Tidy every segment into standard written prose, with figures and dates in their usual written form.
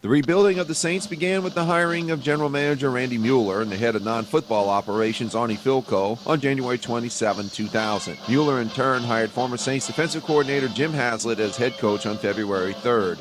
The rebuilding of the Saints began with the hiring of general manager Randy Mueller and the head of non-football operations Arnie Filko on January 27, 2000. Mueller in turn hired former Saints defensive coordinator Jim Haslett as head coach on February 3rd.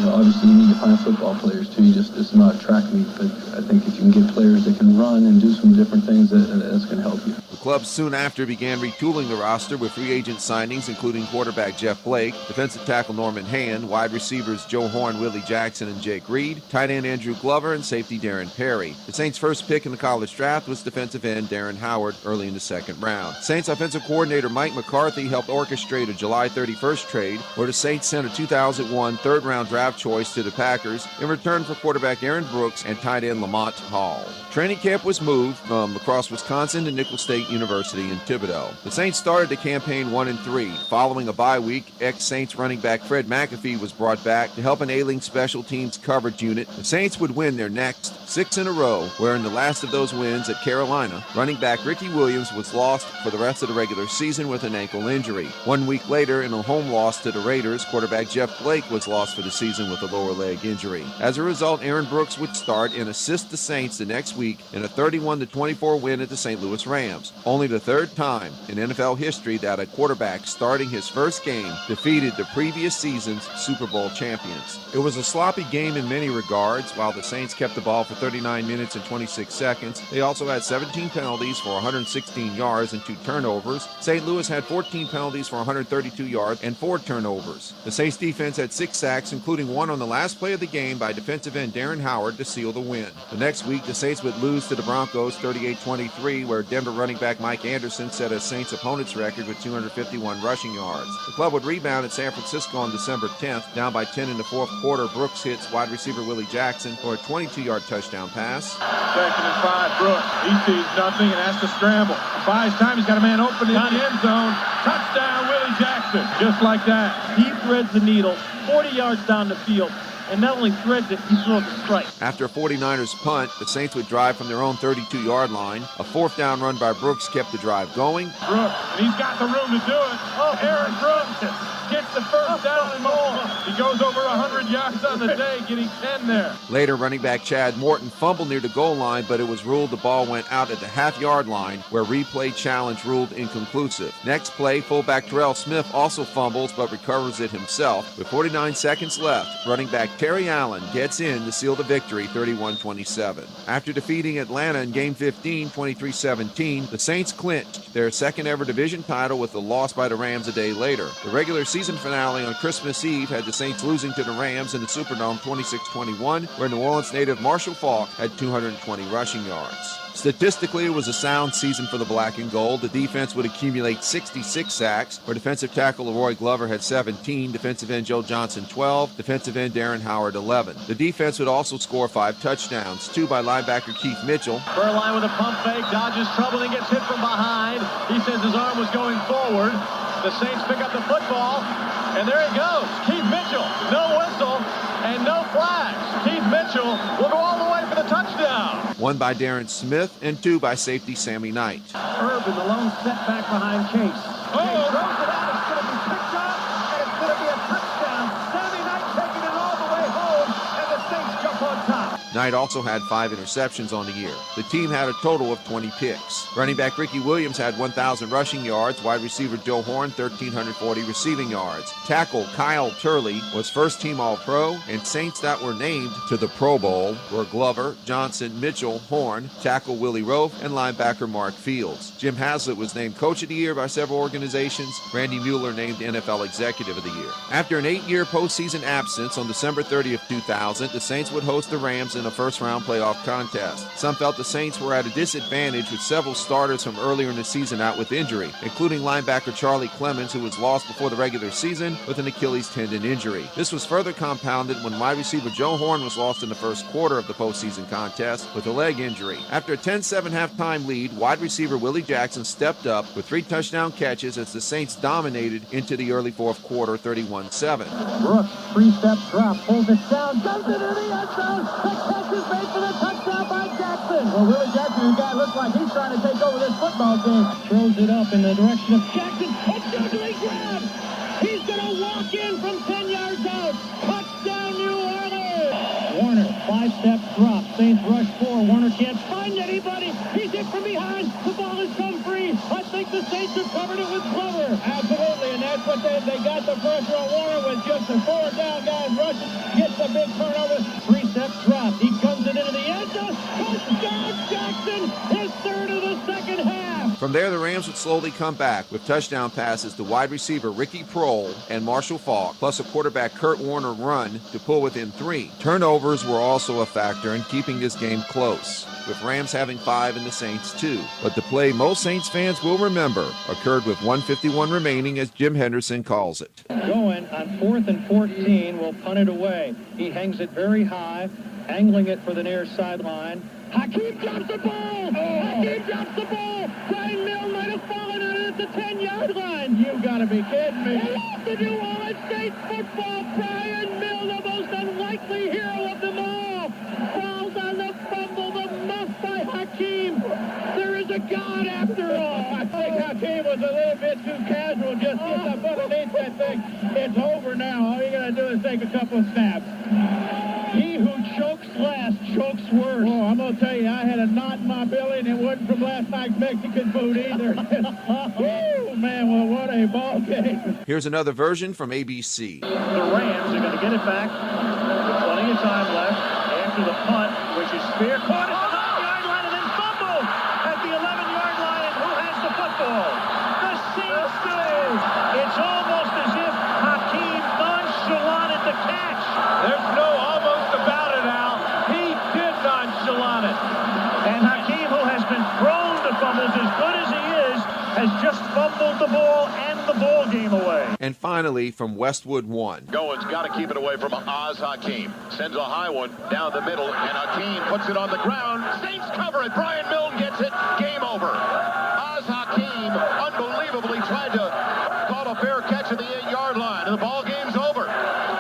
Obviously you need to find football players too. It's not track meet, but I think if you can get players that can run and do some different things, that's going to help you. The club soon after began retooling the roster with free agent signings including quarterback Jeff Blake, defensive tackle Norman Hand, wide receivers Joe Horn, Willie Jackson, and Jake Reed, tight end Andrew Glover, and safety Darren Perry. The Saints' first pick in the college draft was defensive end Darren Howard early in the second round. Saints offensive coordinator Mike McCarthy helped orchestrate a July 31st trade where the Saints sent a 2001 third-round draft choice to the Packers in return for quarterback Aaron Brooks and tight end Lamont Hall. Training camp was moved from La Crosse, Wisconsin to Nicholls State University in Thibodaux. The Saints started the campaign 1-3. Following a bye week, ex-Saints running back Fred McAfee was brought back to help an ailing special teams coverage unit. The Saints would win their next 6 in a row, where in the last of those wins at Carolina, running back Ricky Williams was lost for the rest of the regular season with an ankle injury. 1 week later, in a home loss to the Raiders, quarterback Jeff Blake was lost for the season with a lower leg injury. As a result, Aaron Brooks would start and assist the Saints the next week in a 31-24 win at the St. Louis Rams. Only the third time in NFL history that a quarterback starting his first game defeated the previous season's Super Bowl champions. It was a sloppy game in many regards. While the Saints kept the ball for 39 minutes and 26 seconds, they also had 17 penalties for 116 yards and 2 turnovers. St. Louis had 14 penalties for 132 yards and 4 turnovers. The Saints defense had 6 sacks, including one on the last play of the game by defensive end Darren Howard to seal the win. The next week, the Saints would lose to the Broncos 38-23, where Denver running back Mike Anderson set a Saints opponent's record with 251 rushing yards. The club would rebound at San Francisco on December 10th, down by 10 in the fourth quarter. Brooks hits wide receiver Willie Jackson for a 22-yard touchdown pass. 2nd and 5, Brooks. He sees nothing and has to scramble. Buys time, he's got a man open in the end zone. Touchdown, Willie Jackson. Just like that. He threads the needle 40 yards down the field. And not only threads it, he throws a strike. After a 49ers punt, the Saints would drive from their own 32-yard line. A 4th down run by Brooks kept the drive going. Brooks, and he's got the room to do it. Aaron Brooks gets the first down and more. He goes over 100 yards on the day, getting 10 there. Later, running back Chad Morton fumbled near the goal line, but it was ruled the ball went out at the half-yard line, where replay challenge ruled inconclusive. Next play, fullback Terrell Smith also fumbles, but recovers it himself. With 49 seconds left, running back Terry Allen gets in to seal the victory 31-27. After defeating Atlanta in Game 15, 23-17, the Saints clinched their second ever division title with the loss by the Rams a day later. The regular season finale on Christmas Eve had the Saints losing to the Rams in the Superdome 26-21, where New Orleans native Marshall Faulk had 220 rushing yards. Statistically, it was a sound season for the black and gold. The defense would accumulate 66 sacks, where defensive tackle Leroy Glover had 17, defensive end Joe Johnson 12, defensive end Darren Howard 11. The defense would also score 5 touchdowns, 2 by linebacker Keith Mitchell. Furline with a pump fake, dodges trouble and gets hit from behind. He says his arm was going forward. The Saints pick up the football, and there he goes. Keith Mitchell, no whistle and no flags. Keith Mitchell will go all the way for the touchdown. 1 by Darren Smith and 2 by safety Sammy Knight. Herb in the lone setback behind Chase. Chase throws it out. It's going to be picked up, and it's going to be a touchdown. Sammy Knight taking it all the way home, and the Saints jump on top. Knight also had 5 interceptions on the year. The team had a total of 20 picks. Running back Ricky Williams had 1,000 rushing yards. Wide receiver Joe Horn, 1,340 receiving yards. Tackle Kyle Turley was first-team All-Pro, and Saints that were named to the Pro Bowl were Glover, Johnson, Mitchell, Horn, tackle Willie Rofe, and linebacker Mark Fields. Jim Haslett was named Coach of the Year by several organizations. Randy Mueller named NFL Executive of the Year. After an 8-year postseason absence on December 30th, 2000, the Saints would host the Rams in a first-round playoff contest. Some felt the Saints were at a disadvantage with several starters from earlier in the season out with injury, including linebacker Charlie Clemens, who was lost before the regular season with an Achilles tendon injury. This was further compounded when wide receiver Joe Horn was lost in the first quarter of the postseason contest with a leg injury. After a 10-7 halftime lead, wide receiver Willie Jackson stepped up with 3 touchdown catches as the Saints dominated into the early fourth quarter 31-7. Brooks, 3-step drop, pulls it down, dumps it in the end zone. The catch is made for the touchdown by Jackson. Well, Willie Jackson, the guy looks like he's trying to take over this football game. Throws it up in the direction of Jackson. Juggling grab. He's going to walk in from 10 yards out. Touchdown, New Orleans. 5-step drop. Saints rush 4. Warner can't find anybody. He's hit from behind. The ball has come free. I think the Saints have covered it with Glover. Absolutely, and that's what they got the pressure on Warner with just the 4 down guys rushing. Gets a big turnover. 3-step drop. He guns it into the end zone. Touchdown Jackson. His third of the second half. From there, the Rams would slowly come back with touchdown passes to wide receiver Ricky Prohl and Marshall Faulk, plus a quarterback Kurt Warner run to pull within 3. Turnovers were also a factor in keeping this game close, with Rams having 5 and the Saints 2. But the play most Saints fans will remember occurred with 1:51 remaining, as Jim Henderson calls it. Going on 4th and 14, will punt it away. He hangs it very high, angling it for the near sideline. Hakeem drops the ball! Hakeem drops the ball! Brian Milne might have fallen on it at the 10-yard line. You gotta be kidding me. The New Orleans Saints football, Brian Milne, the most unlikely hero of them all, falls on the fumble, the muff by Hakeem. There is a God after all. I think Hakeem was a little bit too casual. Just get up underneath that thing. It's over now. All you gotta do is take a couple of snaps. He who chokes last chokes worse. Oh, I'm gonna tell you, I had a knot in my belly, and it wasn't from last night's Mexican food either. Oh man, well, what a ball game. Here's another version from ABC. The Rams are going to get it back with plenty of time left after the punt, which is Spear caught at the 9-yard line and then fumbled at the 11-yard line. And who has the football? The Saints do. It's almost as if Hakeem nonchalanted the catch. There's no almost about it, Al. He did nonchalant it. And Hakeem, who has been prone to fumbles as good as he is, has just fumbled the ball and the ball game away. And finally, from Westwood 1. Goins got to keep it away from Oz Hakeem. Sends a high one down the middle, and Hakeem puts it on the ground. Saints cover it. Brian Milne gets it. Game over. Oz Hakeem unbelievably tried to call a fair catch at the 8-yard line, and the ball game's over.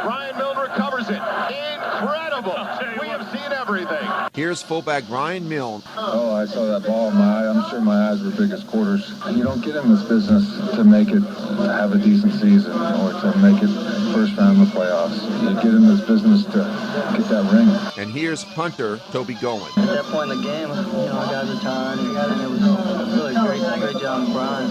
Brian Milne recovers it. Incredible. We have seen everything. Here's fullback Brian Milne. Oh, I saw that ball in my eye. I'm sure my eyes were big as quarters. You don't get in this business to make it have a decent season or to make it first round of the playoffs. You get in this business to get that ring. And here's punter Toby Goen. At that point in the game, our guys were tired, and it was really great job, Brian.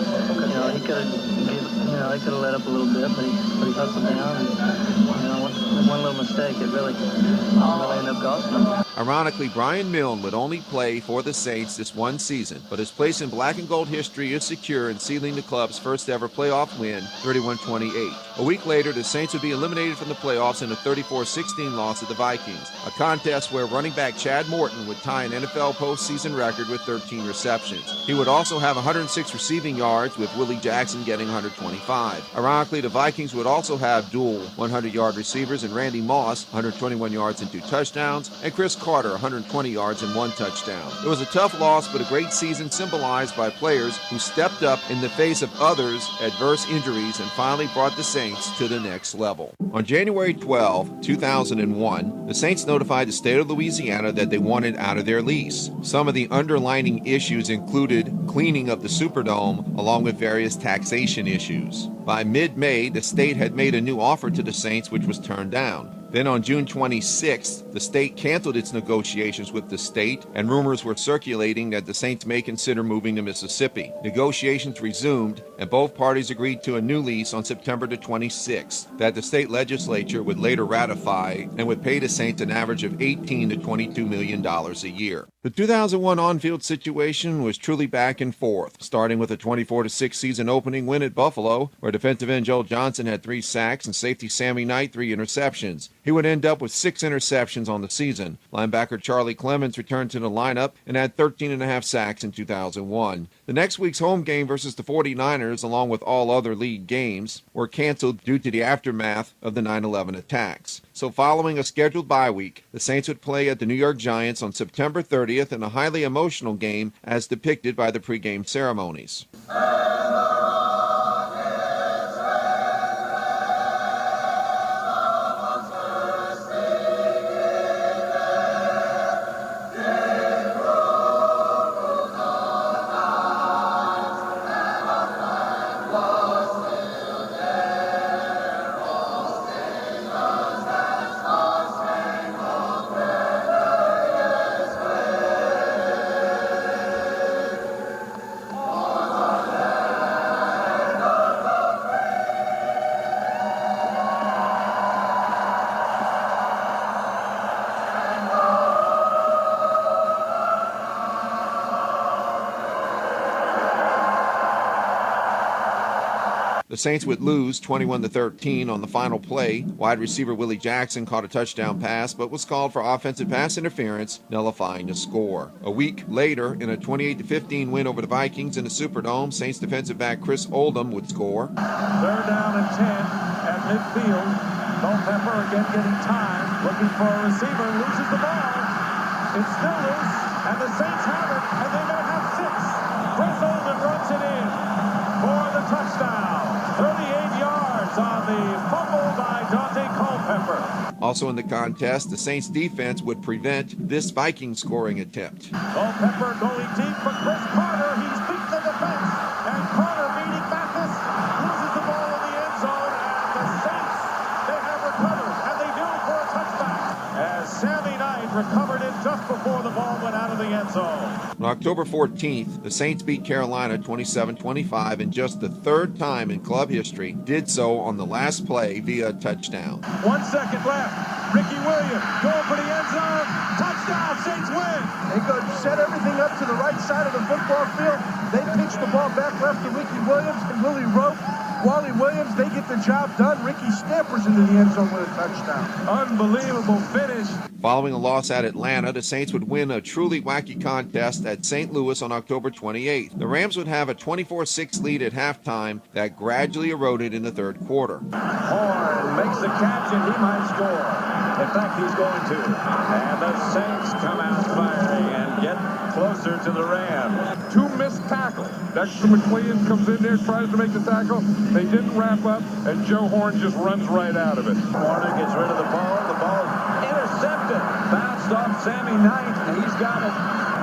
He could have let up a little bit, but he hustled down, and one little mistake, it really ended up costing him. Ironically, Brian Milne would only play for the Saints this one season, but his place in black and gold history is secure in sealing the club's first ever playoff win, 31-28. A week later, the Saints would be eliminated from the playoffs in a 34-16 loss at the Vikings, a contest where running back Chad Morton would tie an NFL postseason record with 13 receptions. He would also have 106 receiving yards, with Willie Jackson getting 125. Ironically, the Vikings would also have dual 100-yard receivers in Randy Moss, 121 yards and 2 touchdowns, and Chris Carter, 120 yards and 1 touchdown. It was a tough loss, but a great season symbolized by players who stepped up in the face of others' adverse injuries and finally brought the Saints to the next level. On January 12, 2001, the Saints notified the state of Louisiana that they wanted out of their lease. Some of the underlying issues included cleaning of the Superdome, along with various taxation issues. By mid-May, the state had made a new offer to the Saints, which was turned down. Then on June 26th, the state canceled its negotiations with the state, and rumors were circulating that the Saints may consider moving to Mississippi. Negotiations resumed, and both parties agreed to a new lease on September the 26th that the state legislature would later ratify and would pay the Saints an average of $18 to $22 million a year. The 2001 on-field situation was truly back and forth, starting with a 24-6 season opening win at Buffalo, where defensive end Joe Johnson had 3 sacks and safety Sammy Knight 3 interceptions. He would end up with 6 interceptions on the season. Linebacker Charlie Clemens returned to the lineup and had 13.5 sacks in 2001. The next week's home game versus the 49ers, along with all other league games, were canceled due to the aftermath of the 9/11 attacks. So following a scheduled bye week, the Saints would play at the New York Giants on September 30th in a highly emotional game as depicted by the pregame ceremonies. The Saints would lose 21-13 on the final play. Wide receiver Willie Jackson caught a touchdown pass but was called for offensive pass interference, nullifying the score. A week later, in a 28-15 win over the Vikings in the Superdome, Saints defensive back Chris Oldham would score. 3rd down and 10 at midfield. Culpepper again getting time, looking for a receiver, loses the ball. It's still loose, and the Saints have it, and they may have 6. Chris Oldham runs it in for the touchdown. 38 yards on the fumble by Dante Culpepper. Also in the contest, the Saints defense would prevent this Viking scoring attempt. Culpepper going deep for Chris Carter. He's beat the defense, and Carter beating Mathis loses the ball in the end zone, and the Saints, they have recovered, and they do for a touchdown. As Sammy Knight recovered it just before the ball went out of the end zone. On October 14th, the Saints beat Carolina 27-25 and just the 3rd time in club history did so on the last play via a touchdown. 1 second left. Ricky Williams going for the end zone. Touchdown, Saints win. They go set everything up to the right side of the football field. They pitch the ball back left to Ricky Williams and Willie Rope. Wally Williams, they get the job done. Ricky scampers into the end zone with a touchdown. Unbelievable finish. Following a loss at Atlanta, the Saints would win a truly wacky contest at St. Louis on October 28th. The Rams would have a 24-6 lead at halftime that gradually eroded in the 3rd quarter. Horn makes the catch, and he might score. In fact, he's going to. And the Saints come out firing and get closer to the Rams. 2 missed tackles. Dexter McLean comes in there, tries to make the tackle. They didn't wrap up, and Joe Horn just runs right out of it. Warner gets rid of the ball. The ball is intercepted. Bounced off Sammy Knight, and he's got it.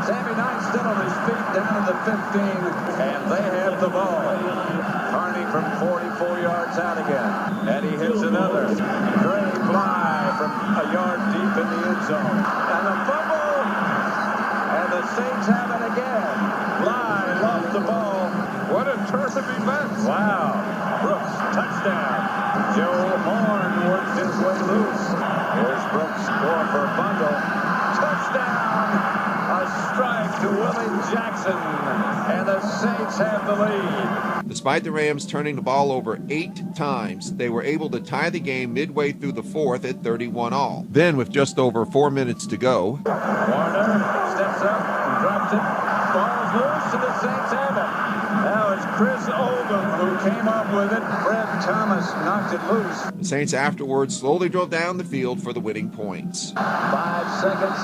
Sammy Knight still on his feet down at the 15, and they have the ball. Carney from 44 yards out again, and he hits another. Great fly from a yard deep in the end zone. And the fumble, and the Saints have it again. Bly lost the ball. What a turn of events. Wow. Brooks, touchdown. Joe Horn works his way loose. Here's Brooks, score for Bundle. Touchdown. A strike to Willie Jackson, and the Saints have the lead. Despite the Rams turning the ball over 8 times, they were able to tie the game midway through the 4th at 31-all. Then, with just over 4 minutes to go, Warner steps up and drops it. Ball's loose, and the Saints have it. Now it's Chris Oldham who came up with it. Fred Thomas knocked it loose. the Saints afterwards slowly drove down the field for the winning points. 5 seconds.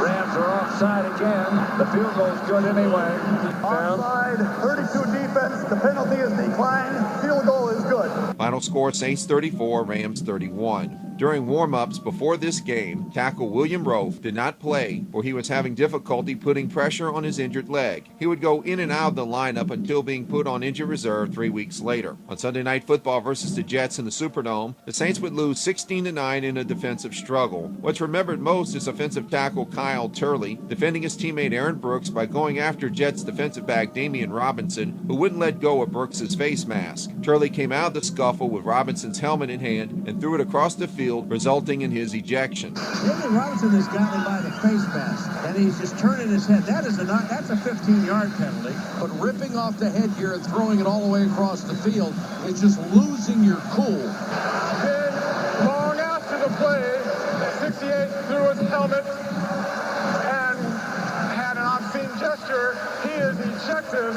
Rams are offside again. The field goal's good anyway. Offside, 32 defense. The penalty is declined. Field goal is good. Final score, Saints 34, Rams 31. During warm-ups before this game, tackle William Rofe did not play, for he was having difficulty putting pressure on his injured leg. He would go in and out of the lineup until being put on injured reserve 3 weeks later. On Sunday Night Football versus the Jets in the Superdome, the Saints would lose 16-9 in a defensive struggle. What's remembered most is offensive tackle Kyle Turley defending his teammate Aaron Brooks by going after Jets defensive back Damian Robinson, who wouldn't let go of Brooks' face mask. Turley came out of the scuffle with Robinson's helmet in hand and threw it across the field, resulting in his ejection. Damian Robinson has got him by the face mask, and he's just turning his head. That's a 15-yard penalty. But ripping off the headgear and throwing it all the way across the field is just losing your cool. Then, long after the play, 68 threw his helmet and had an obscene gesture. He is ejected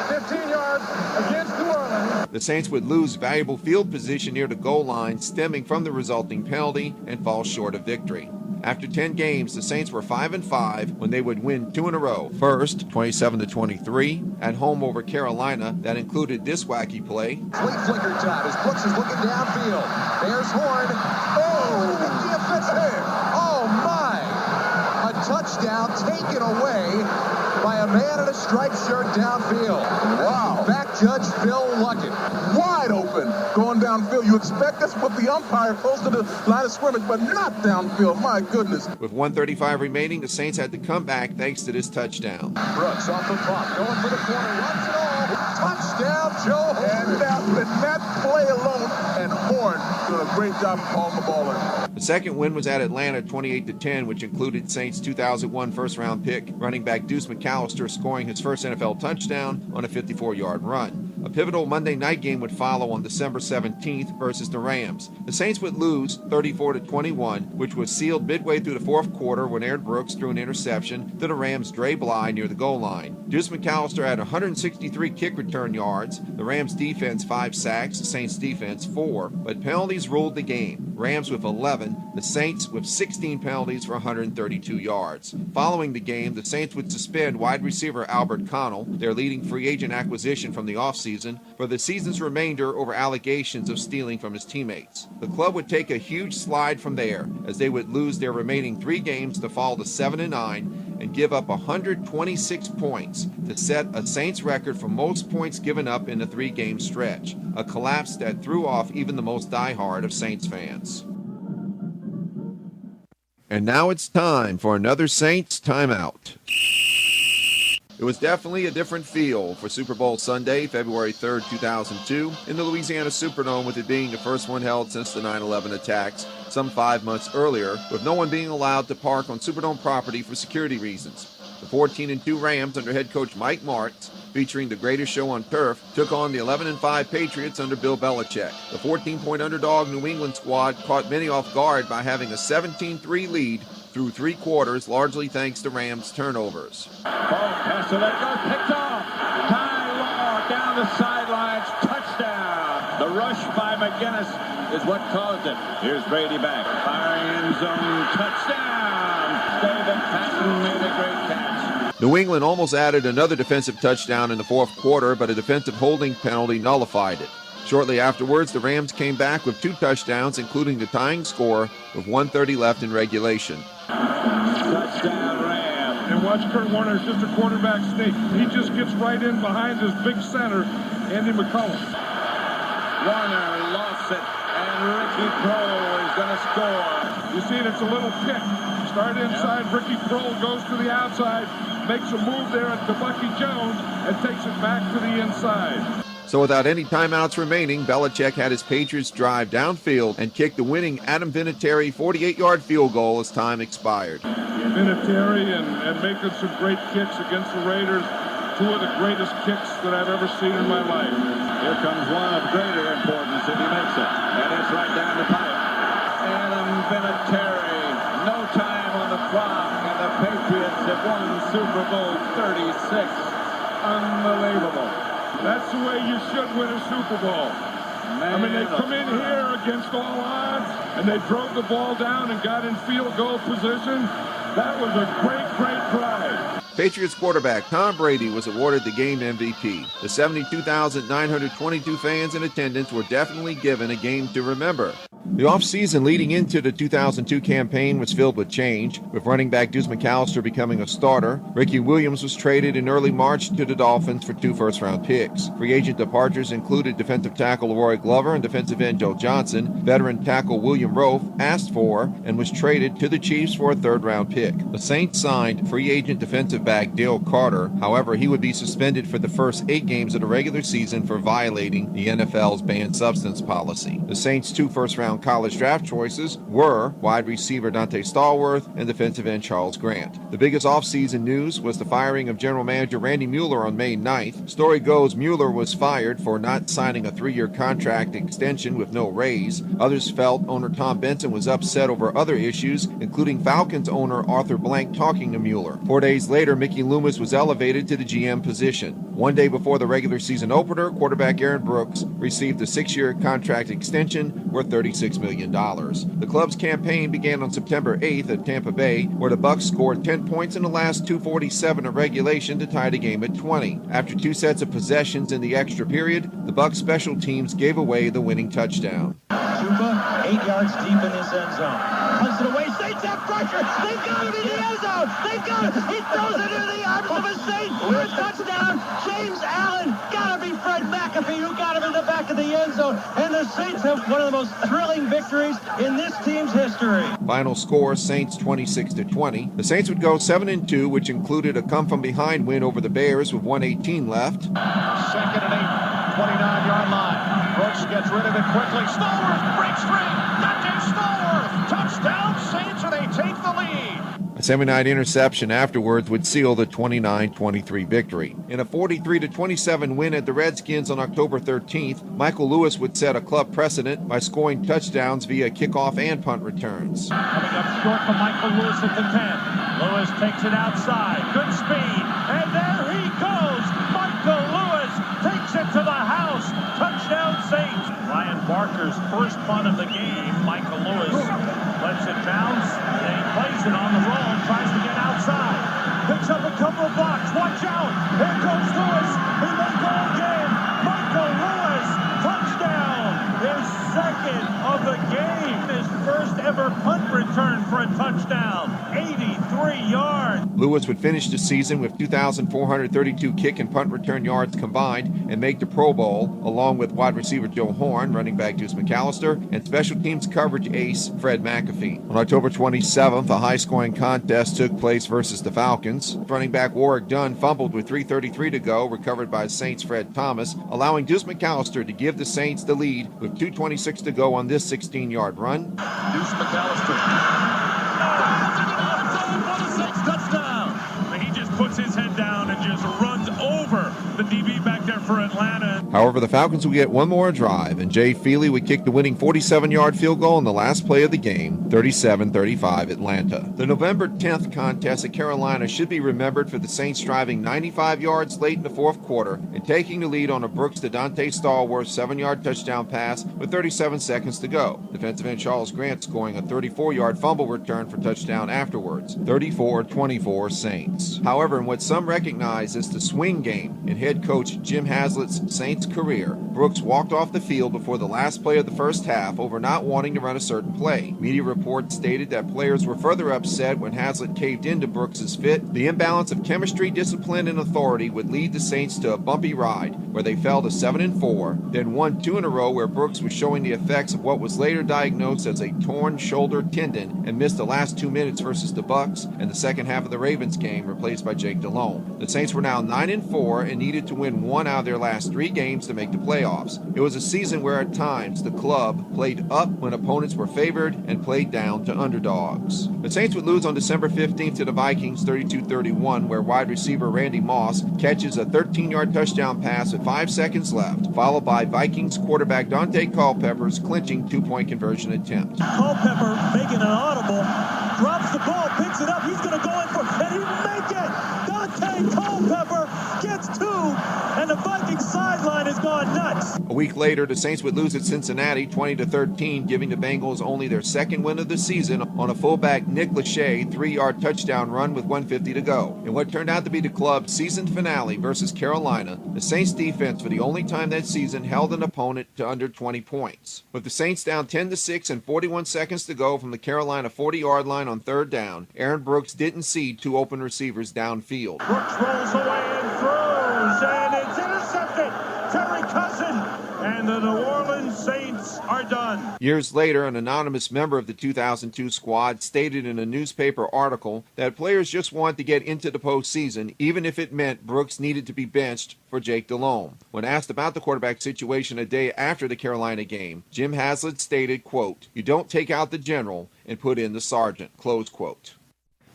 15 yards against New Orleans. The Saints would lose valuable field position near the goal line stemming from the resulting penalty and fall short of victory. After 10 games, the Saints were 5-5 when they would win 2 in a row. First, 27-23 at home over Carolina. That included this wacky play. Flea flicker time as Brooks is looking downfield. There's Horn. Oh, the defense there. Oh, my. A touchdown taken away by a man in a striped shirt downfield. Wow. Back judge Phil Luckett. Wide open going downfield. You expect this with the umpire close to the line of scrimmage, but not downfield. My goodness. With 1:35 remaining, the Saints had to come back thanks to this touchdown. Brooks off the clock, going for the corner, runs it all. Touchdown, Joe Horn. And that play alone, and Horn doing a great job of hauling the ball in. The second win was at Atlanta 28-10, which included Saints 2001 first-round pick running back Deuce McAllister scoring his first NFL touchdown on a 54-yard run. A pivotal Monday night game would follow on December 17th versus the Rams. The Saints would lose 34-21, which was sealed midway through the fourth quarter when Aaron Brooks threw an interception to the Rams' Dre Bly near the goal line. Deuce McAllister had 163 kick return yards, the Rams' defense 5 sacks, the Saints' defense 4, but penalties ruled the game. Rams with 11, the Saints with 16 penalties for 132 yards. Following the game, the Saints would suspend wide receiver Albert Connell, their leading free agent acquisition from the offseason, for the season's remainder over allegations of stealing from his teammates. The club would take a huge slide from there, as they would lose their remaining 3 games to fall to 7-9 and give up 126 points to set a Saints record for most points given up in a 3-game stretch, a collapse that threw off even the most diehard of Saints fans. And now it's time for another Saints timeout. It was definitely a different feel for Super Bowl Sunday, February 3rd, 2002, in the Louisiana Superdome, with it being the first one held since the 9/11 attacks some 5 months earlier, with no one being allowed to park on Superdome property for security reasons. The 14-2 Rams under head coach Mike Martz, featuring the greatest show on turf, took on the 11-5 Patriots under Bill Belichick. The 14-point underdog New England squad caught many off guard by having a 17-3 lead through 3 quarters, largely thanks to Rams' turnovers. Pass to that goes picked off. Ty Law down the sidelines, touchdown. The rush by McGinnis is what caused it. Here's Brady back, firing end zone, touchdown. David Patton made a great catch. New England almost added another defensive touchdown in the fourth quarter, but a defensive holding penalty nullified it. Shortly afterwards, the Rams came back with 2 touchdowns, including the tying score with 1:30 left in regulation. Touchdown Rams. And watch Kurt Warner, it's just a quarterback sneak. He just gets right in behind his big center, Andy McCollum. Warner lost it, and Ricky Prohl is going to score. You see it, it's a little pick. Start inside, Ricky Prohl goes to the outside, makes a move there to Bucky Jones, and takes it back to the inside. So without any timeouts remaining, Belichick had his Patriots drive downfield and kick the winning Adam Vinatieri 48-yard field goal as time expired. Vinatieri and making some great kicks against the Raiders. 2 of the greatest kicks that I've ever seen in my life. Here comes one of greater importance if he makes it. And it's right down the pipe. Adam Vinatieri, no time on the clock, and the Patriots have won Super Bowl 36. Unbelievable. That's the way you should win a Super Bowl. I mean, they come in here against all odds, and they drove the ball down and got in field goal position. That was a great, great drive. Patriots quarterback Tom Brady was awarded the game MVP. The 72,922 fans in attendance were definitely given a game to remember. The offseason leading into the 2002 campaign was filled with change, with running back Deuce McAllister becoming a starter. Ricky Williams was traded in early March to the Dolphins for 2 first-round picks. Free agent departures included defensive tackle Roy Glover and defensive end Joe Johnson. Veteran tackle William Rofe asked for and was traded to the Chiefs for a 3rd-round pick. The Saints signed free agent defensive back Dale Carter. However, he would be suspended for the first 8 games of the regular season for violating the NFL's banned substance policy. The Saints' 2 first-round college draft choices were wide receiver Dante Stallworth and defensive end Charles Grant. The biggest offseason news was the firing of general manager Randy Mueller on May 9th. Story goes Mueller was fired for not signing a 3-year contract extension with no raise. Others felt owner Tom Benson was upset over other issues, including Falcons owner Arthur Blank talking to Mueller. 4 days later, Mickey Loomis was elevated to the GM position. 1 day before the regular season opener, quarterback Aaron Brooks received a 6-year contract extension worth $36 million. The club's campaign began on September 8th at Tampa Bay, where the Bucs scored 10 points in the last 2:47 of regulation to tie the game at 20. After 2 sets of possessions in the extra period, the Bucs special teams gave away the winning touchdown. Chuba, 8 yards deep in his end zone. Punts it away. Saints have pressure. They've got him in the end zone. They've got him. He throws it into the arms of a Saint for a touchdown. James Allen. Gotta be Fred McAfee who got him in the back of the end zone. And the Saints have one of the most thrilling victories in this team's history. Final score, Saints 26-20. The Saints would go 7-2, which included a come-from-behind win over the Bears with 1:18 left. 2nd and 8, 29-yard line. Brooks gets rid of it quickly. Stallworth breaks free. Dante Stallworth. Touchdown Saints, and they take the lead. A Semi-night interception afterwards would seal the 29-23 victory. In a 43-27 win at the Redskins on October 13th, Michael Lewis would set a club precedent by scoring touchdowns via kickoff and punt returns. Coming up short for Michael Lewis at the 10. Lewis takes it outside. Good speed. And there he goes. Michael Lewis takes it to the house. Touchdown Saints. Ryan Barker's first punt of the game. Michael Lewis lets it bounce. And he plays it on the roll. Tries to get outside. Picks up a couple of blocks. Watch out. Here comes Lewis. He may go again. Michael Lewis. Touchdown. His second of the game. His first ever punt return for a touchdown. 83 yards. Lewis would finish the season with 2,432 kick and punt return yards combined and make the Pro Bowl, along with wide receiver Joe Horn, running back Deuce McAllister, and special teams coverage ace Fred McAfee. On October 27th, a high-scoring contest took place versus the Falcons. Running back Warwick Dunn fumbled with 3:33 to go, recovered by Saints' Fred Thomas, allowing Deuce McAllister to give the Saints the lead with 2:26 to go on this 16-yard run. Deuce McAllister. Touchdown. He just puts his head down and just runs over the DB back there for Atlanta. However, the Falcons would get one more drive, and Jay Feely would kick the winning 47-yard field goal in the last play of the game, 37-35 Atlanta. The November 10th contest at Carolina should be remembered for the Saints driving 95 yards late in the fourth quarter and taking the lead on a Brooks to Dante Stallworth 7-yard touchdown pass with 37 seconds to go. Defensive end Charles Grant scoring a 34-yard fumble return for touchdown afterwards, 34-24 Saints. However, in what some recognize as the swing game in head coach Jim Haslett's Saints career, Brooks walked off the field before the last play of the first half over not wanting to run a certain play. Media reports stated that players were further upset when Haslett caved into Brooks's fit. The imbalance of chemistry, discipline, and authority would lead the Saints to a bumpy ride where they fell to 7-4, then won 2 in a row where Brooks was showing the effects of what was later diagnosed as a torn shoulder tendon and missed the last 2 minutes versus the Bucks and the second half of the Ravens game, replaced by Jake Delhomme. The Saints were now 9-4 and needed to win 1 out of their last 3 games to make the playoffs. It was a season where at times the club played up when opponents were favored and played down to underdogs. The Saints would lose on December 15th to the Vikings 32-31, where wide receiver Randy Moss catches a 13-yard touchdown pass with 5 seconds left, followed by Vikings quarterback Dante Culpepper's clinching 2-point conversion attempt. Culpepper making an audible, drops the ball, picks it up, he's going to go in for, and he make it! Dante Culpepper gets 2, and the Vikings sideline has gone nuts. A week later, the Saints would lose at Cincinnati 20-13, giving the Bengals only their second win of the season on a fullback Nick Lachey 3-yard touchdown run with 1:50 to go. In what turned out to be the club's season finale versus Carolina, the Saints defense for the only time that season held an opponent to under 20 points. With the Saints down 10-6 and 41 seconds to go from the Carolina 40-yard line on 3rd down, Aaron Brooks didn't see 2 open receivers downfield. Brooks rolls away and throws, and it's intercepted. Terry Cousin, and the New Orleans Saints are done. Years later, an anonymous member of the 2002 squad stated in a newspaper article that players just wanted to get into the postseason, even if it meant Brooks needed to be benched for Jake Delhomme. When asked about the quarterback situation a day after the Carolina game, Jim Haslett stated, quote, "You don't take out the general and put in the sergeant," close quote.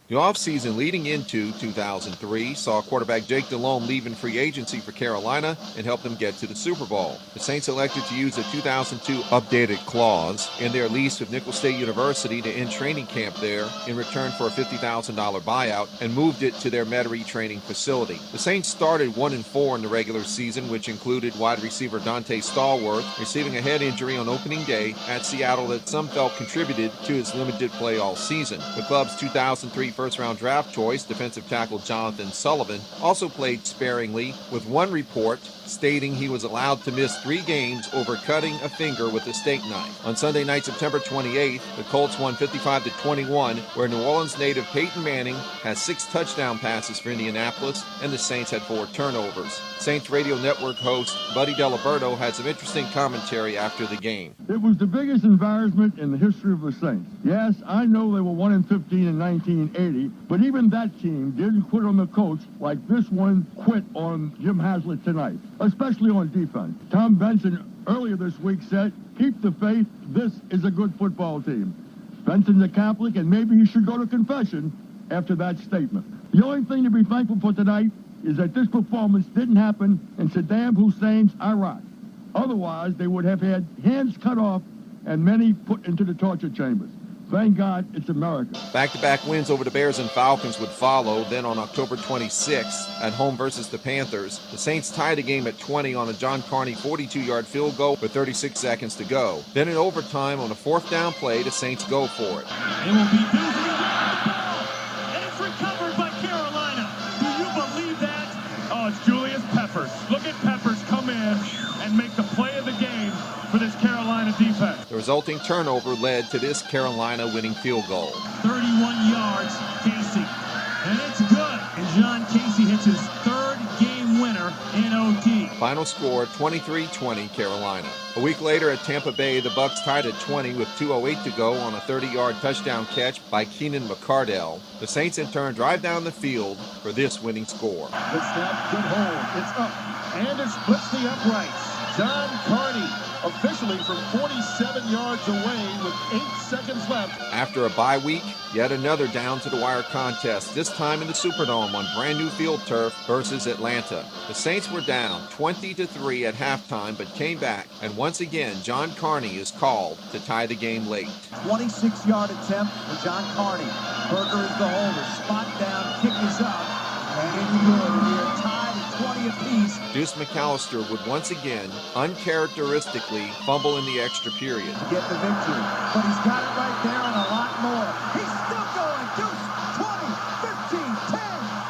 The offseason leading into 2003 saw quarterback Jake Delhomme leave in free agency for Carolina and helped them get to the Super Bowl. The Saints elected to use a 2002 updated clause in their lease with Nicholls State University to end training camp there in return for a $50,000 buyout and moved it to their Metairie training facility. The Saints started 1-4 in the regular season, which included wide receiver Dante Stallworth receiving a head injury on opening day at Seattle that some felt contributed to his limited play all season. The club's 2003 first-round draft choice, defensive tackle Jonathan Sullivan, also played sparingly, with one report stating he was allowed to miss 3 games over cutting a finger with a steak knife. On Sunday night, September 28th, the Colts won 55-21, where New Orleans native Peyton Manning has 6 touchdown passes for Indianapolis, and the Saints had 4 turnovers. Saints Radio Network host Buddy Diliberto had some interesting commentary after the game. It was the biggest embarrassment in the history of the Saints. Yes, I know they were 1-15 in 1980, but even that team didn't quit on the coach like this one quit on Jim Haslett tonight, especially on defense. Tom Benson earlier this week said, "Keep the faith, this is a good football team." Benson's a Catholic and maybe he should go to confession after that statement. The only thing to be thankful for tonight is that this performance didn't happen in Saddam Hussein's Iraq. Otherwise, they would have had hands cut off and many put into the torture chambers. Thank God it's America. Back-to-back wins over the Bears and Falcons would follow. Then on October 26th, at home versus the Panthers, the Saints tied the game at 20 on a John Carney 42-yard field goal with 36 seconds to go. Then in overtime on a fourth down play, the Saints go for it. It will be Deuce and it's recovered by Carolina. Do you believe that? Oh, it's Julius Peppers. Look at Peppers come in and make the play of the game for this Carolina defense. The resulting turnover led to this Carolina winning field goal. 31 yards, Casey. And it's good. And John Casey hits his third game winner in OT. Final score 23-20 Carolina. A week later at Tampa Bay, the Bucs tied at 20 with 2:08 to go on a 30-yard touchdown catch by Keenan McCardell. The Saints in turn drive down the field for this winning score. Good snap, good hold. It's up. And it splits the uprights. John Carney officially from 47 yards away with 8 seconds left. After a bye week, yet another down-to-the-wire contest, this time in the Superdome on brand-new field turf versus Atlanta. The Saints were down 20-3 at halftime, but came back, and once again, John Carney is called to tie the game late. 26-yard attempt for John Carney. Berger is the holder. Spot down, kick is up, and it's good. We are tied at 20 apiece. Deuce McAllister would once again, uncharacteristically, fumble in the extra period. To get the victory, but he's got it right there and a lot more. He's still going. Deuce, 20, 15, 10,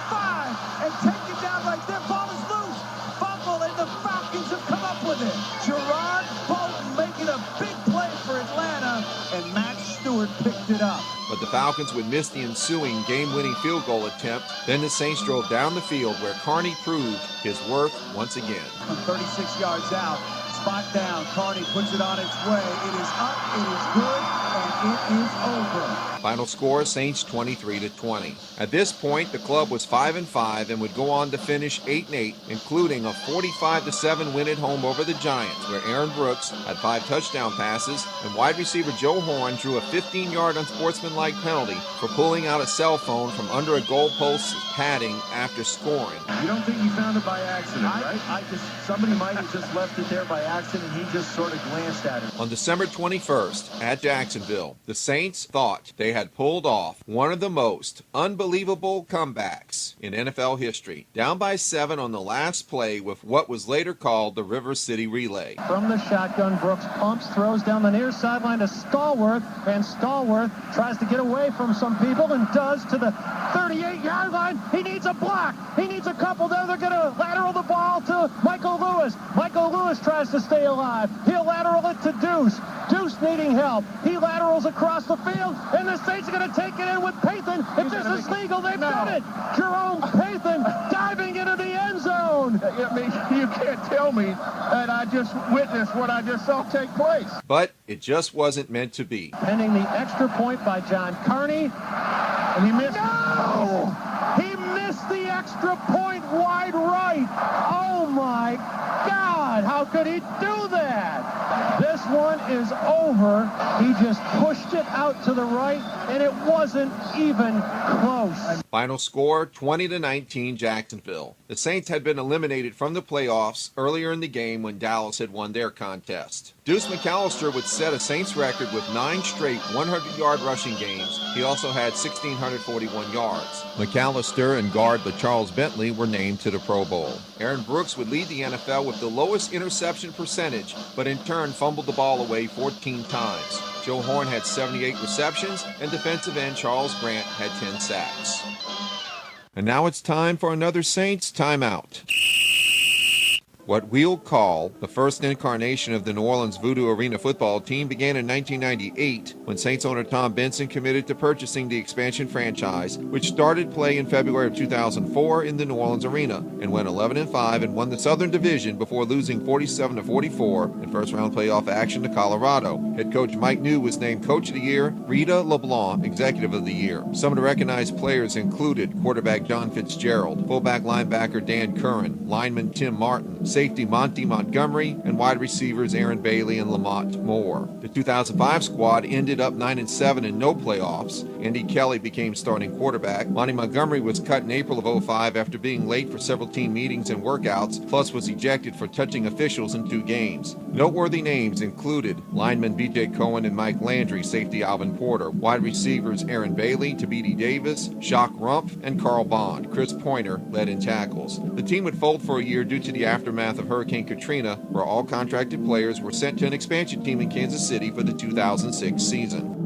5, and take it down right there. Ball is loose. Fumble, and the Falcons have come up with it. Gerard Bolton making a big play for Atlanta, and Matt Stewart picked it up. But the Falcons would miss the ensuing game-winning field goal attempt. Then the Saints drove down the field where Carney proved his worth once again. 36 yards out, spot down. Carney puts it on its way. It is up, it is good, and it is over. Final score, Saints 23-20. At this point, the club was 5-5 and would go on to finish 8-8, including a 45-7 win at home over the Giants, where Aaron Brooks had 5 touchdown passes, and wide receiver Joe Horn drew a 15-yard unsportsmanlike penalty for pulling out a cell phone from under a goalpost padding after scoring. You don't think he found it by accident, right? Somebody might have just left it there by accident, and he just sort of glanced at it. On December 21st, at Jacksonville, the Saints thought they had pulled off one of the most unbelievable comebacks in NFL history. Down by 7 on the last play with what was later called the River City Relay. From the shotgun, Brooks pumps, throws down the near sideline to Stallworth, and Stallworth tries to get away from some people and does to the 38-yard line. He needs a block. He needs a couple there. They're going to lateral the ball to Michael Lewis. Michael Lewis tries to stay alive. He'll lateral it to Deuce. Deuce needing help. He laterals across the field, and the Saints are going to take it in with Pathan. If this is legal, they've done it. Jerome Pathan diving into the end zone. I mean, you can't tell me that I just witnessed what I just saw take place. But it just wasn't meant to be. Pending the extra point by John Carney, and he missed. No! He missed the extra point wide right. Oh my God, how could he do that? This one is over. He just pushed it out to the right, and it wasn't even close. Final score 20-19 Jacksonville. The Saints had been eliminated from the playoffs earlier in the game when Dallas had won their contest. Deuce McAllister would set a Saints record with 9 straight 100-yard rushing games. He also had 1,641 yards. McAllister and guard Charles Bentley were named to the Pro Bowl. Aaron Brooks would lead the NFL with the lowest interception percentage, but in turn fumbled the ball away 14 times. Joe Horn had 78 receptions, and defensive end Charles Grant had 10 sacks. And now it's time for another Saints timeout. What we'll call the first incarnation of the New Orleans Voodoo Arena football team began in 1998 when Saints owner Tom Benson committed to purchasing the expansion franchise, which started play in February of 2004 in the New Orleans Arena and went 11-5 and won the Southern Division before losing 47-44 in first-round playoff action to Colorado. Head coach Mike New was named Coach of the Year, Rita LeBlanc Executive of the Year. Some of the recognized players included quarterback John Fitzgerald, fullback linebacker Dan Curran, lineman Tim Martin, safety Monty Montgomery, and wide receivers Aaron Bailey and Lamont Moore. The 2005 squad ended up 9-7 in no playoffs. Andy Kelly became starting quarterback. Monty Montgomery was cut in April of 2005 after being late for several team meetings and workouts, plus was ejected for touching officials in 2 games. Noteworthy names included linemen B.J. Cohen and Mike Landry, safety Alvin Porter, wide receivers Aaron Bailey, Tabidi Davis, Jacques Rumpf, and Carl Bond. Chris Pointer led in tackles. The team would fold for a year due to the aftermath of Hurricane Katrina, where all contracted players were sent to an expansion team in Kansas City for the 2006 season.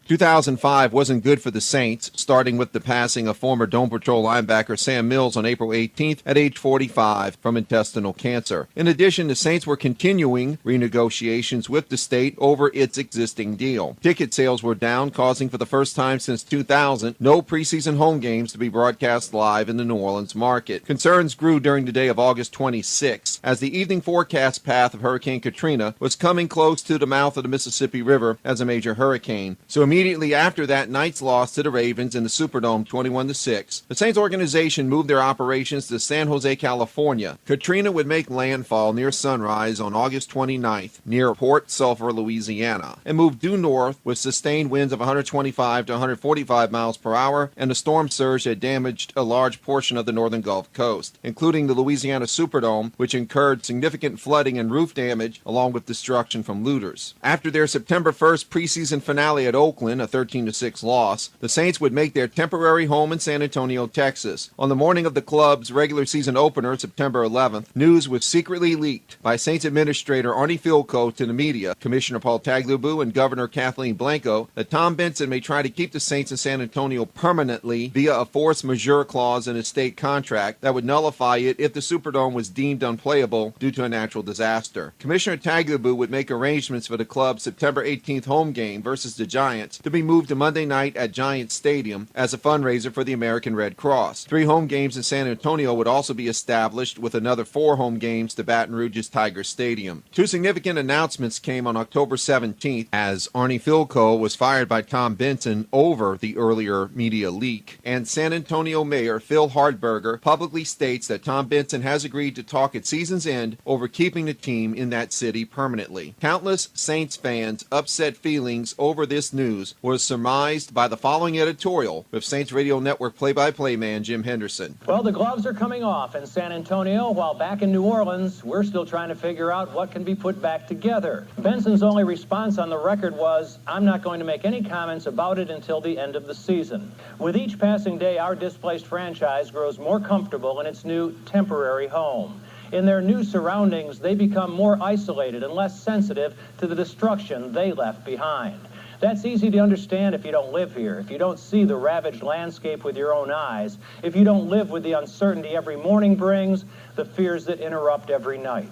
2005 wasn't good for the Saints, starting with the passing of former Dome Patrol linebacker Sam Mills on April 18th at age 45 from intestinal cancer. In addition, the Saints were continuing renegotiations with the state over its existing deal. Ticket sales were down, causing for the first time since 2000 no preseason home games to be broadcast live in the New Orleans market. Concerns grew during the day of August 26 as the evening forecast path of Hurricane Katrina was coming close to the mouth of the Mississippi River as a major hurricane. So immediately after that night's loss to the Ravens in the Superdome 21-6, the Saints organization moved their operations to San Jose, California. Katrina would make landfall near sunrise on August 29th near Port Sulphur, Louisiana, and move due north with sustained winds of 125 to 145 miles per hour, and a storm surge had damaged a large portion of the northern Gulf Coast, including the Louisiana Superdome, which incurred significant flooding and roof damage along with destruction from looters. After their September 1st preseason finale at Oakland, a 13-6 loss, the Saints would make their temporary home in San Antonio, Texas. On the morning of the club's regular season opener, September 11th, news was secretly leaked by Saints administrator Arnie Philco to the media, Commissioner Paul Tagliabue, and Governor Kathleen Blanco that Tom Benson may try to keep the Saints in San Antonio permanently via a force majeure clause in a state contract that would nullify it if the Superdome was deemed unplayable due to a natural disaster. Commissioner Tagliabue would make arrangements for the club's September 18th home game versus the Giants to be moved to Monday night at Giants Stadium as a fundraiser for the American Red Cross. 3 home games in San Antonio would also be established, with another 4 home games to Baton Rouge's Tiger Stadium. 2 significant announcements came on October 17th as Arnie Philco was fired by Tom Benson over the earlier media leak, and San Antonio Mayor Phil Hardberger publicly states that Tom Benson has agreed to talk at season's end over keeping the team in that city permanently. Countless Saints fans' upset feelings over this news was surmised by the following editorial with Saints Radio Network play-by-play man Jim Henderson. Well, the gloves are coming off in San Antonio, while back in New Orleans, we're still trying to figure out what can be put back together. Benson's only response on the record was, "I'm not going to make any comments about it until the end of the season." With each passing day, our displaced franchise grows more comfortable in its new temporary home. In their new surroundings, they become more isolated and less sensitive to the destruction they left behind. That's easy to understand if you don't live here, if you don't see the ravaged landscape with your own eyes, if you don't live with the uncertainty every morning brings, the fears that interrupt every night.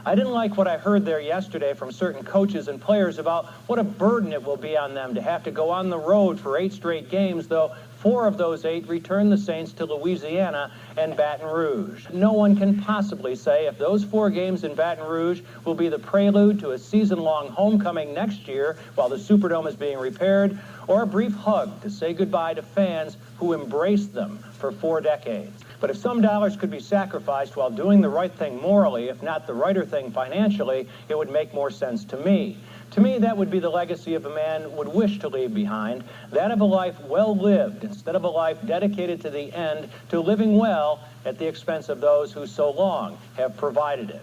I didn't like what I heard there yesterday from certain coaches and players about what a burden it will be on them to have to go on the road for 8 straight games, though 4 of those 8 return the Saints to Louisiana and Baton Rouge. No one can possibly say if those 4 games in Baton Rouge will be the prelude to a season-long homecoming next year while the Superdome is being repaired, or a brief hug to say goodbye to fans who embraced them for 4 decades. But if some dollars could be sacrificed while doing the right thing morally, if not the righter thing financially, it would make more sense to me. To me, that would be the legacy of a man would wish to leave behind, that of a life well lived instead of a life dedicated to the end, to living well at the expense of those who so long have provided it.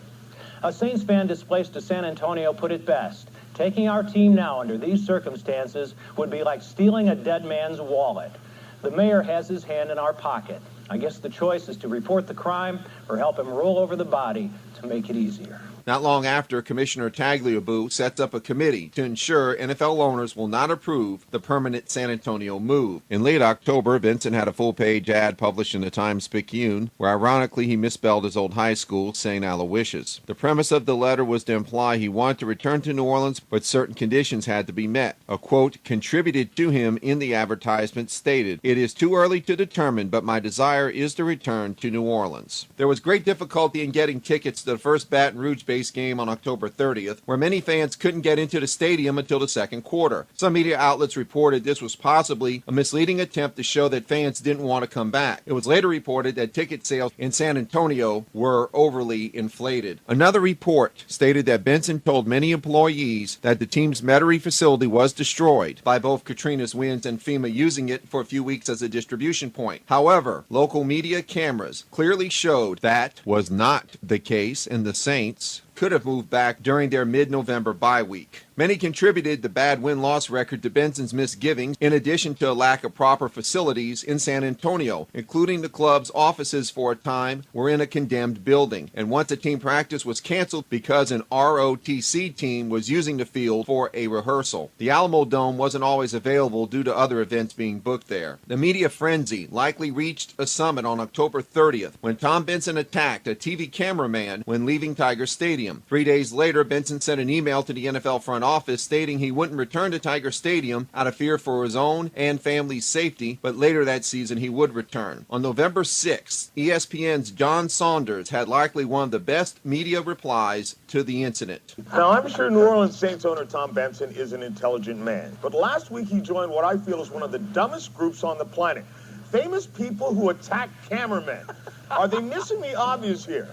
A Saints fan displaced to San Antonio put it best. Taking our team now under these circumstances would be like stealing a dead man's wallet. The mayor has his hand in our pocket. I guess the choice is to report the crime or help him roll over the body to make it easier. Not long after, Commissioner Tagliabue sets up a committee to ensure NFL owners will not approve the permanent San Antonio move. In late October, Vincent had a full-page ad published in the Times-Picayune, where ironically he misspelled his old high school, St. Aloysius. The premise of the letter was to imply he wanted to return to New Orleans, but certain conditions had to be met. A quote contributed to him in the advertisement stated, "It is too early to determine, but my desire is to return to New Orleans." There was great difficulty in getting tickets to the first Baton Rouge Saints-based game on October 30th, where many fans couldn't get into the stadium until the second quarter. Some media outlets reported this was possibly a misleading attempt to show that fans didn't want to come back. It was later reported that ticket sales in San Antonio were overly inflated. Another report stated that Benson told many employees that the team's Metairie facility was destroyed by both Katrina's winds and FEMA using it for a few weeks as a distribution point. However, local media cameras clearly showed that was not the case, and the Saints could have moved back during their mid-November bye week. Many contributed the bad win-loss record to Benson's misgivings, in addition to a lack of proper facilities in San Antonio, including the club's offices for a time were in a condemned building. And once a team practice was canceled because an ROTC team was using the field for a rehearsal. The Alamo Dome wasn't always available due to other events being booked there. The media frenzy likely reached a summit on October 30th when Tom Benson attacked a TV cameraman when leaving Tiger Stadium. 3 days later, Benson sent an email to the NFL front office stating he wouldn't return to Tiger Stadium out of fear for his own and family's safety, but later that season he would return. On November 6th, ESPN's John Saunders had likely one of the best media replies to the incident. Now, I'm sure New Orleans Saints owner Tom Benson is an intelligent man, but last week he joined what I feel is one of the dumbest groups on the planet. Famous people who attack cameramen. Are they missing the obvious here?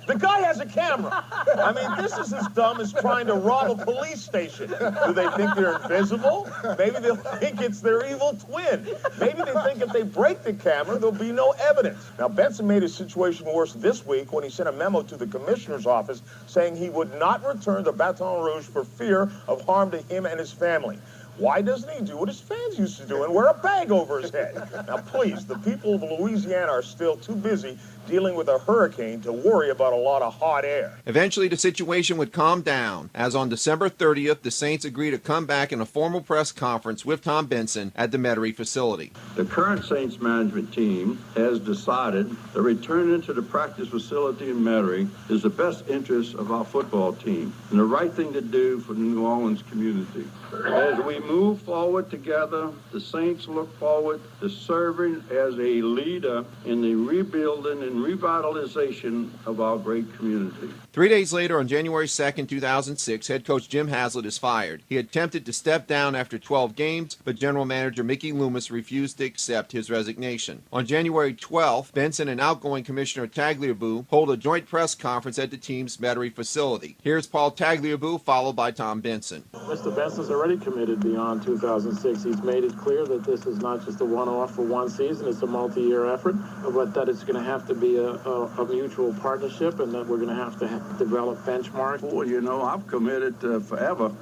The guy has a camera. I mean, this is as dumb as trying to rob a police station. Do they think they're invisible? Maybe they'll think it's their evil twin. Maybe they think if they break the camera, there'll be no evidence. Now, Benson made his situation worse this week when he sent a memo to the commissioner's office saying he would not return to Baton Rouge for fear of harm to him and his family. Why doesn't he do what his fans used to do and wear a bag over his head? Now, please, the people of Louisiana are still too busy dealing with a hurricane to worry about a lot of hot air. Eventually, the situation would calm down, as on December 30th, the Saints agreed to come back in a formal press conference with Tom Benson at the Metairie facility. The current Saints management team has decided that returning to the practice facility in Metairie is the best interest of our football team and the right thing to do for the New Orleans community. As we move forward together, the Saints look forward to serving as a leader in the rebuilding and revitalization of our great community. 3 days later, on January 2nd, 2006, head coach Jim Haslett is fired. He attempted to step down after 12 games, but general manager Mickey Loomis refused to accept his resignation. On January 12th, Benson and outgoing Commissioner Tagliabue hold a joint press conference at the team's Metairie facility. Here's Paul Tagliabue, followed by Tom Benson. Mr. Benson's already committed beyond 2006. He's made it clear that this is not just a one-off for one season, it's a multi-year effort, but that it's going to have to be a mutual partnership and that we're going to have to develop benchmarks. Well, you know, I've committed forever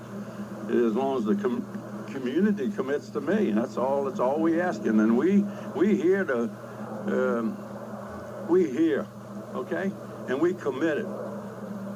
as long as the community commits to me. That's all we asking. And we here, okay? And we committed.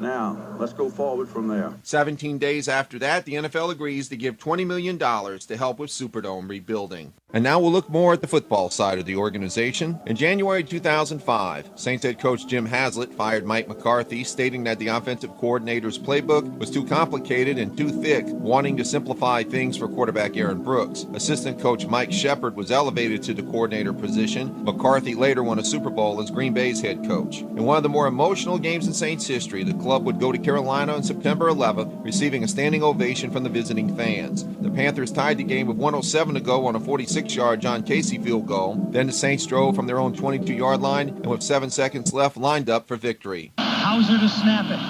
Now, let's go forward from there. 17 days after that, the NFL agrees to give $20 million to help with Superdome rebuilding. And now we'll look more at the football side of the organization. In January 2005, Saints head coach Jim Haslett fired Mike McCarthy, stating that the offensive coordinator's playbook was too complicated and too thick, wanting to simplify things for quarterback Aaron Brooks. Assistant coach Mike Shepard was elevated to the coordinator position. McCarthy later won a Super Bowl as Green Bay's head coach. In one of the more emotional games in Saints history, the club would go to Carolina on September 11th, receiving a standing ovation from the visiting fans. The Panthers tied the game with 1:07 to go on a 46-yard John Casey field goal. Then the Saints drove from their own 22-yard line and with 7 seconds left lined up for victory. Hauser to snap it.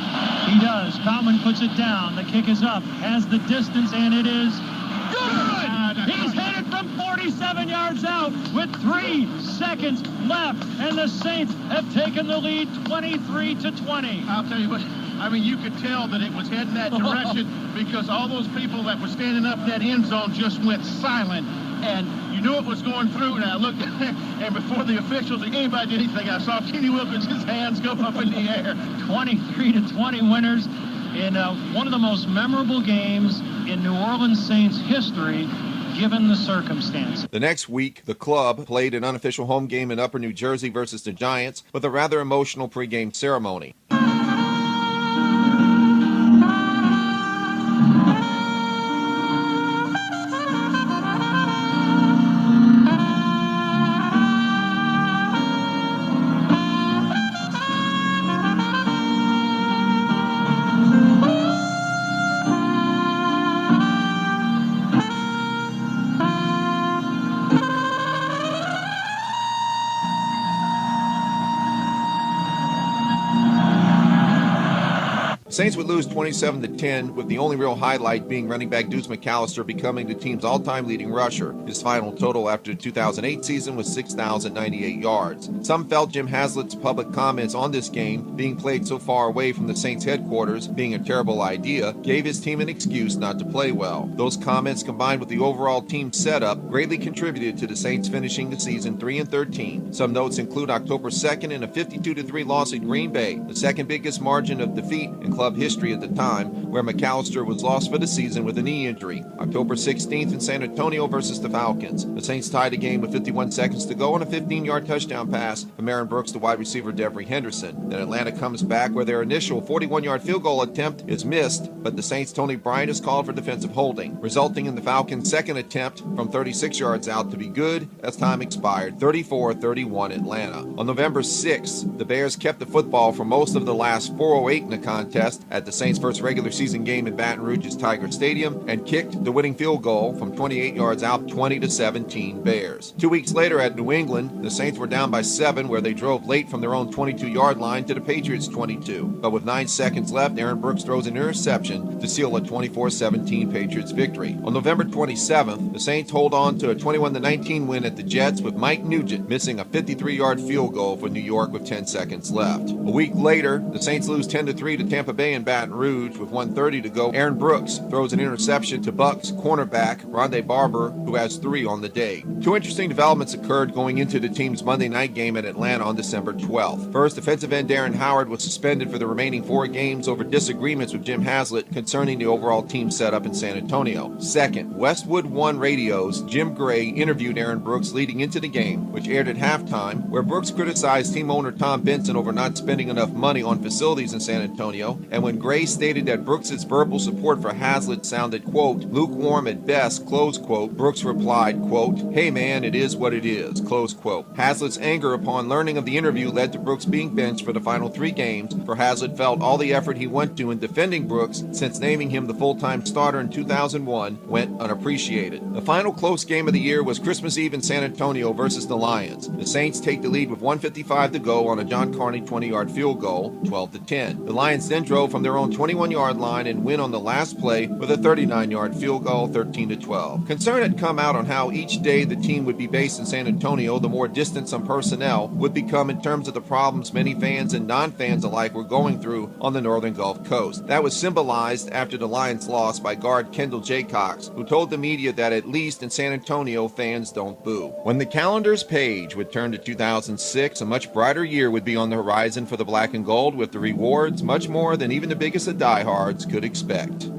He does. Bauman puts it down. The kick is up. Has the distance, and it is good! He's hit it from 47 yards out with 3 seconds left, and the Saints have taken the lead 23-20. I'll tell you what, I mean, you could tell that it was heading that direction because all those people that were standing up in that end zone just went silent, and you knew it was going through. And I looked at it, and before the officials or anybody did anything, I saw Kenny Wilkins' hands go up in the air. 23-20 winners in one of the most memorable games in New Orleans Saints history, given the circumstance. The next week, the club played an unofficial home game in Upper New Jersey versus the Giants with a rather emotional pregame ceremony. Saints would lose 27-10, with the only real highlight being running back Deuce McAllister becoming the team's all-time leading rusher. His final total after the 2008 season was 6,098 yards. Some felt Jim Haslett's public comments on this game, being played so far away from the Saints headquarters, being a terrible idea, gave his team an excuse not to play well. Those comments, combined with the overall team setup, greatly contributed to the Saints finishing the season 3-13. Some notes include October 2nd in a 52-3 loss at Green Bay, the second biggest margin of defeat in club history at the time, where McAllister was lost for the season with a knee injury. October 16th in San Antonio versus the Falcons. The Saints tied the game with 51 seconds to go on a 15-yard touchdown pass from Aaron Brooks to wide receiver Devery Henderson. Then Atlanta comes back where their initial 41-yard field goal attempt is missed, but the Saints' Tony Bryant is called for defensive holding, resulting in the Falcons' second attempt from 36 yards out to be good as time expired, 34-31 Atlanta. On November 6th, the Bears kept the football for most of the last 4:08 in the contest at the Saints' first regular season game in Baton Rouge's Tiger Stadium and kicked the winning field goal from 28 yards out, 20-17 Bears. 2 weeks later at New England, the Saints were down by 7 where they drove late from their own 22-yard line to the Patriots' 22. But with 9 seconds left, Aaron Brooks throws an interception to seal a 24-17 Patriots victory. On November 27th, the Saints hold on to a 21-19 win at the Jets with Mike Nugent missing a 53-yard field goal for New York with 10 seconds left. A week later, the Saints lose 10-3 to Tampa Bay in Baton Rouge with 1:30 to go. Aaron Brooks throws an interception to Bucs cornerback Rondé Barber, who has 3 on the day. 2 interesting developments occurred going into the team's Monday night game at Atlanta on December 12th. First, defensive end Darren Howard was suspended for the remaining 4 games over disagreements with Jim Haslett concerning the overall team setup in San Antonio. Second, Westwood One Radio's Jim Gray interviewed Aaron Brooks leading into the game, which aired at halftime, where Brooks criticized team owner Tom Benson over not spending enough money on facilities in San Antonio, and when Gray stated that Brooks' verbal support for Haslett sounded, quote, lukewarm at best, close quote, Brooks replied, quote, hey man, it is what it is, close quote. Haslett's anger upon learning of the interview led to Brooks being benched for the final 3 games, for Haslett felt all the effort he went to in defending Brooks since naming him the full-time starter in 2001 went unappreciated. The final close game of the year was Christmas Eve in San Antonio versus the Lions. The Saints take the lead with 1:55 to go on a John Carney 20-yard field goal, 12-10. The Lions then drove from their own 21-yard line and win on the last play with a 39-yard field goal, 13-12. Concern had come out on how each day the team would be based in San Antonio, the more distance on personnel would become in terms of the problems many fans and non-fans alike were going through on the northern Gulf Coast. That was symbolized after the Lions loss by guard Kendall Jaycox, who told the media that at least in San Antonio, fans don't boo. When the calendar's page would turn to 2006, a much brighter year would be on the horizon for the black and gold, with the rewards much more than even the biggest of diehards could expect.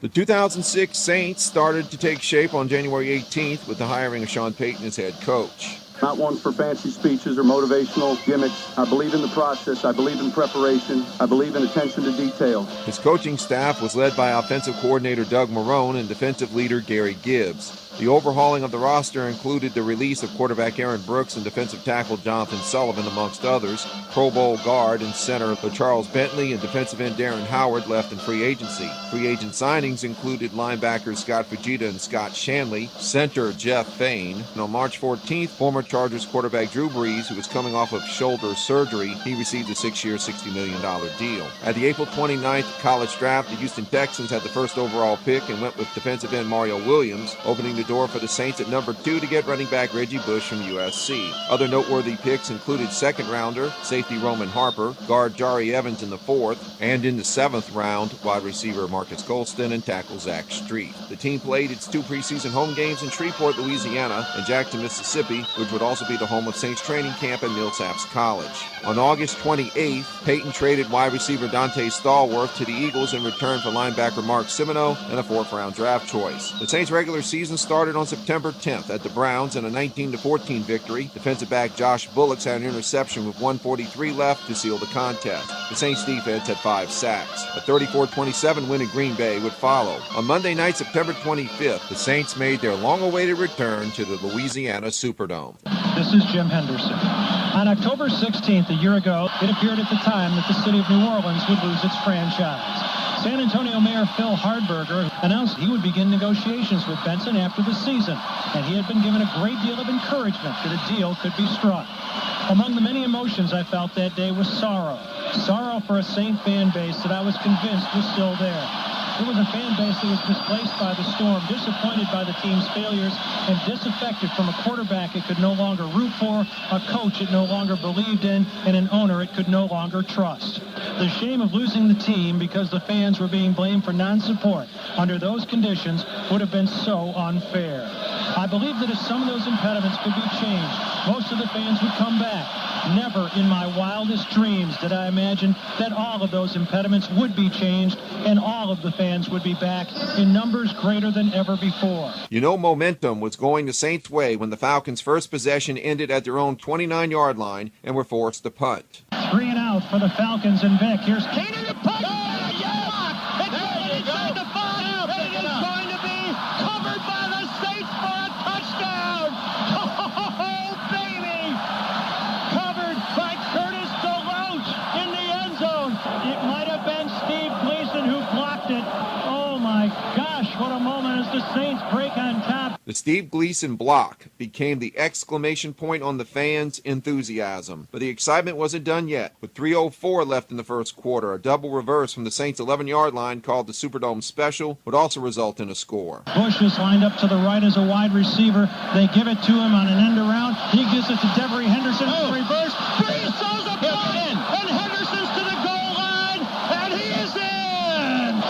The 2006 Saints started to take shape on January 18th with the hiring of Sean Payton as head coach. Not one for fancy speeches or motivational gimmicks. I believe in the process. I believe in preparation. I believe in attention to detail. His coaching staff was led by offensive coordinator Doug Marrone and defensive leader Gary Gibbs. The overhauling of the roster included the release of quarterback Aaron Brooks and defensive tackle Jonathan Sullivan, amongst others. Pro Bowl guard and center Charles Bentley and defensive end Darren Howard left in free agency. Free agent signings included linebackers Scott Fujita and Scott Shanley, center Jeff Fain. And on March 14th, former Chargers quarterback Drew Brees, who was coming off of shoulder surgery, he received a 6-year, $60 million deal. At the April 29th college draft, the Houston Texans had the first overall pick and went with defensive end Mario Williams, opening the door for the Saints at number 2 to get running back Reggie Bush from USC. Other noteworthy picks included second-rounder safety Roman Harper, guard Jari Evans in the 4th, and in the 7th round, wide receiver Marcus Golston and tackle Zach Street. The team played its 2 preseason home games in Shreveport, Louisiana, and Jackson, Mississippi, which would also be the home of Saints training camp and Millsaps College. On August 28th, Payton traded wide receiver Dante Stallworth to the Eagles in return for linebacker Mark Simoneau and a 4th-round draft choice. The Saints' regular season started on September 10th at the Browns in a 19-14 victory. Defensive back Josh Bullocks had an interception with 1:43 left to seal the contest. The Saints defense had 5 sacks. A 34-27 win in Green Bay would follow. On Monday night, September 25th, the Saints made their long-awaited return to the Louisiana Superdome. This is Jim Henderson. On October 16th, a year ago, it appeared at the time that the city of New Orleans would lose its franchise. San Antonio Mayor Phil Hardberger announced he would begin negotiations with Benson after the season, and he had been given a great deal of encouragement that a deal could be struck. Among the many emotions I felt that day was sorrow. Sorrow for a Saint fan base that I was convinced was still there. It was a fan base that was displaced by the storm, disappointed by the team's failures, and disaffected from a quarterback it could no longer root for, a coach it no longer believed in, and an owner it could no longer trust. The shame of losing the team because the fans were being blamed for non-support under those conditions would have been so unfair. I believe that if some of those impediments could be changed, most of the fans would come back. Never in my wildest dreams did I imagine that all of those impediments would be changed and all of the fans would be back in numbers greater than ever before. You know momentum was going the Saints' way when the Falcons' first possession ended at their own 29-yard line and were forced to punt. 3 and out for the Falcons and Vic. Here's Keenan to punt. It's inside the 5. It is going to be covered by the Saints for a touchdown. Oh, baby! Covered by Curtis DeLoach in the end zone. It might have been Steve Gleason who blocked it. Oh my gosh, what a moment as the Saints break on top. The Steve Gleason block became the exclamation point on the fans' enthusiasm. But the excitement wasn't done yet. With 3:04 left in the first quarter, a double reverse from the Saints' 11-yard line called the Superdome Special would also result in a score. Bush is lined up to the right as a wide receiver. They give it to him on an end around. He gives it to Devery Henderson in reverse. Breeze throws a ball in, and Henderson's to the goal line, and he is in!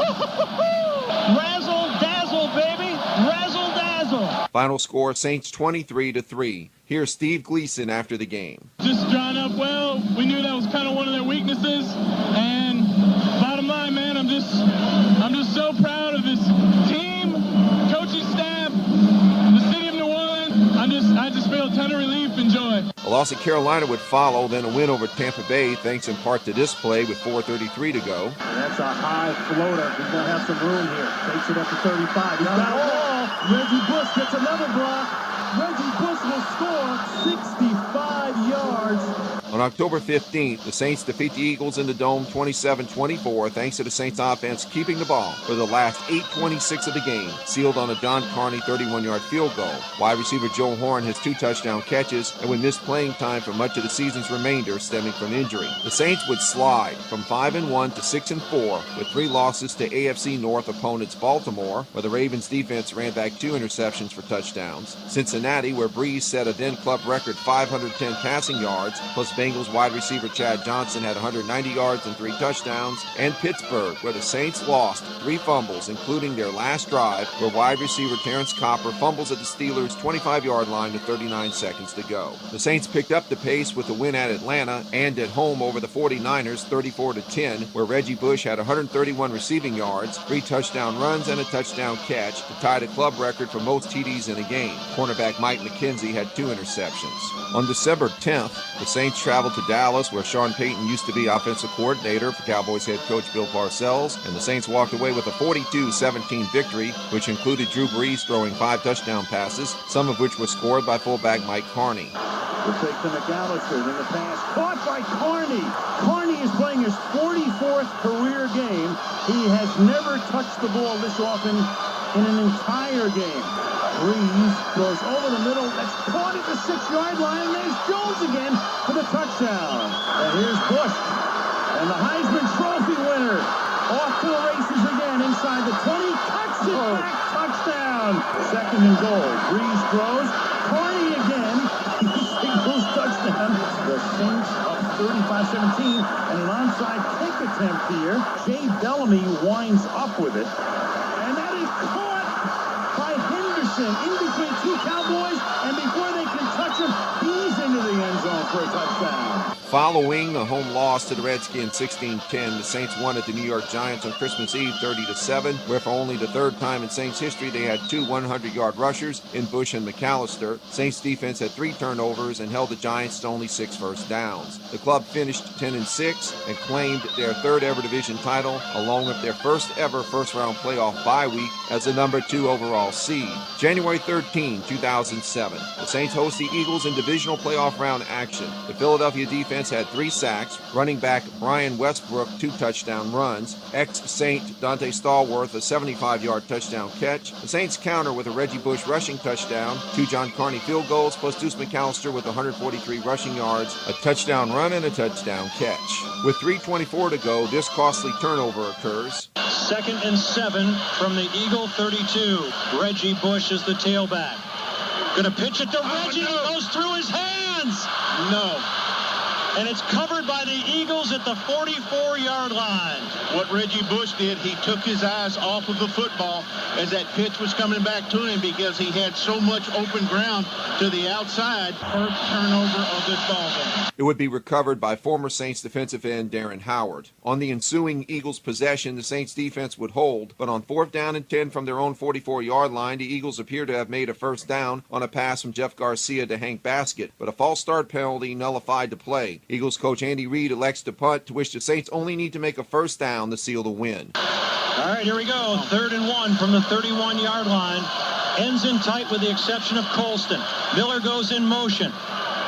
Razzle dazzle, baby! Razzle dazzle! Final score, Saints 23-3. Here's Steve Gleason after the game. Just drawn up well. We knew that was kind of one of their weaknesses. And bottom line, man, I'm just so proud of this team, coaching staff, the city of New Orleans. I just feel a ton of relief and joy. A loss at Carolina would follow, then a win over Tampa Bay, thanks in part to this play with 4:33 to go. That's a high floater. He's going to have some room here. Takes it up to 35. He's got a ball. Reggie Bush gets another block. Reggie Bush will score 65 yards. On October 15th, the Saints defeat the Eagles in the Dome 27-24 thanks to the Saints offense keeping the ball for the last 8:26 of the game, sealed on a Don Carney 31-yard field goal. Wide receiver Joe Horn has 2 touchdown catches and would miss playing time for much of the season's remainder stemming from injury. The Saints would slide from 5-1 to 6-4 with 3 losses to AFC North opponents Baltimore, where the Ravens defense ran back 2 interceptions for touchdowns, Cincinnati, where Breeze set a then club record 510 passing yards, plus Bengals wide receiver Chad Johnson had 190 yards and 3 touchdowns, and Pittsburgh, where the Saints lost 3 fumbles, including their last drive, where wide receiver Terrence Copper fumbles at the Steelers' 25-yard line with 39 seconds to go. The Saints picked up the pace with a win at Atlanta and at home over the 49ers 34-10, where Reggie Bush had 131 receiving yards, 3 touchdown runs, and a touchdown catch to tie the club record for most TDs in a game. Cornerback Mike McKenzie had 2 interceptions. On December 10th, the Saints traveled to Dallas, where Sean Payton used to be offensive coordinator for Cowboys head coach Bill Parcells, and the Saints walked away with a 42-17 victory, which included Drew Brees throwing 5 touchdown passes, some of which were scored by fullback Mike Carney. The fake to McAllister in the pass. Caught by Carney. Carney is playing his 44th career game. He has never touched the ball this often in an entire game. Breeze goes over the middle. That's caught at the 6-yard line. And there's Jones again for the touchdown. And here's Bush. And the Heisman Trophy winner off to the races again inside the 20. Cuts it back. Touchdown. 2nd and goal. Breeze throws. Carney again. Signals touchdown. The Saints up 35-17. And an onside kick attempt here. Jay Bellamy winds up with it. And that is caught by Henderson in between 2 Cowboys. And before they can touch him, he's into the end zone for a touchdown. Following a home loss to the Redskins 16-10, the Saints won at the New York Giants on Christmas Eve 30-7, where for only the 3rd time in Saints history they had 2 100-yard rushers in Bush and McAllister. Saints defense had 3 turnovers and held the Giants to only 6 first downs. The club finished 10-6 and claimed their 3rd ever division title, along with their 1st ever first-round playoff bye week as the number 2 overall seed. January 13, 2007, the Saints host the Eagles in divisional playoff round action. The Philadelphia defense defense had 3 sacks. Running back Brian Westbrook, 2 touchdown runs. Ex-Saint Dante Stallworth, a 75-yard touchdown catch. The Saints counter with a Reggie Bush rushing touchdown, 2 John Carney field goals, plus Deuce McAllister with 143 rushing yards, a touchdown run, and a touchdown catch. With 3:24 to go, this costly turnover occurs. 2nd and 7 from the Eagle 32. Reggie Bush is the tailback. Gonna pitch it to Reggie. It goes through his hands. No. And it's covered by the Eagles at the 44-yard line. What Reggie Bush did, he took his eyes off of the football as that pitch was coming back to him because he had so much open ground to the outside. First turnover of this ball game. It would be recovered by former Saints defensive end Darren Howard. On the ensuing Eagles possession, the Saints defense would hold, but on 4th down and 10 from their own 44-yard line, the Eagles appear to have made a first down on a pass from Jeff Garcia to Hank Baskett, but a false start penalty nullified the play. Eagles coach Andy Reid elects to punt, to which the Saints only need to make a first down to seal the win. All right, here we go. 3rd and 1 from the 31-yard line. Ends in tight with the exception of Colston. Miller goes in motion.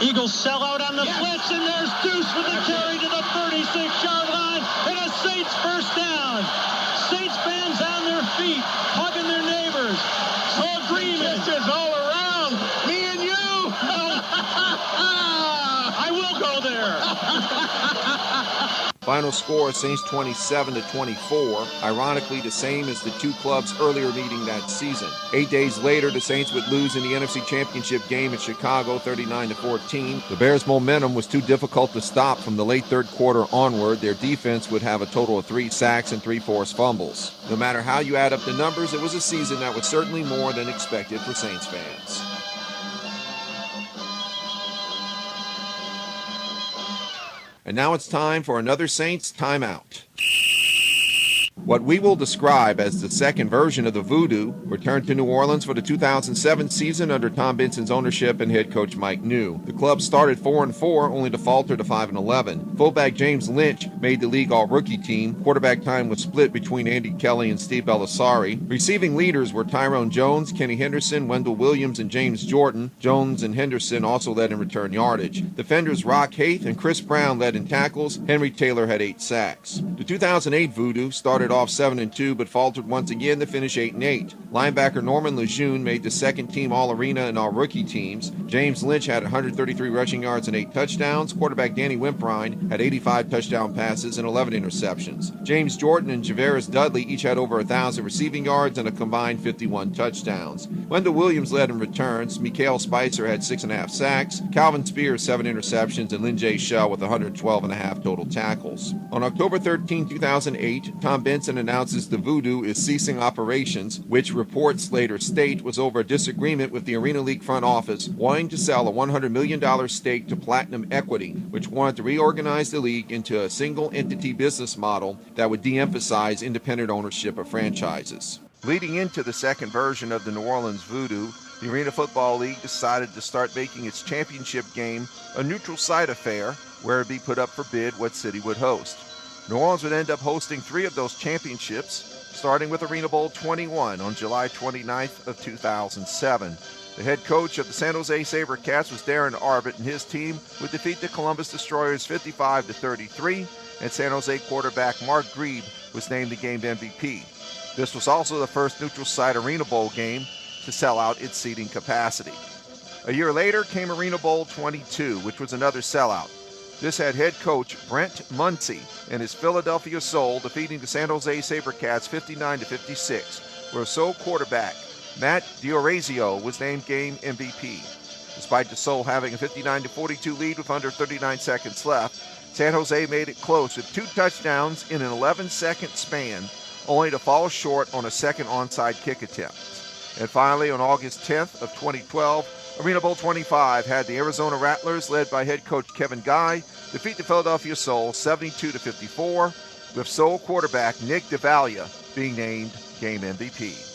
Eagles sell out on the blitz, and there's Deuce with the carry to the 36-yard line, and a Saints first down. Saints fans on their feet, hugging their neighbors. Agreement is all around. Me and you. I will go there. Final score, Saints 27-24, ironically the same as the two clubs' earlier meeting that season. 8 days later, the Saints would lose in the NFC Championship game in Chicago 39-14. The Bears' momentum was too difficult to stop from the late third quarter onward. Their defense would have a total of 3 sacks and 3 forced fumbles. No matter how you add up the numbers, it was a season that was certainly more than expected for Saints fans. And now it's time for another Saints timeout. What we will describe as the second version of the Voodoo returned to New Orleans for the 2007 season under Tom Benson's ownership and head coach Mike New. The club started 4-4, only to falter to 5-11. Fullback James Lynch made the league all-rookie team. Quarterback time was split between Andy Kelly and Steve Belisari. Receiving leaders were Tyrone Jones, Kenny Henderson, Wendell Williams, and James Jordan. Jones and Henderson also led in return yardage. Defenders Rock Haith and Chris Brown led in tackles. Henry Taylor had 8 sacks. The 2008 Voodoo started off 7-2, but faltered once again to finish 8-8. Linebacker Norman Lejeune made the second team All-Arena and All-Rookie teams. James Lynch had 133 rushing yards and 8 touchdowns. Quarterback Danny Wimprine had 85 touchdown passes and 11 interceptions. James Jordan and Javaris Dudley each had over 1,000 receiving yards and a combined 51 touchdowns. Wendell Williams led in returns. Mikael Spicer had 6.5 sacks. Calvin Spears 7 interceptions, and Lynn J. Shell with 112.5 total tackles. On October 13, 2008, Tom Benson announces the Voodoo is ceasing operations, which reports later state was over a disagreement with the Arena League front office wanting to sell a $100 million stake to Platinum Equity, which wanted to reorganize the league into a single entity business model that would de-emphasize independent ownership of franchises. Leading into the second version of the New Orleans Voodoo, the Arena Football League decided to start making its championship game a neutral site affair where it would be put up for bid what city would host. New Orleans would end up hosting 3 of those championships, starting with Arena Bowl 21 on July 29th of 2007. The head coach of the San Jose SaberCats was Darren Arbit, and his team would defeat the Columbus Destroyers 55-33, and San Jose quarterback Mark Grebe was named the game MVP. This was also the first neutral site Arena Bowl game to sell out its seating capacity. A year later came Arena Bowl 22, which was another sellout. This had head coach Brent Muncie and his Philadelphia Soul defeating the San Jose SaberCats 59-56, where Soul quarterback Matt D'Orazio was named game MVP. Despite the Soul having a 59-42 lead with under 39 seconds left, San Jose made it close with 2 touchdowns in an 11-second span, only to fall short on a second onside kick attempt. And finally, on August 10th of 2012, Arena Bowl 25 had the Arizona Rattlers, led by head coach Kevin Guy, defeat the Philadelphia Soul 72-54, with Soul quarterback Nick DeValia being named game MVP.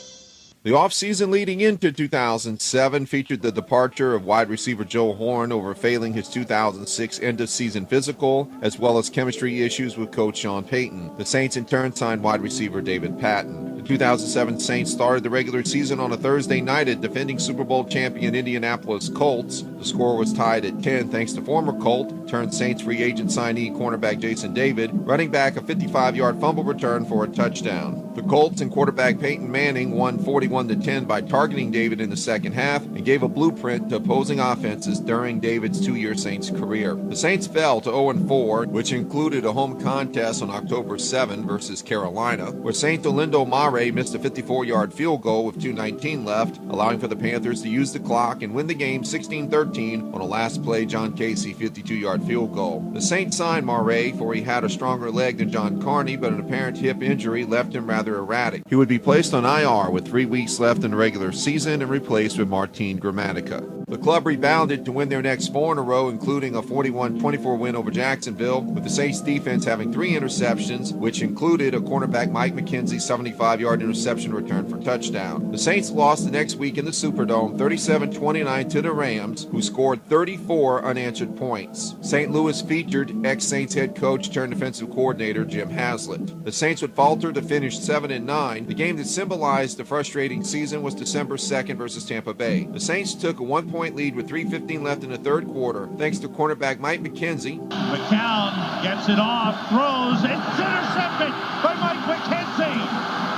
The offseason leading into 2007 featured the departure of wide receiver Joe Horn over failing his 2006 end-of-season physical, as well as chemistry issues with coach Sean Payton. The Saints in turn signed wide receiver David Patton. The 2007 Saints started the regular season on a Thursday night at defending Super Bowl champion Indianapolis Colts. The score was tied at 10 thanks to former Colt returned Saints free agent signee cornerback Jason David, running back a 55-yard fumble return for a touchdown. The Colts and quarterback Peyton Manning won 41-10 by targeting David in the second half and gave a blueprint to opposing offenses during David's two-year Saints career. The Saints fell to 0-4, which included a home contest on October 7 versus Carolina, where Saint Olindo Mare missed a 54-yard field goal with 2:19 left, allowing for the Panthers to use the clock and win the game 16-13 on a last play John Casey 52-yard field goal. The Saints signed Mare, for he had a stronger leg than John Carney, but an apparent hip injury left him rather erratic. He would be placed on IR with 3 weeks left in the regular season and replaced with Martin Gramatica. The club rebounded to win their next 4 in a row, including a 41-24 win over Jacksonville, with the Saints defense having 3 interceptions, which included a cornerback Mike McKenzie's 75-yard interception return for touchdown. The Saints lost the next week in the Superdome 37-29 to the Rams, who scored 34 unanswered points. St. Louis featured ex-Saints head coach turned defensive coordinator Jim Haslett. The Saints would falter to finish 7-9. The game that symbolized the frustrating season was December 2nd versus Tampa Bay. The Saints took a 1-point lead with 3:15 left in the third quarter, thanks to cornerback Mike McKenzie. McCown gets it off, throws, it's intercepted by Mike McKenzie.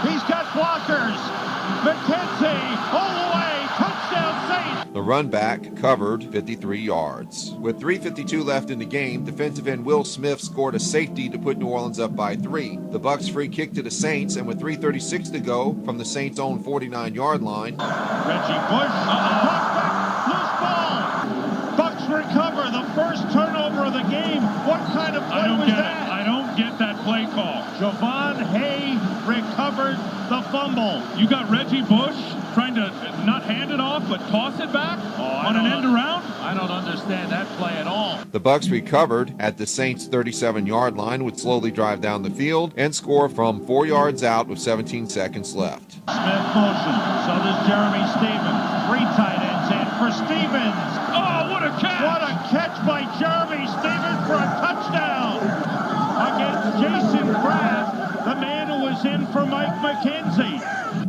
He's got blockers. McKenzie all the way, touchdown Saints. The run back covered 53 yards. With 3:52 left in the game, defensive end Will Smith scored a safety to put New Orleans up by 3. The Bucs free kick to the Saints, and with 3:36 to go from the Saints' own 49-yard line, Reggie Bush, loose ball. Bucs recover the first turnover of the game. What kind of play was that? I don't get that play call. Javon Hay recovered the fumble. You got Reggie Bush trying to not hand it off, but toss it back on an end around? I don't understand that play at all. the Bucs recovered at the Saints' 37-yard line, would slowly drive down the field and score from 4 yards out with 17 seconds left. Smith motion, so does Jeremy Stevens. 3 tight ends in for Stevens. Oh, what a catch! What a catch by Jeremy Stevens for a touchdown against Jason Kraft, the man who was in for Mike McKenzie.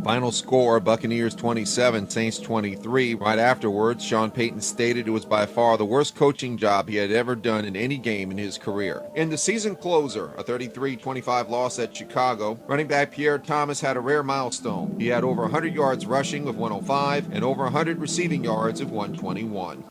Final score, Buccaneers 27, Saints 23. Right afterwards, Sean Payton stated it was by far the worst coaching job he had ever done in any game in his career. In the season closer, a 33-25 loss at Chicago, running back Pierre Thomas had a rare milestone. He had over 100 yards rushing with 105 and over 100 receiving yards of 121.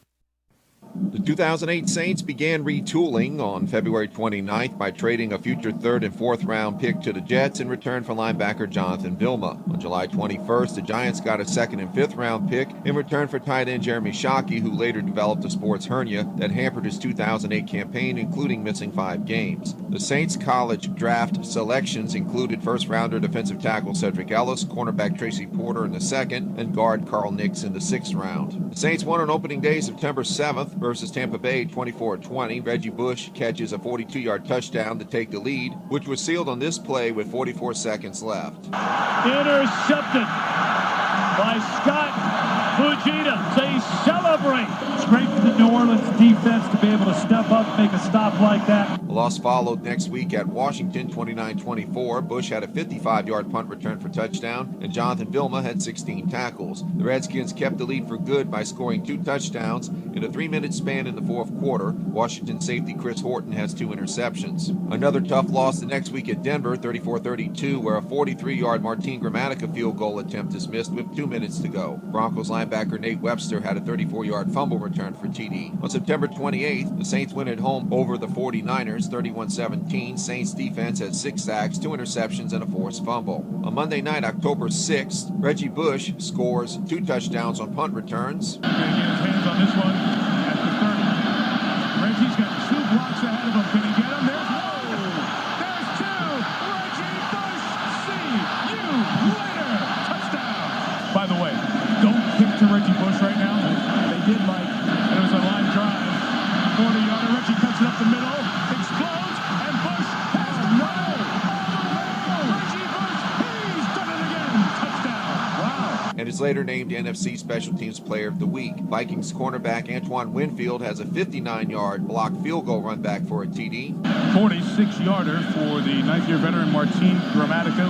The 2008 Saints began retooling on February 29th by trading a future 3rd and 4th round pick to the Jets in return for linebacker Jonathan Vilma. On July 21st, the Giants got a 2nd and 5th round pick in return for tight end Jeremy Shockey, who later developed a sports hernia that hampered his 2008 campaign, including missing 5 games. The Saints college draft selections included first-rounder defensive tackle Cedric Ellis, cornerback Tracy Porter in the 2nd, and guard Carl Nix in the 6th round. The Saints won on opening day September 7th versus Tampa Bay 24-20. Reggie Bush catches a 42-yard touchdown to take the lead, which was sealed on this play with 44 seconds left. Intercepted by Scott Fujita. They celebrate. It's great for the New Orleans defense to be able to step up and make a stop like that. The loss followed next week at Washington 29-24. Bush had a 55-yard punt return for touchdown, and Jonathan Vilma had 16 tackles. The Redskins kept the lead for good by scoring 2 touchdowns in a 3-minute span in the 4th quarter. Washington safety Chris Horton has 2 interceptions. Another tough loss the next week at Denver, 34-32, where a 43-yard Martin Gramatica field goal attempt is missed with 2 minutes to go. Broncos linebacker Nate Webster had a 34-yard fumble return for TD. On September 28th, the Saints win at home over the 49ers, 31-17. Saints defense had 6 sacks, 2 interceptions, and a forced fumble. On Monday night, October 6th, Reggie Bush scores 2 touchdowns on punt returns. Get his hands on this one at the 30. Reggie's got 2 blocks ahead of him. Can he get him? There's 2. See you later. Touchdown. By the way, don't kick to Reggie Bush right now. They did, Mike. It was a line drive. 40-yarder. Reggie cuts it up the middle. Explodes. And Bush has no. Reggie Bush. He's done it again. Touchdown. Wow. And is later named NFC Special Teams Player of the Week. Vikings cornerback Antoine Winfield has a 59-yard blocked field goal run back for a TD. 46-yarder for the 9th-year veteran Martin Gramatica.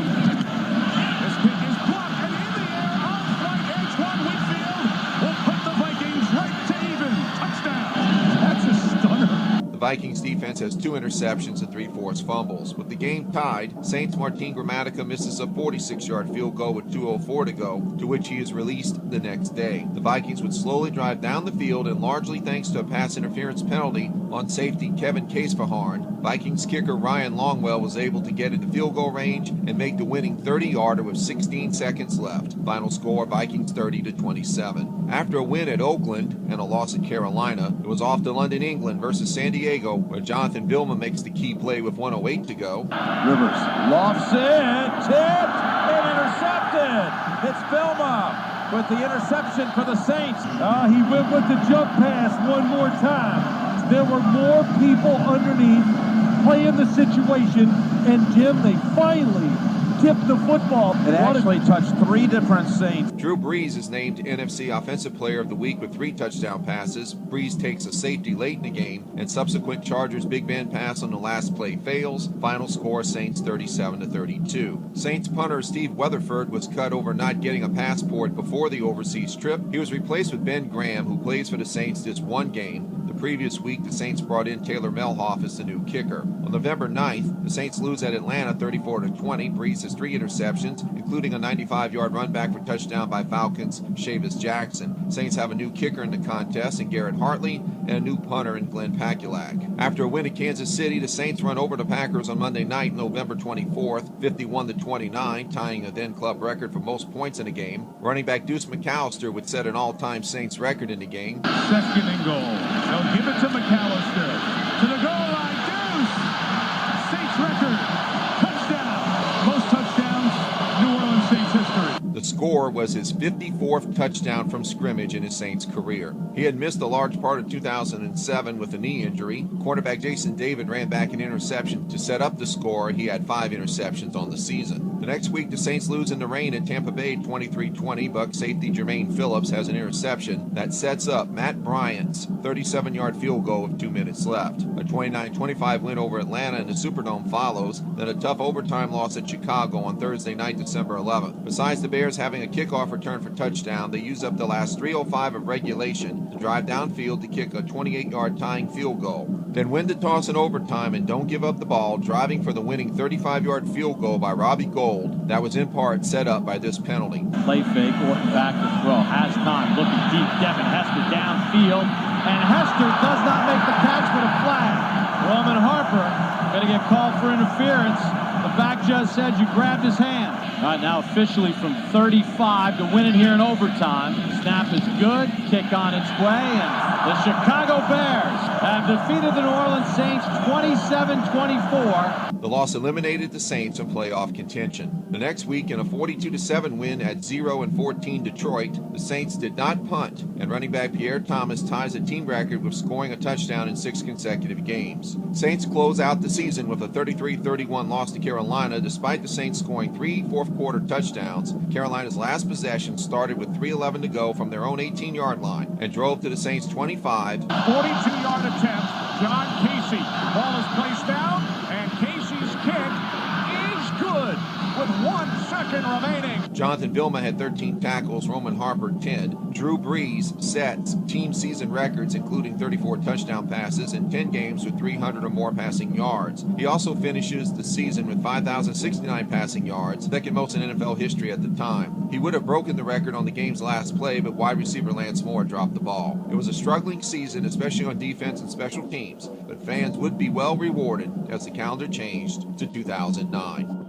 This kick is blocked and in the air off right. Antoine Winfield will put the Vikings right to even. Touchdown. That's a stunner. The Vikings defense has 2 interceptions and 3 forced fumbles. With the game tied, Saints' Martin Gramatica misses a 46-yard field goal with 2:04 to go, to which he is released the next day. The Vikings would slowly drive down the field, and largely thanks to a pass interference penalty on safety Kevin Casefaharn, Vikings kicker Ryan Longwell was able to get into field goal range and make the winning 30-yarder with 16 seconds left. Final score, Vikings 30-27. After a win at Oakland and a loss at Carolina, it was off to London, England versus San Diego, where Jonathan Vilma makes the key play with 1:08 to go. Rivers lofts it, tipped, and intercepted. It's Vilma with the interception for the Saints. He went with the jump pass one more time. There were more people underneath playing the situation, and Jim, they finally tipped the football. It actually touched 3 different Saints. Drew Brees is named NFC Offensive Player of the Week with 3 touchdown passes. Brees takes a safety late in the game, and subsequent Chargers Big Ben pass on the last play fails. Final score, Saints 37-32. Saints punter Steve Weatherford was cut over not getting a passport before the overseas trip. He was replaced with Ben Graham, who plays for the Saints just 1 game. The previous week, the Saints brought in Taylor Melhoff as the new kicker. On November 9th, the Saints lose at Atlanta 34-20. Brees has 3 interceptions, including a 95-yard run back for touchdown by Falcons' Chavis Jackson. Saints have a new kicker in the contest in Garrett Hartley and a new punter in Glenn Pakulak. After a win at Kansas City, the Saints run over the Packers on Monday night, November 24th, 51-29, tying a then-club record for most points in a game. Running back Deuce McAllister would set an all-time Saints record in the game. 2nd and goal. They'll give it to McAllister. To the goal line, Deuce! Saints record. Touchdown. Most touchdowns, New Orleans Saints history. The score was his 54th touchdown from scrimmage in his Saints career. He had missed a large part of 2007 with a knee injury. Cornerback Jason David ran back an interception to set up the score. He had 5 interceptions on the season. The next week, the Saints lose in the rain at Tampa Bay 23-20. Buck safety Jermaine Phillips has an interception that sets up Matt Bryant's 37-yard field goal with 2 minutes left. A 29-25 win over Atlanta in the Superdome follows, then a tough overtime loss at Chicago on Thursday night, December 11th. Besides the Bears having a kickoff return for touchdown, they used up the last 3:05 of regulation to drive downfield to kick a 28-yard tying field goal. Then win the toss in overtime and don't give up the ball, driving for the winning 35-yard field goal by Robbie Gould. That was in part set up by this penalty. Play fake, Orton back to throw, has time, looking deep, Devin Hester downfield, and Hester does not make the catch with a flag. Roman Harper going to get called for interference. The back judge said you grabbed his hand. All right, now officially from 35 to win it here in overtime. Snap is good, kick on its way, and the Chicago Bears have defeated the New Orleans Saints 27-24. The loss eliminated the Saints from playoff contention. The next week, in a 42-7 win at 0-14 Detroit, the Saints did not punt, and running back Pierre Thomas ties a team record with scoring a touchdown in 6 consecutive games. Saints close out the season with a 33-31 loss to Carolina, despite the Saints scoring 3 fourth-quarter touchdowns. Carolina's last possession started with 3:11 to go from their own 18-yard line and drove to the Saints' 25. 42-yard attempt. John Casey. Ball is placed down, and Casey's kick is good with 1 second remaining. Jonathan Vilma had 13 tackles, Roman Harper 10. Drew Brees sets team season records, including 34 touchdown passes in 10 games with 300 or more passing yards. He also finishes the season with 5,069 passing yards, second most in NFL history at the time. He would have broken the record on the game's last play, but wide receiver Lance Moore dropped the ball. It was a struggling season, especially on defense and special teams, but fans would be well rewarded as the calendar changed to 2009.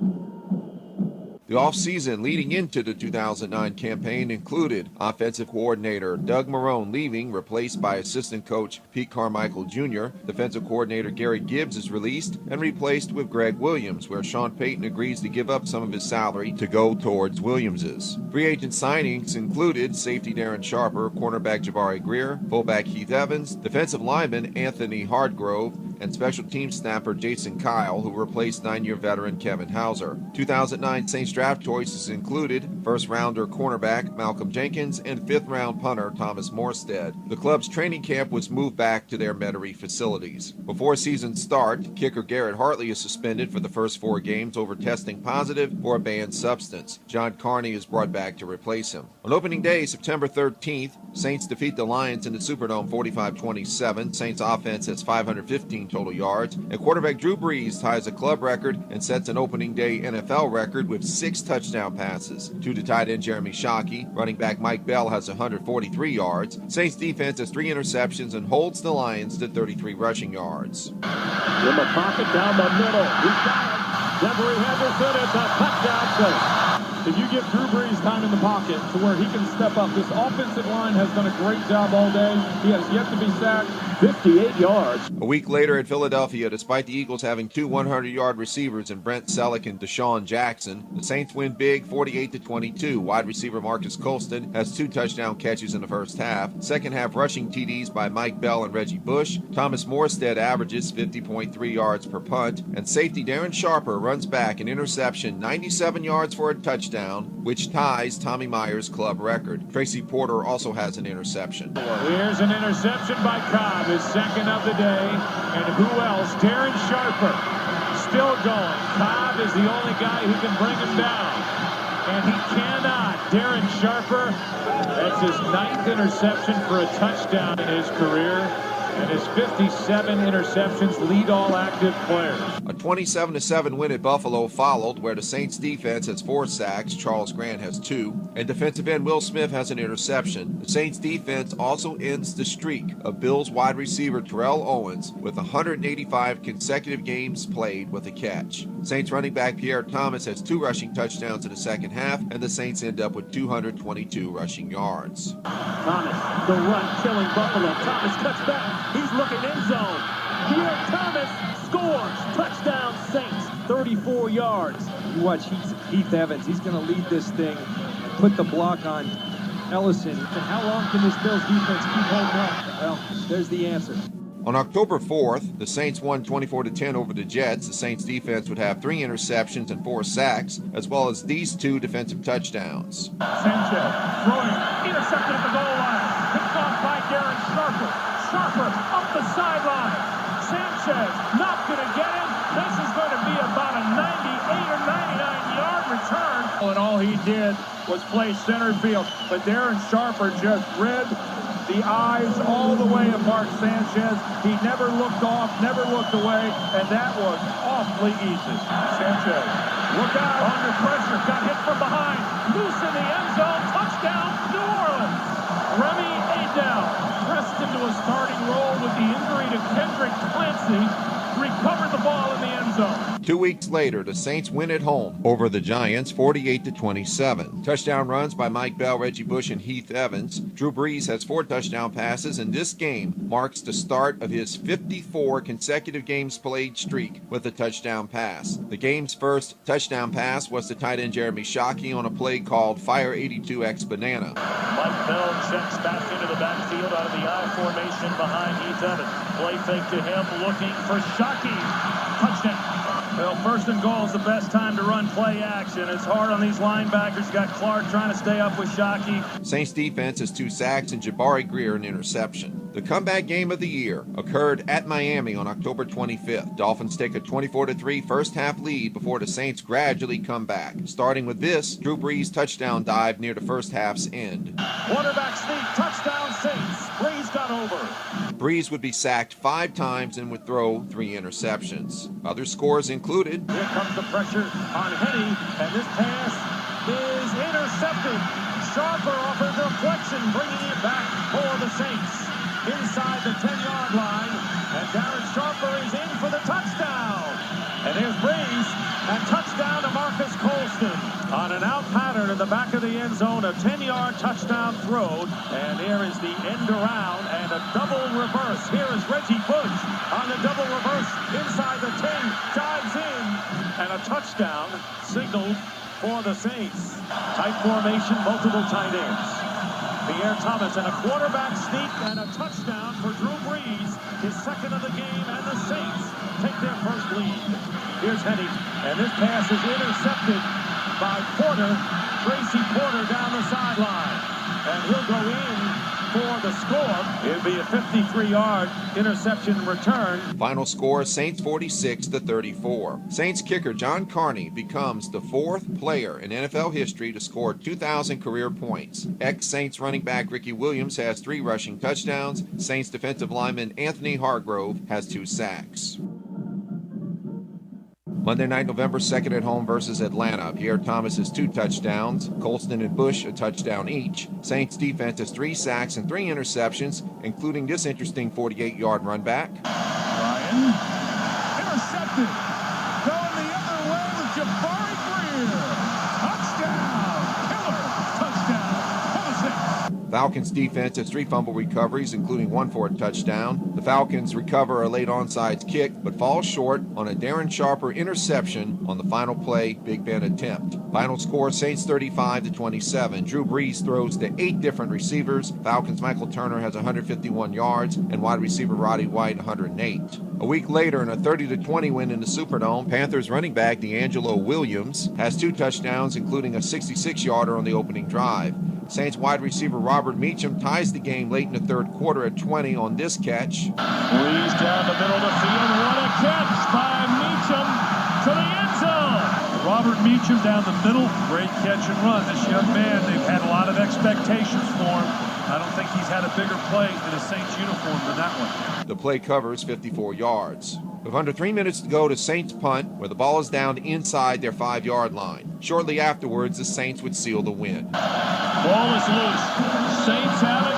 The offseason leading into the 2009 campaign included offensive coordinator Doug Marrone leaving, replaced by assistant coach Pete Carmichael Jr. Defensive coordinator Gary Gibbs is released and replaced with Greg Williams, where Sean Payton agrees to give up some of his salary to go towards Williams's. Free agent signings included safety Darren Sharper, cornerback Jabari Greer, fullback Heath Evans, defensive lineman Anthony Hardgrove, and special team snapper Jason Kyle, who replaced 9-year veteran Kevin Hauser. 2009 Saints draft choices included first-rounder cornerback Malcolm Jenkins and fifth-round punter Thomas Morstead. The club's training camp was moved back to their Metairie facilities. Before season start, kicker Garrett Hartley is suspended for the first 4 games over testing positive for a banned substance. John Carney is brought back to replace him. On opening day, September 13th, Saints defeat the Lions in the Superdome 45-27. Saints offense has 515 rushing total yards, and quarterback Drew Brees ties a club record and sets an opening day NFL record with 6 touchdown passes. 2 to tight end Jeremy Shockey. Running back Mike Bell has 143 yards. Saints defense has 3 interceptions and holds the Lions to 33 rushing yards. In the pocket down the middle. He's got it. Devery Henderson, it's a touchdown save. If you give Drew Brees time in the pocket to where he can step up, this offensive line has done a great job all day. He has yet to be sacked. 58 yards. A week later at Philadelphia, despite the Eagles having 2 100-yard receivers in Brent Selleck and Deshaun Jackson, the Saints win big 48-22. Wide receiver Marcus Colston has 2 touchdown catches in the first half. Second half rushing TDs by Mike Bell and Reggie Bush. Thomas Morstead averages 50.3 yards per punt. And safety Darren Sharper runs back an interception 97 yards for a touchdown, which ties Tommy Meyer's club record. Tracy Porter also has an interception. Here's an interception by Cobb, his second of the day. And who else? Darren Sharper still going. Cobb is the only guy who can bring him down. And he cannot. Darren Sharper, that's his 9th interception for a touchdown in his career. And his 57 interceptions lead all active players. A 27-7 win at Buffalo followed, where the Saints defense has 4 sacks, Charles Grant has 2, and defensive end Will Smith has an interception. The Saints defense also ends the streak of Bills wide receiver Terrell Owens with 185 consecutive games played with a catch. Saints running back Pierre Thomas has 2 rushing touchdowns in the second half, and the Saints end up with 222 rushing yards. Thomas, the run killing Buffalo. Thomas cuts back. He's looking end zone. Pierre Thomas scores. Touchdown Saints. 34 yards. You watch Heath Evans. He's going to lead this thing, put the block on Ellison. And how long can this Bills defense keep holding up? Well, there's the answer. On October 4th, the Saints won 24-10 over the Jets. The Saints defense would have 3 interceptions and 4 sacks, as well as these 2 defensive touchdowns. Sanchez throwing, intercepted at the goal line. Picked off by Darren Sharper. Sharper up the sideline. Sanchez not going to get him. This is going to be about a 98 or 99-yard return. And all he did was play center field. But Darren Sharper just read the eyes all the way of Mark Sanchez. He never looked off, never looked away, and that was awfully easy. Sanchez, look out, under pressure, got hit from behind, loose in the end zone, touchdown, New Orleans. Remy Adel pressed into a starting role with the injury to Kendrick Clancy, recovered the ball in the end zone. 2 weeks later, the Saints win at home over the Giants 48-27. Touchdown runs by Mike Bell, Reggie Bush, and Heath Evans. Drew Brees has 4 touchdown passes, and this game marks the start of his 54 consecutive games played streak with a touchdown pass. The game's first touchdown pass was to tight end Jeremy Shockey on a play called Fire 82X Banana. Mike Bell checks back into the backfield out of the I formation behind Heath Evans. Play fake to him, looking for Shockey. Touchdown. Well, first and goal is the best time to run play action. It's hard on these linebackers. You got Clark trying to stay up with Shockey. Saints defense has 2 sacks and Jabari Greer an interception. The comeback game of the year occurred at Miami on October 25th. Dolphins take a 24-3 first-half lead before the Saints gradually come back. Starting with this, Drew Brees' touchdown dive near the first half's end. Quarterback sneak, touchdown Saints. Brees got over. Brees would be sacked 5 times and would throw 3 interceptions. Other scores included. Here comes the pressure on Henny, and this pass is intercepted. Sharper off a deflection, bringing it back for the Saints. Inside the 10-yard line, and Darren Sharper is in for the touchdown. And here's Brees, and touchdown to Marcus Colston. On an out pattern in the back of the end zone, a 10-yard touchdown throw. And here is the end around and a double reverse. Here is Reggie Bush on the double reverse inside the 10, dives in, and a touchdown signaled for the Saints. Tight formation, multiple tight ends. Pierre Thomas and a quarterback sneak and a touchdown for Drew Brees, his second of the game, and the Saints take their first lead. Here's Henny, and this pass is intercepted by Porter, Tracy Porter down the sideline. And he'll go in for the score. It'd be a 53-yard interception return. Final score, Saints 46-34. Saints kicker John Carney becomes the fourth player in NFL history to score 2,000 career points. Ex-Saints running back Ricky Williams has 3 rushing touchdowns. Saints defensive lineman Anthony Hargrove has 2 sacks. Monday night, November 2nd at home versus Atlanta. Pierre Thomas has 2 touchdowns. Colston and Bush a touchdown each. Saints defense has 3 sacks and 3 interceptions, including this interesting 48-yard run back. Ryan, intercepted. Going the other way with Jabari Greer. Touchdown. Killer touchdown for the Saints. Falcons defense has 3 fumble recoveries, including 1 for a touchdown. The Falcons recover a late onside kick, but fall short on a Darren Sharper interception on the final play Big Ben attempt. Final score, Saints 35-27. Drew Brees throws to 8 different receivers. Falcons' Michael Turner has 151 yards, and wide receiver Roddy White 108. A week later, in a 30-20 win in the Superdome, Panthers running back D'Angelo Williams has 2 touchdowns, including a 66-yarder on the opening drive. Saints wide receiver Robert Meacham ties the game late in the third quarter at 20 on this catch. Breeze down the middle of the field. What a catch by Meacham to the end zone. Robert Meacham down the middle. Great catch and run. This young man, they've had a lot of expectations for him. I don't think he's had a bigger play in a Saints uniform than that one. The play covers 54 yards. With under 3 minutes to go to Saints punt, where the ball is down inside their 5-yard line. Shortly afterwards, the Saints would seal the win. Ball is loose. Saints have it.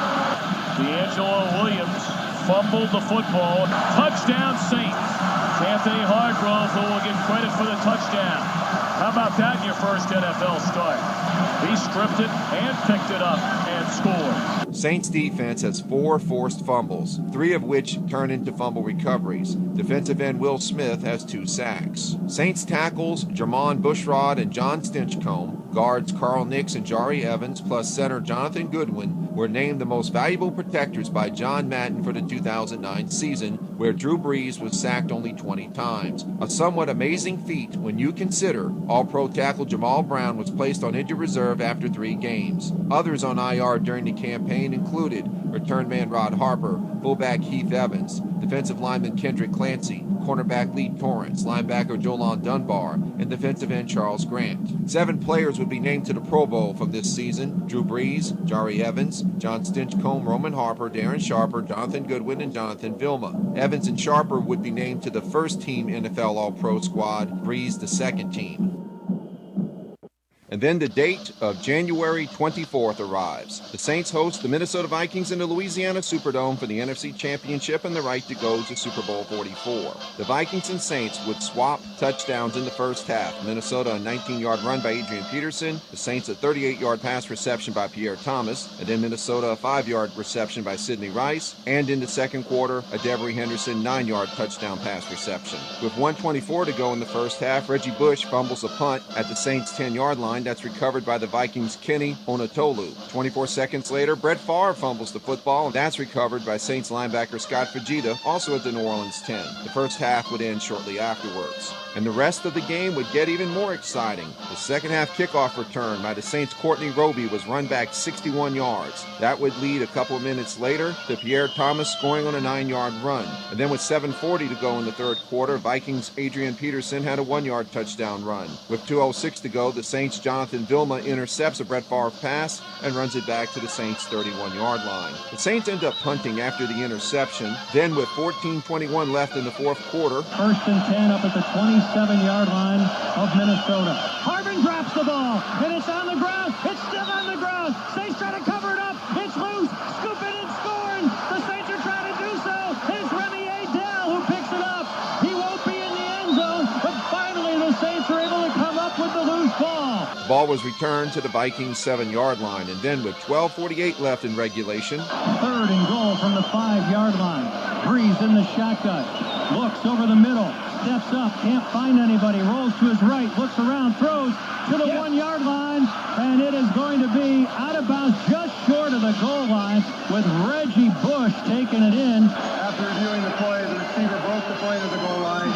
D'Angelo Williams fumbled the football. Touchdown Saints. Anthony Hargrove, who will get credit for the touchdown. How about that in your first NFL start? He stripped it and picked it up and scored. Saints defense has 4 forced fumbles, 3 of which turn into fumble recoveries. Defensive end Will Smith has 2 sacks. Saints tackles Jermon Bushrod and John Stinchcomb, guards Carl Nix and Jari Evans, plus center Jonathan Goodwin were named the most valuable protectors by John Madden for the 2009 season, where Drew Brees was sacked only 20 times. A somewhat amazing feat when you consider All-Pro tackle Jamal Brown was placed on injured reserve after 3 games. Others on IR during the campaign included return man Rod Harper, fullback Heath Evans, defensive lineman Kendrick Clancy, cornerback Lee Torrance, linebacker Jolon Dunbar, and defensive end Charles Grant. 7 players would be named to the Pro Bowl from this season: Drew Brees, Jari Evans, John Stinchcomb, Roman Harper, Darren Sharper, Jonathan Goodwin, and Jonathan Vilma. Evans and Sharper would be named to the first-team NFL All-Pro squad, Brees the second team. And then the date of January 24th arrives. The Saints host the Minnesota Vikings in the Louisiana Superdome for the NFC Championship and the right to go to Super Bowl 44. The Vikings and Saints would swap touchdowns in the first half. Minnesota a 19-yard run by Adrian Peterson, the Saints a 38-yard pass reception by Pierre Thomas, and then Minnesota a 5-yard reception by Sidney Rice, and in the second quarter, a Devery Henderson 9-yard touchdown pass reception. With 1:24 to go in the first half, Reggie Bush fumbles a punt at the Saints' 10-yard line. That's recovered by the Vikings' Kenny Onatolu. 24 seconds later, Brett Favre fumbles the football, and that's recovered by Saints linebacker Scott Fujita, also at the New Orleans 10. The first half would end shortly afterwards. And the rest of the game would get even more exciting. The second half kickoff return by the Saints' Courtney Roby was run back 61 yards. That would lead a couple of minutes later to Pierre Thomas scoring on a 9-yard run. And then with 7:40 to go in the third quarter, Vikings' Adrian Peterson had a 1-yard touchdown run. With 2:06 to go, the Saints' Jonathan Vilma intercepts a Brett Favre pass and runs it back to the Saints' 31-yard line. The Saints end up punting after the interception. Then with 14:21 left in the fourth quarter, 1st and 10 up at the 27-yard line of Minnesota. Harvin drops the ball, and it's on the ground. It's still on the ground. Saints try to cover it up. It's loose. Scoop it and scoring. The Saints are trying to do so. It's Remy Adell who picks it up. He won't be in the end zone, but finally the Saints are able to come up with the loose ball. The ball was returned to the Vikings' 7-yard line, and then with 12:48 left in regulation, 3rd and goal from the 5-yard line. Brees in the shotgun. Looks over the middle. Steps up, can't find anybody, rolls to his right, looks around, throws to the 1-yard line, and it is going to be out of bounds just short of the goal line with Reggie Bush taking it in. After reviewing the play, the receiver broke the plane of the goal line.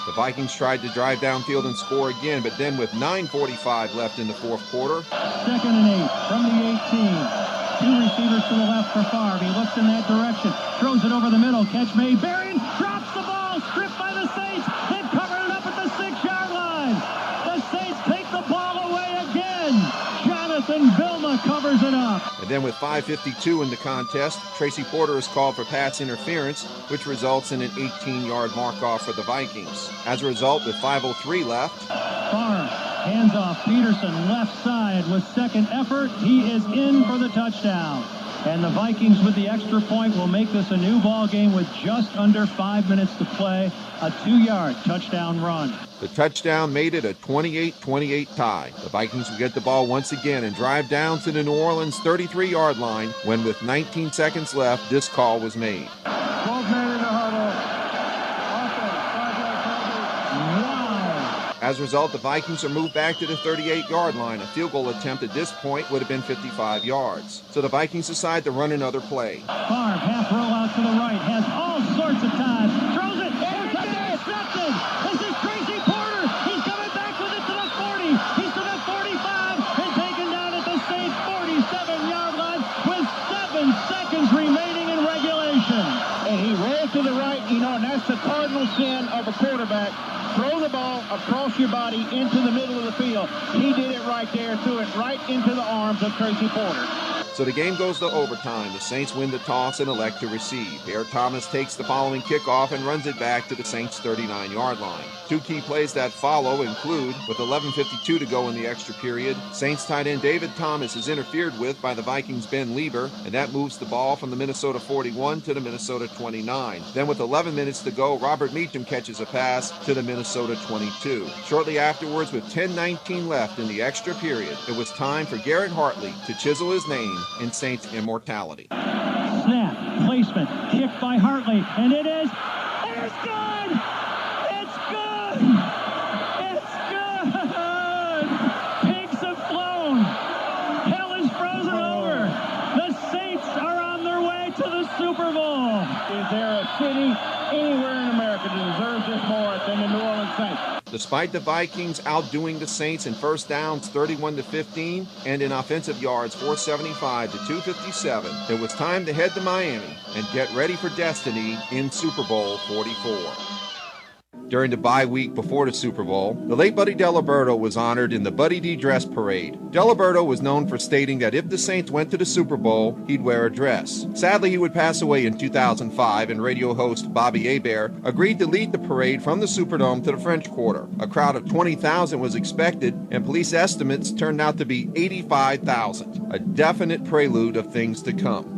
the Vikings tried to drive downfield and score again, but then with 9:45 left in the fourth quarter, 2nd and 8 from the 18. to the left for Favre. He looks in that direction. Throws it over the middle. Catch made. Berrien drops the ball. Stripped by the Saints. They've covered it up at the 6-yard line. The Saints take the ball away again. Jonathan Vilma covers it up. And then with 5:52 in the contest, Tracy Porter is called for pass interference, which results in an 18-yard mark-off for the Vikings. As a result, with 5:03 left, Favre hands off. Peterson left side with second effort. He is in for the touchdown. And the Vikings with the extra point will make this a new ball game with just under 5 minutes to play. A 2-yard touchdown run. The touchdown made it a 28-28 tie. The Vikings would get the ball once again and drive down to the New Orleans 33-yard line when, with 19 seconds left, this call was made. 12 men in the huddle. As a result, the Vikings are moved back to the 38-yard line. A field goal attempt at this point would have been 55 yards. So the Vikings decide to run another play. Favre, half roll out to the right, has all sorts of time, throws it, intercepted. This is Tracy Porter. He's coming back with it to the 40. He's to the 45 and taken down at the Saints 47-yard line with 7 seconds remaining in regulation. And he rolled to the right, and that's the cardinal sin of a quarterback. Throw the ball across your body into the middle of the field. He did it right there, threw it right into the arms of Tracy Porter. So the game goes to overtime. The Saints win the toss and elect to receive. Eric Thomas takes the following kickoff and runs it back to the Saints' 39-yard line. Two key plays that follow include, with 11:52 to go in the extra period, Saints tight end David Thomas is interfered with by the Vikings' Ben Lieber, and that moves the ball from the Minnesota 41 to the Minnesota 29. Then with 11 minutes to go, Robert Meacham catches a pass to the Minnesota 22. Shortly afterwards, with 10:19 left in the extra period, it was time for Garrett Hartley to chisel his name in Saints immortality. Snap, placement, kick by Hartley, and it is good! It's good! It's good! Pigs have flown! Hell is frozen over! The Saints are on their way to the Super Bowl! Is there a city anywhere in America that deserves this more than the New Orleans Saints? Despite the Vikings outdoing the Saints in first downs 31-15 and in offensive yards 475 to 257, it was time to head to Miami and get ready for destiny in Super Bowl 44. During the bye week before the Super Bowl, the late Buddy Diliberto was honored in the Buddy D dress parade. Diliberto was known for stating that if the Saints went to the Super Bowl, he'd wear a dress. Sadly, he would pass away in 2005, and radio host Bobby Hebert agreed to lead the parade from the Superdome to the French Quarter. A crowd of 20,000 was expected, and police estimates turned out to be 85,000, a definite prelude of things to come.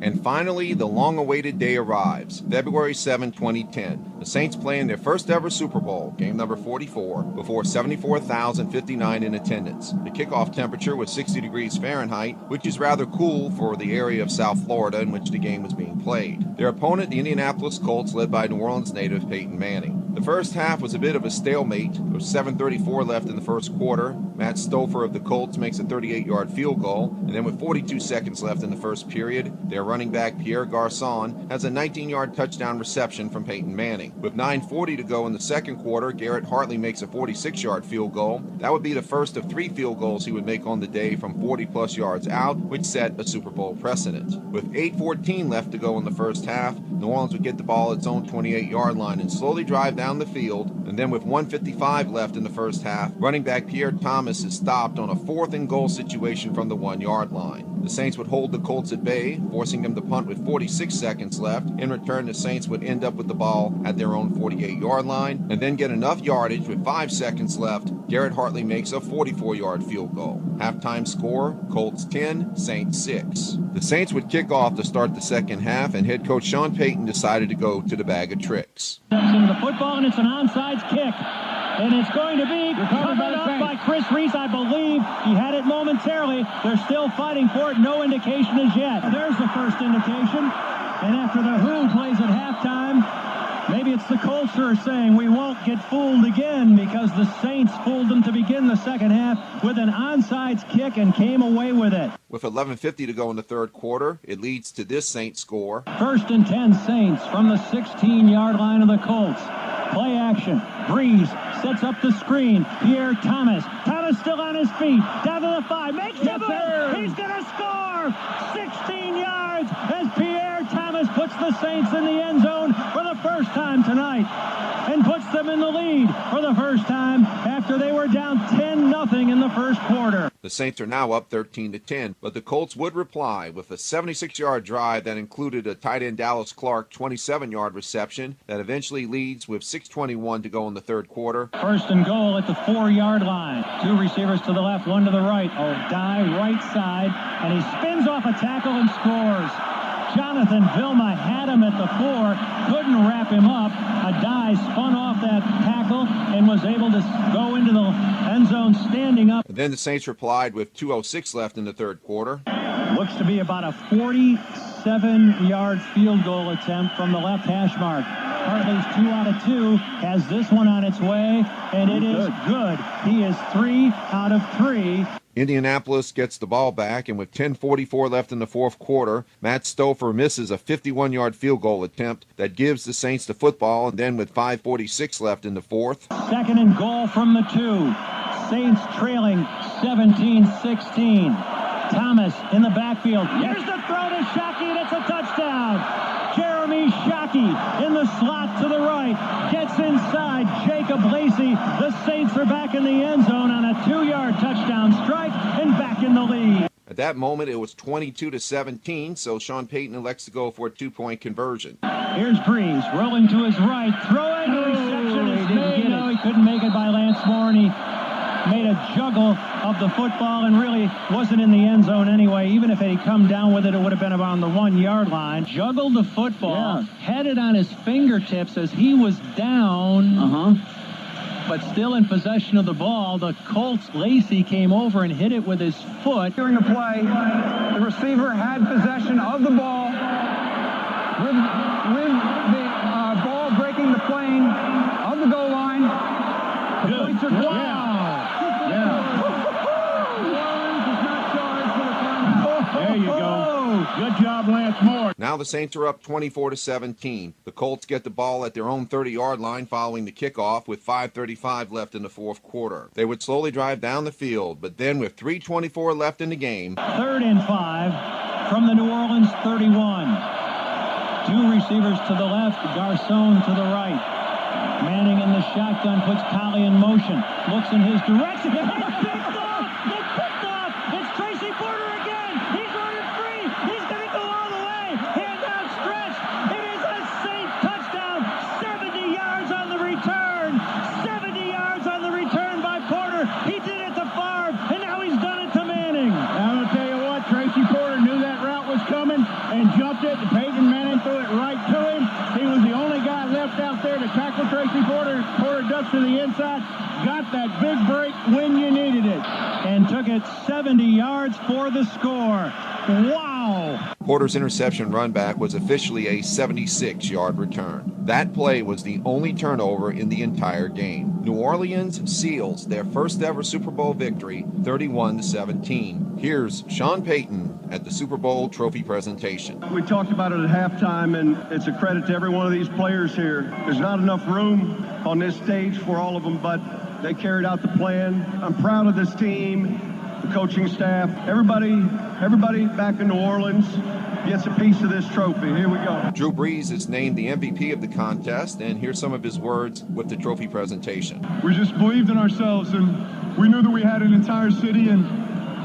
And finally, the long-awaited day arrives, February 7, 2010. The Saints play in their first ever Super Bowl, game number 44, before 74,059 in attendance. The kickoff temperature was 60 degrees Fahrenheit, which is rather cool for the area of South Florida in which the game was being played. Their opponent, the Indianapolis Colts, led by New Orleans native Peyton Manning. The first half was a bit of a stalemate. There was 7:34 left in the first quarter. Matt Stouffer of the Colts makes a 38-yard field goal, and then with 42 seconds left in the first period, their running back Pierre Garçon has a 19-yard touchdown reception from Peyton Manning. With 9:40 to go in the second quarter, Garrett Hartley makes a 46-yard field goal. That would be the first of 3 field goals he would make on the day from 40-plus yards out, which set a Super Bowl precedent. With 8:14 left to go in the first half, New Orleans would get the ball at its own 28-yard line and slowly drive down the field, and then with 1:55 left in the first half, running back Pierre Thomas is stopped on a 4th and goal situation from the 1-yard line. The Saints would hold the Colts at bay, forcing them to punt with 46 seconds left. In return, the Saints would end up with the ball at their own 48-yard line, and then get enough yardage with 5 seconds left. Garrett Hartley makes a 44-yard field goal. Halftime score, Colts 10, Saints 6. The Saints would kick off to start the second half, and head coach Sean Payton decided to go to the bag of tricks. Steps into the football, and it's an onside kick. And it's going to be covered up by Chris Reese, I believe. He had it momentarily. They're still fighting for it. No indication as yet. There's the first indication. And after the Who plays at halftime, maybe it's the Colts who are saying we won't get fooled again, because the Saints fooled them to begin the second half with an onside kick and came away with it. With 11:50 to go in the third quarter, it leads to this Saints score. 1st and 10 Saints from the 16-yard line of the Colts. Play action. Breeze sets up the screen. Pierre Thomas. Thomas still on his feet. Down to the 5. Makes the move. He's going to score. 16 yards. the Saints in the end zone for the first time tonight and puts them in the lead for the first time after they were down 10-0 in the first quarter. The Saints are now up 13-10, but the Colts would reply with a 76-yard drive that included a tight end Dallas Clark 27-yard reception that eventually leads with 6:21 to go in the third quarter. First and goal at the 4-yard line. Two receivers to the left, one to the right. O'Dye right side, and he spins off a tackle and scores. Jonathan Vilma had him at the 4, couldn't wrap him up. O'Dye spun off that tackle and was able to go into the end zone standing up. And then the Saints replied with 2:06 left in the third quarter. Looks to be about a 47-yard field goal attempt from the left hash mark. Hartley's 2 out of 2, has this one on its way, and it is good. He is 3 out of 3. Indianapolis gets the ball back, and with 10:44 left in the fourth quarter, Matt Stouffer misses a 51-yard field goal attempt that gives the Saints the football, and then with 5:46 left in the fourth. Second and goal from the 2. Saints trailing 17-16. Thomas in the backfield. Here's the throw to Shockey, and it's a touchdown. Jeremy Shockey in the slot to the right. Gets inside Jacob Lacey. The Saints are back in the end zone on a 2-yard touchdown strike and back in the lead. At that moment, it was 22-17, so Sean Payton elects to go for a 2-point conversion. Here's Breeze rolling to his right. Throwing the reception is made. No, he couldn't make it by Lance Moore, and he made a juggle of the football and really wasn't in the end zone anyway. Even if he'd come down with it, it would have been around the 1-yard line. Juggled the football, had it on his fingertips as he was down, but still in possession of the ball. The Colts, Lacey came over and hit it with his foot. During the play, the receiver had possession of the ball with the ball breaking the plane of the goal line. The points are clear. There you go. Good job, Lance Moore. Now the Saints are up 24-17. The Colts get the ball at their own 30-yard line following the kickoff with 5:35 left in the fourth quarter. They would slowly drive down the field, but then with 3:24 left in the game. 3rd and 5 from the New Orleans 31. Two receivers to the left, Garcon to the right. Manning in the shotgun puts Collie in motion. Looks in his direction. It's picked off! It's picked off! It's Tracy Porter again! He's running free! He's going to go all the way! Hand outstretched! It is a Saint touchdown! 70 yards on the return! 70 yards on the return by Porter! He did it to Favre, and now he's done it to Manning! I'm going to tell you what, Tracy Porter knew that route was coming and jumped it. Peyton Manning threw it right to him. He was the only guy left out there to tackle Tracy Porter. Porter ducks to the inside, got that big break when you needed it. And took it 70 yards for the score. Wow! Porter's interception run back was officially a 76-yard return. That play was the only turnover in the entire game. New Orleans seals their first ever Super Bowl victory, 31-17. Here's Sean Payton at the Super Bowl trophy presentation. We talked about it at halftime, and it's a credit to every one of these players here. There's not enough room on this stage for all of them, but they carried out the plan. I'm proud of this team, the coaching staff, everybody back in New Orleans gets a piece of this trophy. Here we go. Drew Brees is named the MVP of the contest, and here's some of his words with the trophy presentation. We just believed in ourselves, and we knew that we had an entire city and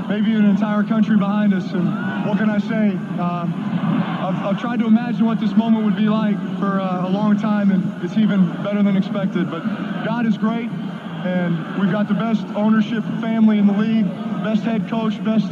maybe an entire country behind us. And what can I say? I've tried to imagine what this moment would be like for a long time, and it's even better than expected. But God is great, and we've got the best ownership family in the league, best head coach, best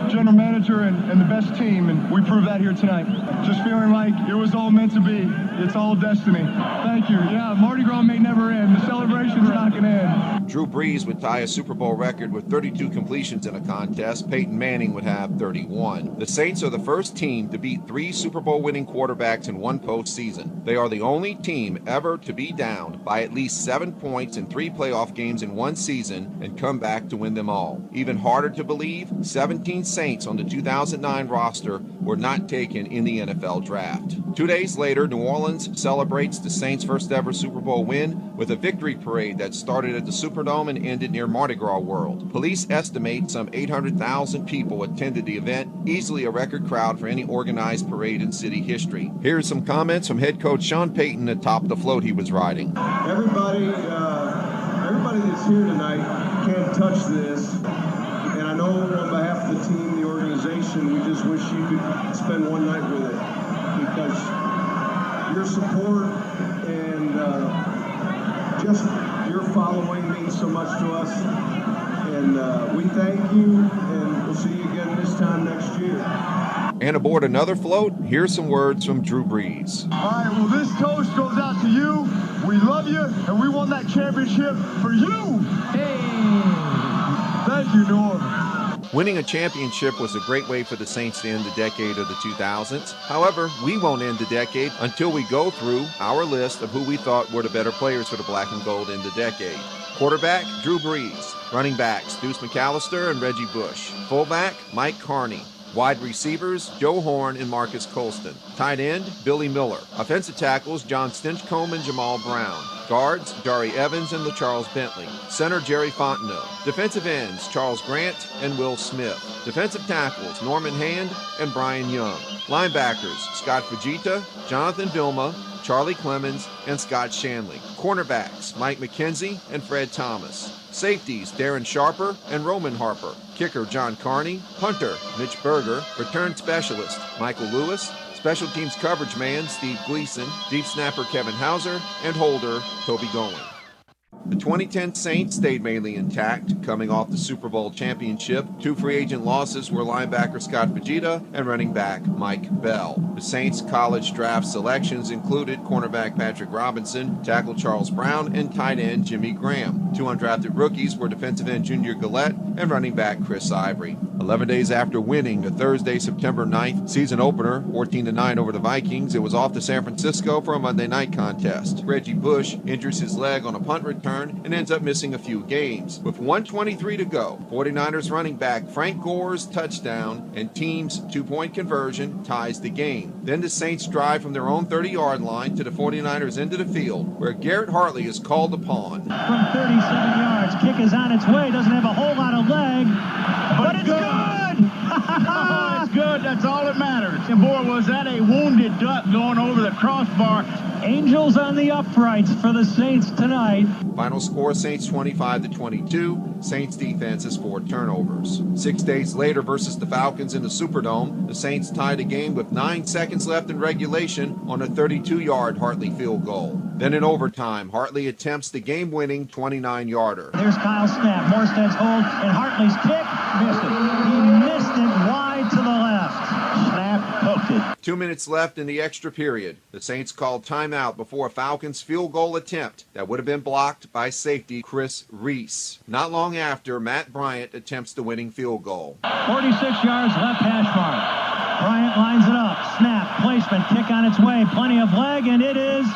general manager, and the best team, and we proved that here tonight. Just feeling like it was all meant to be. It's all destiny. Thank you. Yeah, Mardi Gras may never end. The celebration's not going to end. Drew Brees would tie a Super Bowl record with 32 completions in a contest. Peyton Manning would have 31. The Saints are the first team to beat 3 Super Bowl winning quarterbacks in one postseason. They are the only team ever to be down by at least 7 points in 3 playoff games in one season and come back to win them all. Even harder to believe, 17 13 Saints on the 2009 roster were not taken in the NFL draft. 2 days later, New Orleans celebrates the Saints' first ever Super Bowl win with a victory parade that started at the Superdome and ended near Mardi Gras World. Police estimate some 800,000 people attended the event, easily a record crowd for any organized parade in city history. Here's some comments from head coach Sean Payton atop the float he was riding. Everybody that's here tonight can't touch this, and I know on behalf of the team, the organization, we just wish you could spend one night with it, because your support and just your following means so much to us, and we thank you, and we'll see you again this time next year. And aboard another float, here's some words from Drew Brees. All right, well, this toast goes out to you. We love you, and we won that championship for you. Hey! Thank you, Norm. Winning a championship was a great way for the Saints to end the decade of the 2000s. However, we won't end the decade until we go through our list of who we thought were the better players for the black and gold in the decade. Quarterback, Drew Brees. Running backs, Deuce McAllister and Reggie Bush. Fullback, Mike Carney. Wide receivers, Joe Horn and Marcus Colston. Tight end, Billy Miller. Offensive tackles, John Stinchcomb and Jamal Brown. Guards, Dari Evans and LaCharles Bentley. Center, Jerry Fontenot. Defensive ends, Charles Grant and Will Smith. Defensive tackles, Norman Hand and Brian Young. Linebackers, Scott Fujita, Jonathan Vilma, Charlie Clemens, and Scott Shanley. Cornerbacks, Mike McKenzie and Fred Thomas. Safeties, Darren Sharper and Roman Harper. Kicker, John Carney. Punter, Mitch Berger. Return specialist, Michael Lewis. Special teams coverage man, Steve Gleason. Deep snapper, Kevin Hauser. And holder, Toby Goen. The 2010 Saints stayed mainly intact, coming off the Super Bowl championship. 2 free agent losses were linebacker Scott Fujita and running back Mike Bell. The Saints' college draft selections included cornerback Patrick Robinson, tackle Charles Brown, and tight end Jimmy Graham. 2 undrafted rookies were defensive end Junior Gillette and running back Chris Ivory. 11 days after winning the Thursday, September 9th season opener, 14-9 over the Vikings, it was off to San Francisco for a Monday night contest. Reggie Bush injures his leg on a punt return and ends up missing a few games. With 1:23 to go, 49ers running back Frank Gore's touchdown and team's 2-point conversion ties the game. Then the Saints drive from their own 30-yard line to the 49ers end of the field, where Garrett Hartley is called upon. From 37 yards, kick is on its way, doesn't have a whole lot of leg, but it's good! Oh, it's good. That's all that matters. And boy, was that a wounded duck going over the crossbar. Angels on the uprights for the Saints tonight. Final score, Saints 25-22. Saints defense has 4 turnovers. 6 days later versus the Falcons in the Superdome, the Saints tied a game with 9 seconds left in regulation on a 32-yard Hartley field goal. Then in overtime, Hartley attempts the game-winning 29-yarder. There's Kyle Snap, Morstead's hold, and Hartley's kick. Missed it. He missed it wide to the left. Snap hooked it. 2 minutes left in the extra period. The Saints called timeout before a Falcons field goal attempt that would have been blocked by safety Chris Reese. Not long after, Matt Bryant attempts the winning field goal. 46 yards, left hash mark. Bryant lines it up. Snap, placement, kick on its way. Plenty of leg, and it is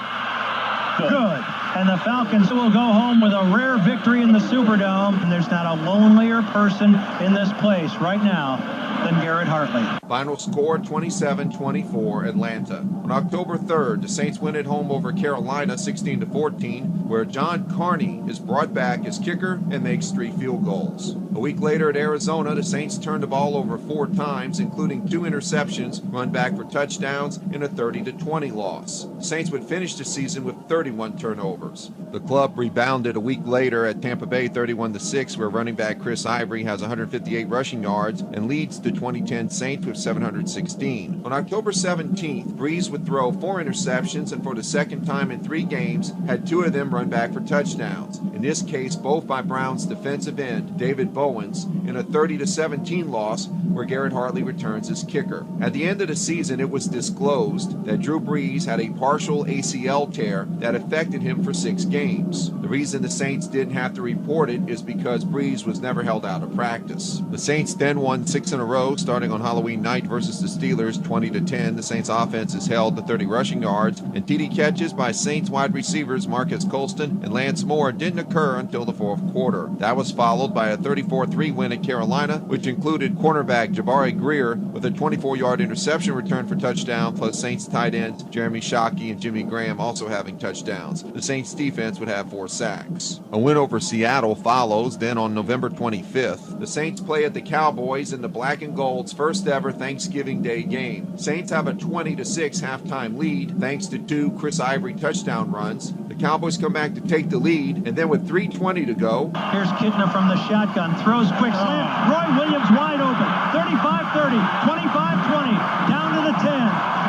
good. And the Falcons will go home with a rare victory in the Superdome. And there's not a lonelier person in this place right now than Garrett Hartley. Final score, 27-24, Atlanta. On October 3rd, the Saints win at home over Carolina 16-14, where John Carney is brought back as kicker and makes 3 field goals. A week later at Arizona, the Saints turned the ball over 4 times, including 2 interceptions, run back for touchdowns in a 30-20 loss. The Saints would finish the season with 31 turnovers. The club rebounded a week later at Tampa Bay 31-6, where running back Chris Ivory has 158 rushing yards and leads the 2010 Saints with 716. On October 17th, Brees would throw 4 interceptions and for the second time in 3 games had 2 of them run back for touchdowns. In this case, both by Browns defensive end David Bowens in a 30-17 loss where Garrett Hartley returns as kicker. At the end of the season, it was disclosed that Drew Brees had a partial ACL tear that affected him for 6 games. The reason the Saints didn't have to report it is because Brees was never held out of practice. The Saints then won 6 in a row row, starting on Halloween night versus the Steelers, 20-10. The Saints offense is held to 30 rushing yards, and TD catches by Saints wide receivers Marcus Colston and Lance Moore didn't occur until the fourth quarter. That was followed by a 34-3 win at Carolina, which included cornerback Jabari Greer with a 24-yard interception return for touchdown, plus Saints tight ends Jeremy Shockey and Jimmy Graham also having touchdowns. The Saints defense would have 4 sacks. A win over Seattle follows. Then on November 25th, the Saints play at the Cowboys in the Black and Gold's first ever Thanksgiving Day game. Saints have a 20-6 halftime lead thanks to 2 Chris Ivory touchdown runs. The Cowboys come back to take the lead, and then with 3:20 to go, here's Kidna from the shotgun, throws quick slant. Roy Williams wide open, 35-30, 25-20, down to the 10,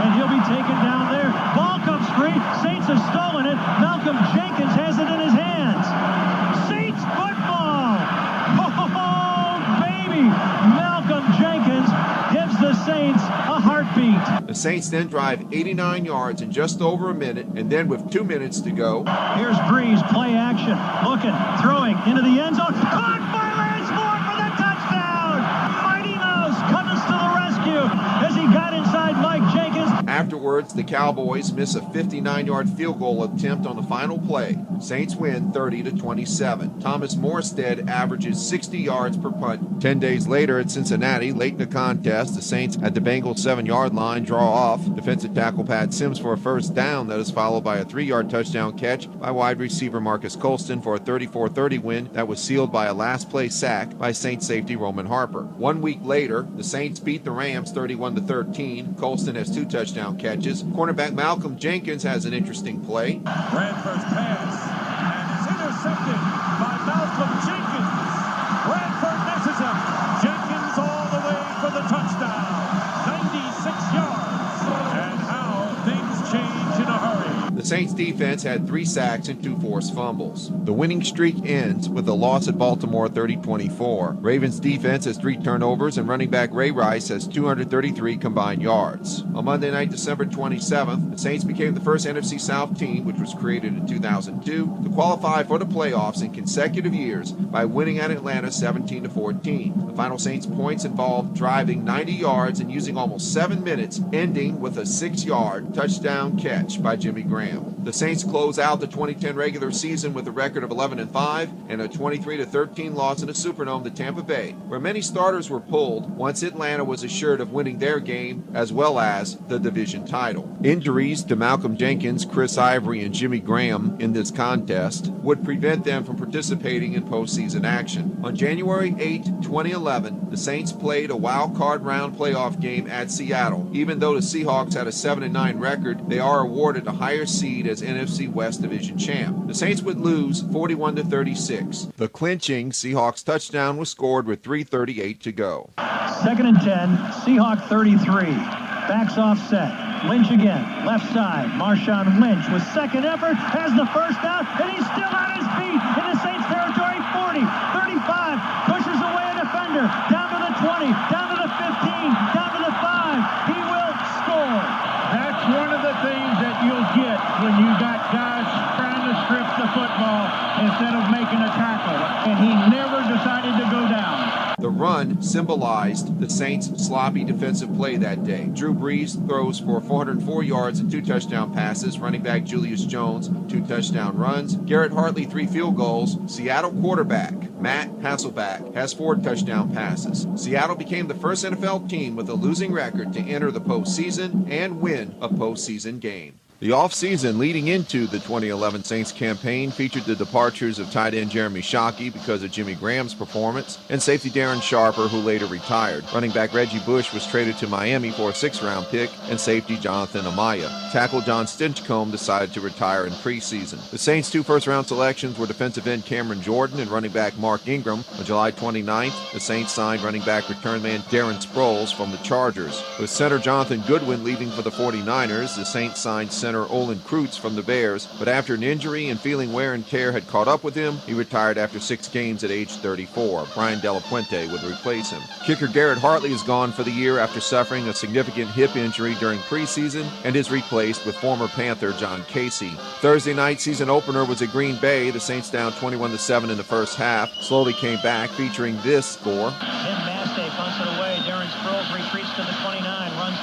and he'll be taken down there. Ball comes free. Saints have stolen it. Malcolm Jenkins has it in his hands. Saints football! Oh, baby! Malcolm Jenkins gives the Saints a heartbeat. The Saints then drive 89 yards in just over a minute, and then with 2 minutes to go, here's Breeze, play action, looking, throwing into the end zone. Caught by Lance Moore for the touchdown! Mighty Mouse comes to the rescue as he got inside Mike Jenkins. Afterwards, the Cowboys miss a 59-yard field goal attempt on the final play. Saints win 30-27. Thomas Morstead averages 60 yards per punt. 10 days later at Cincinnati, late in the contest, the Saints at the Bengals 7-yard line draw off defensive tackle Pat Sims for a first down that is followed by a 3-yard touchdown catch by wide receiver Marcus Colston for a 34-30 win that was sealed by a last-play sack by Saints safety Roman Harper. 1 week later, the Saints beat the Rams 31-13. Colston has 2 touchdown catches. Cornerback Malcolm Jenkins has an interesting play. Bradford's pass, and it's intercepted by Malcolm Jenkins. Bradford misses him. Jenkins all the way for the touchdown. 96 yards. And how things change in a hurry. The Saints defense had 3 sacks and 2 forced fumbles. The winning streak ends with a loss at Baltimore 30-24. Ravens defense has 3 turnovers, and running back Ray Rice has 233 combined yards. On Monday night, December 27th, the Saints became the first NFC South team, which was created in 2002, to qualify for the playoffs in consecutive years by winning at Atlanta 17-14. The final Saints points involved driving 90 yards and using almost 7 minutes, ending with a 6-yard touchdown catch by Jimmy Graham. The Saints close out the 2010 regular season with a record of 11-5 and a 23-13 loss in the Superdome to Tampa Bay, where many starters were pulled once Atlanta was assured of winning their game as well as the division title. Injuries to Malcolm Jenkins, Chris Ivory, and Jimmy Graham in this contest would prevent them from participating in postseason action. On January 8, 2011, the Saints played a wild card round playoff game at Seattle. Even though the Seahawks had a 7-9 record, they are awarded a higher seed as NFC West Division champ. The Saints would lose 41-36. The clinching Seahawks touchdown was scored with 3:38 to go. 2nd and 10, Seahawk 33. Backs offset. Lynch again, left side. Marshawn Lynch with second effort has the first down, and he's still on his feet in the Saints territory. 40, 35, pushes away a defender, down to the 20, down to the 15, down to the 5. He will score. That's one of the things that you'll get when you got guys trying to strip the football instead of making a tackle, and he never decided to go down. The run symbolized the Saints' sloppy defensive play that day. Drew Brees throws for 404 yards and 2 touchdown passes. Running back Julius Jones, 2 touchdown runs. Garrett Hartley, 3 field goals. Seattle quarterback Matt Hasselbeck has 4 touchdown passes. Seattle became the first NFL team with a losing record to enter the postseason and win a postseason game. The offseason leading into the 2011 Saints campaign featured the departures of tight end Jeremy Shockey because of Jimmy Graham's performance, and safety Darren Sharper, who later retired. Running back Reggie Bush was traded to Miami for a 6th-round pick, and safety Jonathan Amaya. Tackle John Stinchcomb decided to retire in preseason. The Saints' 2 first-round selections were defensive end Cameron Jordan and running back Mark Ingram. On July 29th, the Saints signed running back return man Darren Sproles from the Chargers. With center Jonathan Goodwin leaving for the 49ers, the Saints signed center Olin Kreutz from the Bears, but after an injury and feeling wear and tear had caught up with him, he retired after 6 games at age 34. Brian De La Puente would replace him. Kicker Garrett Hartley is gone for the year after suffering a significant hip injury during preseason and is replaced with former Panther John Casey. Thursday night season opener was at Green Bay. The Saints down 21-7 in the first half, slowly came back, featuring this score. Tim Mastay punts it away. Darren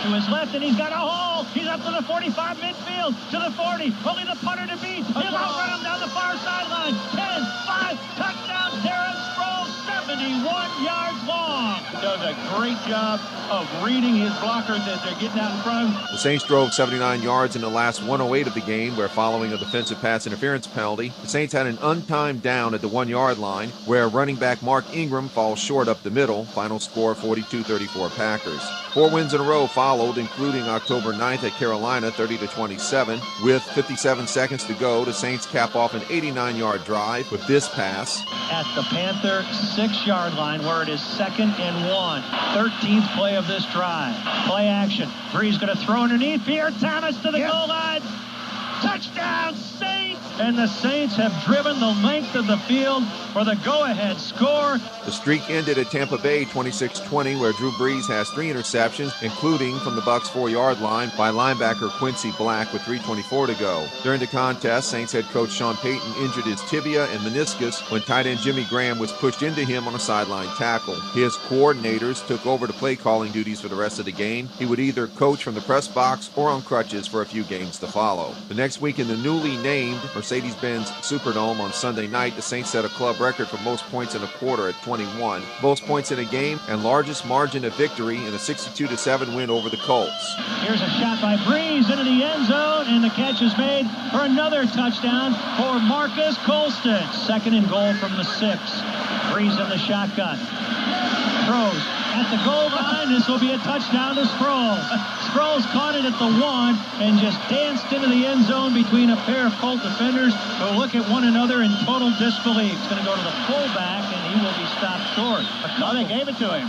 To his left, and he's got a hole. He's up to the 45 midfield, to the 40. Only the punter to beat. He'll outrun him down the far sideline. 10, 5, touchdown, Darren Sproles, 71 yards long. Does a great job of reading his blockers as they're getting out in front. The Saints drove 79 yards in the last 108 of the game, where following a defensive pass interference penalty, the Saints had an untimed down at the 1-yard-line, where running back Mark Ingram falls short up the middle. Final score 42-34 Packers. 4 wins in a row followed, including October 9th at Carolina, 30-27. With 57 seconds to go, the Saints cap off an 89-yard drive with this pass. At the Panther 6-yard line, where it is 2nd and 1. 13th play of this drive. Play action. Breeze going to throw underneath. Pierre Thomas to the goal line. Touchdown, Saints! And the Saints have driven the length of the field for the go-ahead score. The streak ended at Tampa Bay 26-20, where Drew Brees has 3 interceptions, including from the Bucs' 4-yard line by linebacker Quincy Black with 3:24 to go. During the contest, Saints head coach Sean Payton injured his tibia and meniscus when tight end Jimmy Graham was pushed into him on a sideline tackle. His coordinators took over the play calling duties for the rest of the game. He would either coach from the press box or on crutches for a few games to follow. The next week in the newly named Mercedes-Benz Superdome on Sunday night, the Saints set a club record for most points in a quarter at 21, most points in a game, and largest margin of victory in a 62-7 win over the Colts. Here's a shot by Breeze into the end zone, and the catch is made for another touchdown for Marcus Colston. 2nd and goal from the 6. Breeze in the shotgun. Throws at the goal line. This will be a touchdown to Sproles. Sproles caught it at the 1 and just danced into the end zone between a pair of Colt defenders who look at one another in total disbelief. It's going to go to the fullback, and he will be stopped short. No, they gave it to him.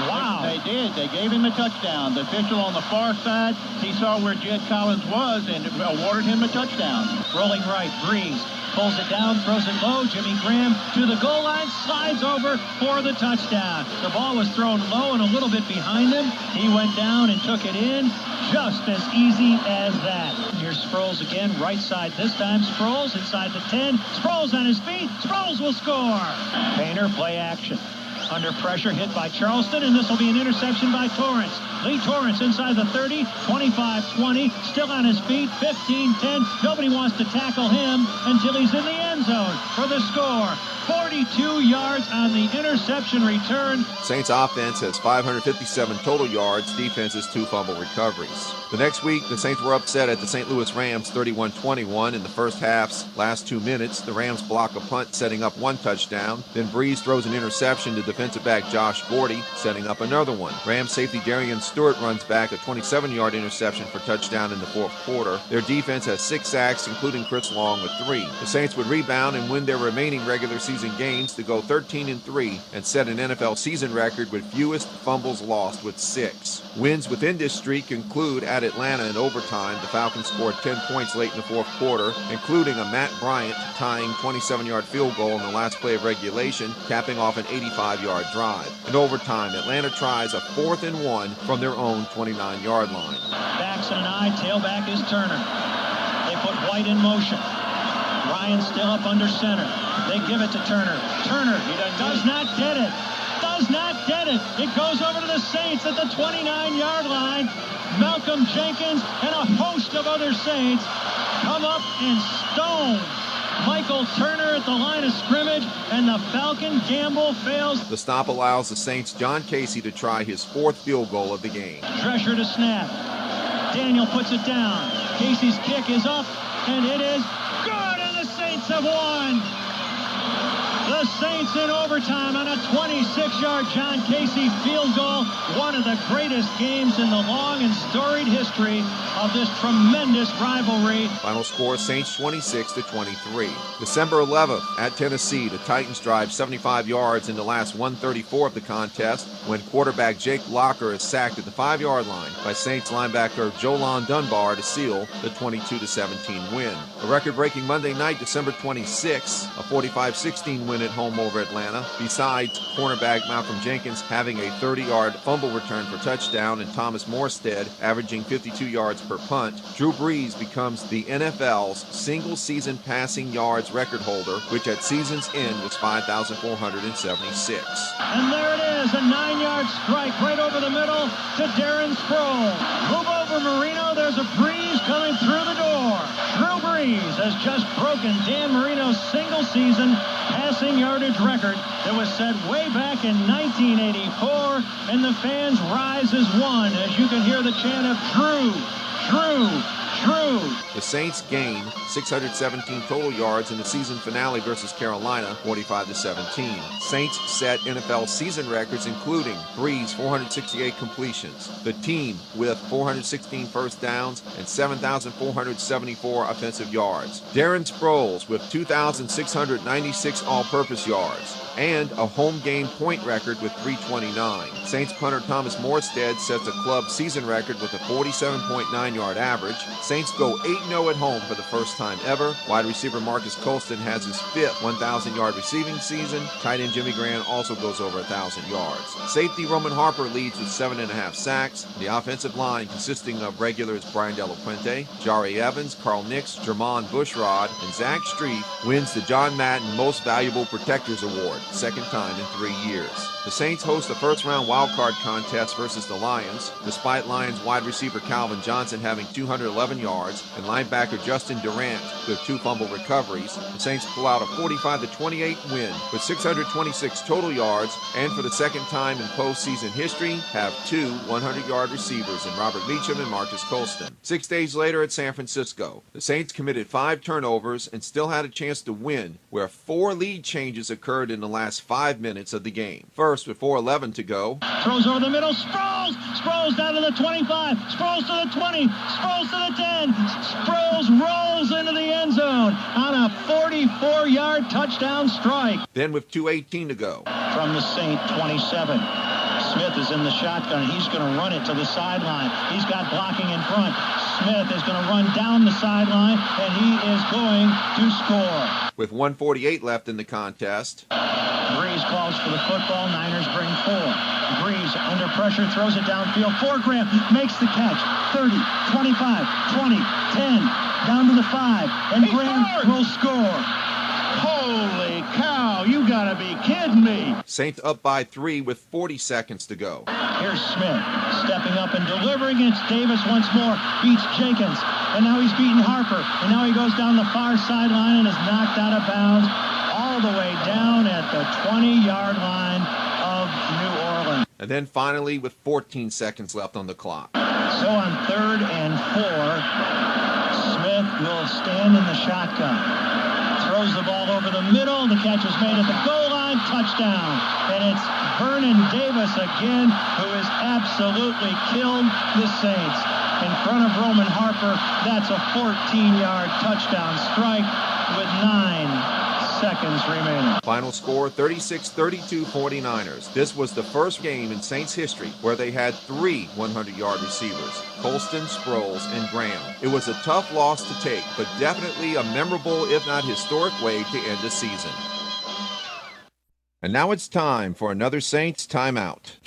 Wow. They did. They gave him the touchdown. The official on the far side, he saw where Jed Collins was and awarded him a touchdown. Rolling right, Breeze pulls it down, throws it low. Jimmy Graham to the goal line, slides over for the touchdown. The ball was thrown low and a little bit behind him. He went down and took it in, just as easy as that. Here's Sproles again, right side this time. Sproles inside the 10. Sproles on his feet. Sproles will score. Painter, play action. Under pressure, hit by Charleston, and this will be an interception by Torrance. Lee Torrance inside the 30, 25-20, still on his feet, 15-10. Nobody wants to tackle him until he's in the end zone for the score. 42 yards on the interception return. Saints offense has 557 total yards. Defense has 2 fumble recoveries. The next week, the Saints were upset at the St. Louis Rams 31-21 in the first half's last 2 minutes. The Rams block a punt, setting up 1 touchdown. Then Breeze throws an interception to defensive back Josh Gordy, setting up another one. Rams safety Darian Stewart runs back a 27-yard interception for touchdown in the 4th quarter. Their defense has 6 sacks, including Chris Long with 3. The Saints would rebound and win their remaining regular season games to go 13-3 and set an NFL season record with fewest fumbles lost with 6. Wins within this streak include at Atlanta in overtime. The Falcons scored 10 points late in the 4th quarter, including a Matt Bryant tying 27-yard field goal in the last play of regulation, capping off an 85-yard drive. In overtime, Atlanta tries a 4th and 1 from their own 29-yard line. Backs and an eye, tailback is Turner. They put White in motion. Ryan still up under center. They give it to Turner. Turner, he does not get it. Does not get it. It goes over to the Saints at the 29-yard line. Malcolm Jenkins and a host of other Saints come up and stone Michael Turner at the line of scrimmage, and the Falcon gamble fails. The stop allows the Saints' John Casey to try his 4th field goal of the game. Drescher to snap. Daniel puts it down. Casey's kick is up, and it is good, and the Saints have won. The Saints in overtime on a 26-yard John Casey field goal. One of the greatest games in the long and storied history of this tremendous rivalry. Final score, Saints 26-23. December 11th at Tennessee, the Titans drive 75 yards in the last 134 of the contest when quarterback Jake Locker is sacked at the 5-yard line by Saints linebacker Jolon Dunbar to seal the 22-17 win. A record-breaking Monday night, December 26th, a 45-16 win win at home over Atlanta. Besides cornerback Malcolm Jenkins having a 30-yard fumble return for touchdown and Thomas Morstead averaging 52 yards per punt, Drew Brees becomes the NFL's single-season passing yards record holder, which at season's end was 5,476. And there it is, a 9-yard strike right over the middle to Darren Sproles. Move over, Marino. There's a Brees coming through the door. Drew Brees has just broken Dan Marino's single-season passing yardage record that was set way back in 1984, and the fans rise as one as you can hear the chant of Drew, Drew, Drew. The Saints gained 617 total yards in the season finale versus Carolina, 45-17. Saints set NFL season records, including Brees' 468 completions, the team with 416 first downs and 7,474 offensive yards, Darren Sproles with 2,696 all-purpose yards, and a home game point record with 329. Saints punter Thomas Morstead sets a club season record with a 47.9-yard average. Saints go 8-0 at home for the first time ever. Wide receiver Marcus Colston has his 5th 1,000-yard receiving season. Tight end Jimmy Grant also goes over 1,000 yards. Safety Roman Harper leads with 7.5 sacks. The offensive line, consisting of regulars Brian Delapuente, Jari Evans, Carl Nix, Jermon Bushrod, and Zach Street, wins the John Madden Most Valuable Protectors Award, second time in 3 years. The Saints host a first-round wildcard contest versus the Lions, despite Lions wide receiver Calvin Johnson having 211 yards and linebacker Justin Durant with 2 fumble recoveries. The Saints pull out a 45-28 win with 626 total yards, and for the second time in postseason history, have 2 100-yard receivers in Robert Meacham and Marcus Colston. 6 days later at San Francisco, the Saints committed 5 turnovers and still had a chance to win, where 4 lead changes occurred in the last 5 minutes of the game. First, with 4:11 to go, throws over the middle, Sproles! Sproles down to the 25, Sproles to the 20, Sproles to the 10, Sproles rolls into the end zone on a 44-yard touchdown strike. Then with 2:18 to go, from the Saint 27, Smith is in the shotgun. He's going to run it to the sideline. He's got blocking in front. Smith is going to run down the sideline, and he is going to score. With 1:48 left in the contest, Brees calls for the football. Niners bring 4. Brees under pressure, throws it downfield for Graham, makes the catch. 30, 25, 20, 10, down to the 5, and Graham will score. Holy cow, you gotta be kidding me. Saints up by 3 with 40 seconds to go. Here's Smith stepping up and delivering. It's Davis once more, beats Jenkins, and now he's beating Harper, and now he goes down the far sideline and is knocked out of bounds all the way down at the 20-yard line of New Orleans. And then finally with 14 seconds left on the clock. So on 3rd and 4, Smith will stand in the shotgun. Throws the ball over the middle. The catch is made at the goal line. Touchdown. And it's Vernon Davis again, who has absolutely killed the Saints. In front of Roman Harper, that's a 14-yard touchdown strike with 9 seconds remaining. Final score, 36-32 49ers. This was the first game in Saints history where they had 3 100-yard receivers, Colston, Sproles, and Graham. It was a tough loss to take, but definitely a memorable, if not historic, way to end the season. And now it's time for another Saints timeout.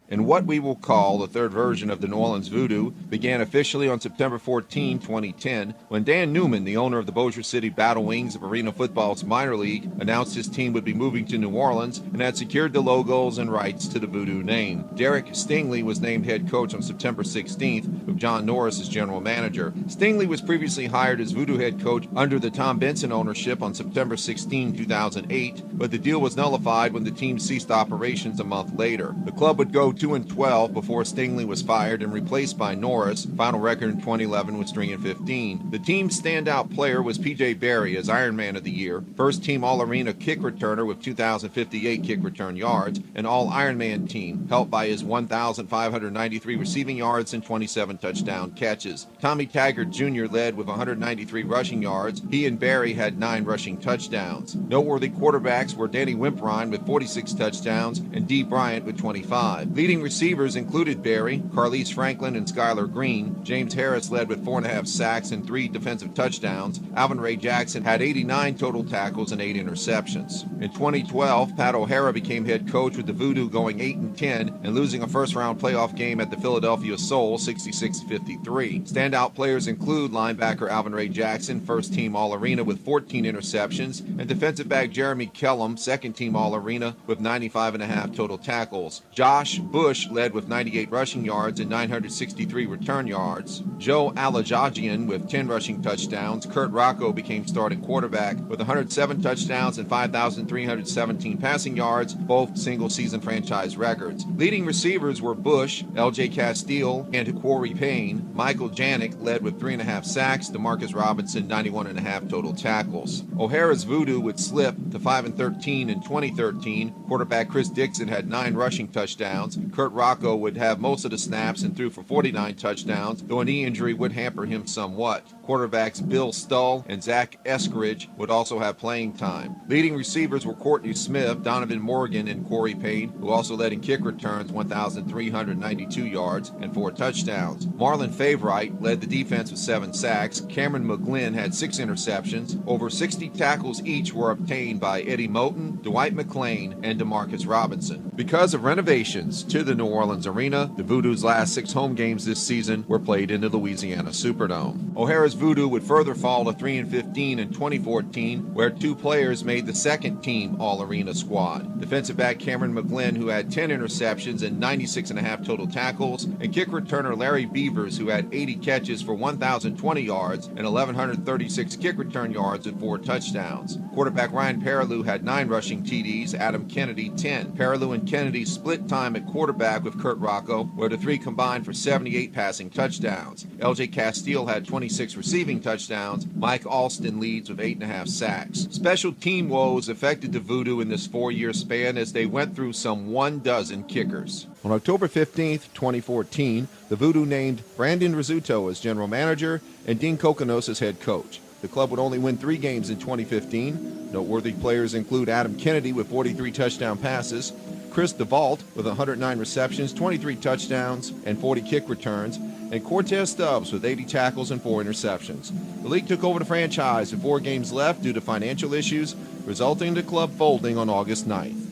And what we will call the third version of the New Orleans Voodoo began officially on September 14, 2010, when Dan Newman, the owner of the Bossier City Battle Wings of Arena Football's minor league, announced his team would be moving to New Orleans and had secured the logos and rights to the Voodoo name. Derek Stingley was named head coach on September 16th, with John Norris as general manager. Stingley was previously hired as Voodoo head coach under the Tom Benson ownership on September 16, 2008, but the deal was nullified when the team ceased operations a month later. The club would go 2-12 before Stingley was fired and replaced by Norris. Final record in 2011 was 3-15. The team's standout player was P.J. Barry as Ironman of the Year, first team All-Arena kick returner with 2,058 kick return yards, and All-Ironman team, helped by his 1,593 receiving yards and 27 touchdown catches. Tommy Taggart Jr. led with 193 rushing yards. He and Barry had 9 rushing touchdowns. Noteworthy quarterbacks were Danny Wimprine with 46 touchdowns and Dee Bryant with 25. Leading Leading receivers included Barry, Carlise Franklin, and Skylar Green. James Harris led with 4.5 sacks and 3 defensive touchdowns. Alvin Ray Jackson had 89 total tackles and 8 interceptions. In 2012, Pat O'Hara became head coach with the Voodoo going 8-10 and losing a first-round playoff game at the Philadelphia Soul 66-53. Standout players include linebacker Alvin Ray Jackson, first-team All-Arena with 14 interceptions, and defensive back Jeremy Kellum, second-team All-Arena with 95.5 total tackles. Josh Bush led with 98 rushing yards and 963 return yards. Joe Alajajian with 10 rushing touchdowns. Kurt Rocco became starting quarterback with 107 touchdowns and 5,317 passing yards, both single-season franchise records. Leading receivers were Bush, L.J. Castile, and Corey Payne. Michael Janik led with 3.5 sacks. DeMarcus Robinson, 91.5 total tackles. O'Hara's Voodoo would slip to 5-13 in 2013. Quarterback Chris Dixon had 9 rushing touchdowns. Kurt Rocco would have most of the snaps and threw for 49 touchdowns, though a knee injury would hamper him somewhat. Quarterbacks Bill Stull and Zach Eskridge would also have playing time. Leading receivers were Courtney Smith, Donovan Morgan, and Corey Payne, who also led in kick returns, 1,392 yards and 4 touchdowns. Marlon Favorite led the defense with 7 sacks. Cameron McGlynn had 6 interceptions. Over 60 tackles each were obtained by Eddie Moten, Dwight McClain, and DeMarcus Robinson. Because of renovations to the New Orleans Arena, the Voodoo's last 6 home games this season were played in the Louisiana Superdome. O'Hara's Voodoo would further fall to 3-15 in 2014, where 2 players made the second-team All-Arena squad. Defensive back Cameron McGlynn, who had 10 interceptions and 96.5 total tackles, and kick returner Larry Beavers, who had 80 catches for 1,020 yards and 1,136 kick return yards and 4 touchdowns. Quarterback Ryan Perilou had 9 rushing TDs, Adam Kennedy 10. Perilou and Kennedy split time at quarterback with Kurt Rocco, where the 3 combined for 78 passing touchdowns. L.J. Castile had 26 receiving touchdowns. Mike Alston leads with 8.5 sacks. Special team woes affected the Voodoo in this 4-year span as they went through some 12 kickers. On October 15th, 2014, the Voodoo named Brandon Rizzuto as general manager and Dean Kokonos as head coach. The club would only win 3 games in 2015. Noteworthy players include Adam Kennedy with 43 touchdown passes, Chris DeVault with 109 receptions, 23 touchdowns, and 40 kick returns, and Cortez Stubbs with 80 tackles and 4 interceptions. The league took over the franchise with 4 games left due to financial issues, resulting in the club folding on August 9th.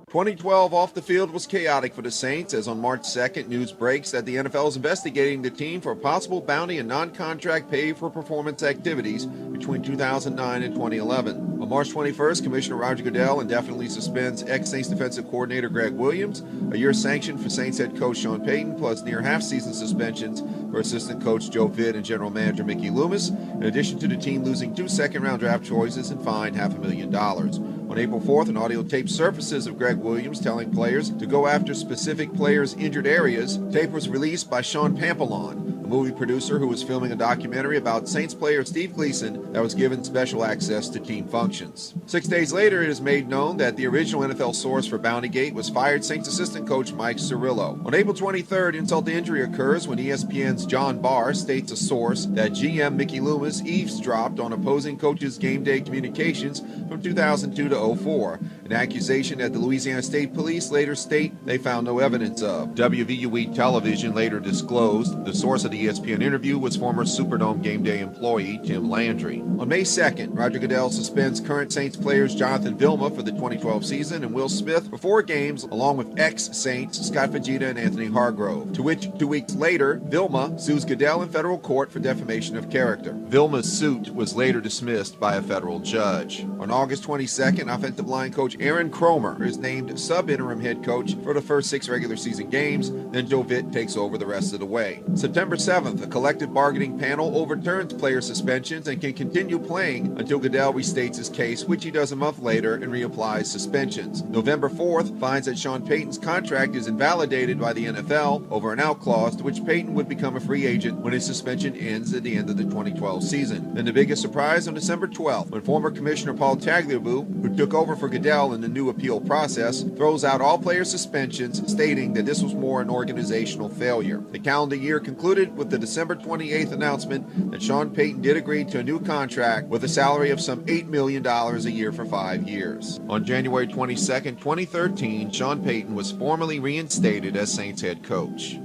2012 off the field was chaotic for the Saints as on March 2nd, news breaks that the NFL is investigating the team for a possible bounty and non-contract pay for performance activities between 2009 and 2011. On March 21st, Commissioner Roger Goodell indefinitely suspends ex-Saints defensive coordinator Greg Williams, a year sanction for Saints head coach Sean Payton, plus near half-season suspensions for assistant coach Joe Vitt and general manager Mickey Loomis, in addition to the team losing 2 second-round draft choices and fined $500,000. On April 4th, an audio tape surfaces of Greg Williams telling players to go after specific players' injured areas. Tape was released by Sean Pampelon, a movie producer who was filming a documentary about Saints player Steve Gleason that was given special access to team functions. 6 days later, it is made known that the original NFL source for Bountygate was fired Saints assistant coach Mike Cirillo. On April 23rd, insult to injury occurs when ESPN's John Barr states a source that GM Mickey Loomis eavesdropped on opposing coaches' game day communications from 2002 to 2004, an accusation that the Louisiana State Police later state they found no evidence of. WVUE Television later disclosed the source of the ESPN interview was former Superdome game day employee Tim Landry. On May 2nd, Roger Goodell suspends current Saints players Jonathan Vilma for the 2012 season and Will Smith for 4 games, along with ex-Saints Scott Fajita and Anthony Hargrove, to which 2 weeks later, Vilma sues Goodell in federal court for defamation of character. Vilma's suit was later dismissed by a federal judge. On August 22nd, offensive line coach Aaron Cromer is named sub-interim head coach for the first 6 regular season games, then Joe Vitt takes over the rest of the way. September 7th, a collective bargaining panel overturns player suspensions and can continue playing until Goodell restates his case, which he does a month later and reapplies suspensions. November 4th finds that Sean Payton's contract is invalidated by the NFL over an out clause to which Payton would become a free agent when his suspension ends at the end of the 2012 season. Then the biggest surprise on December 12th, when former Commissioner Paul Tagliabue, who took over for Goodell NFL in the new appeal process, throws out all player suspensions, stating that this was more an organizational failure. The calendar year concluded with the December 28th announcement that Sean Payton did agree to a new contract with a salary of some $8 million a year for 5 years. On January 22, 2013, Sean Payton was formally reinstated as Saints head coach.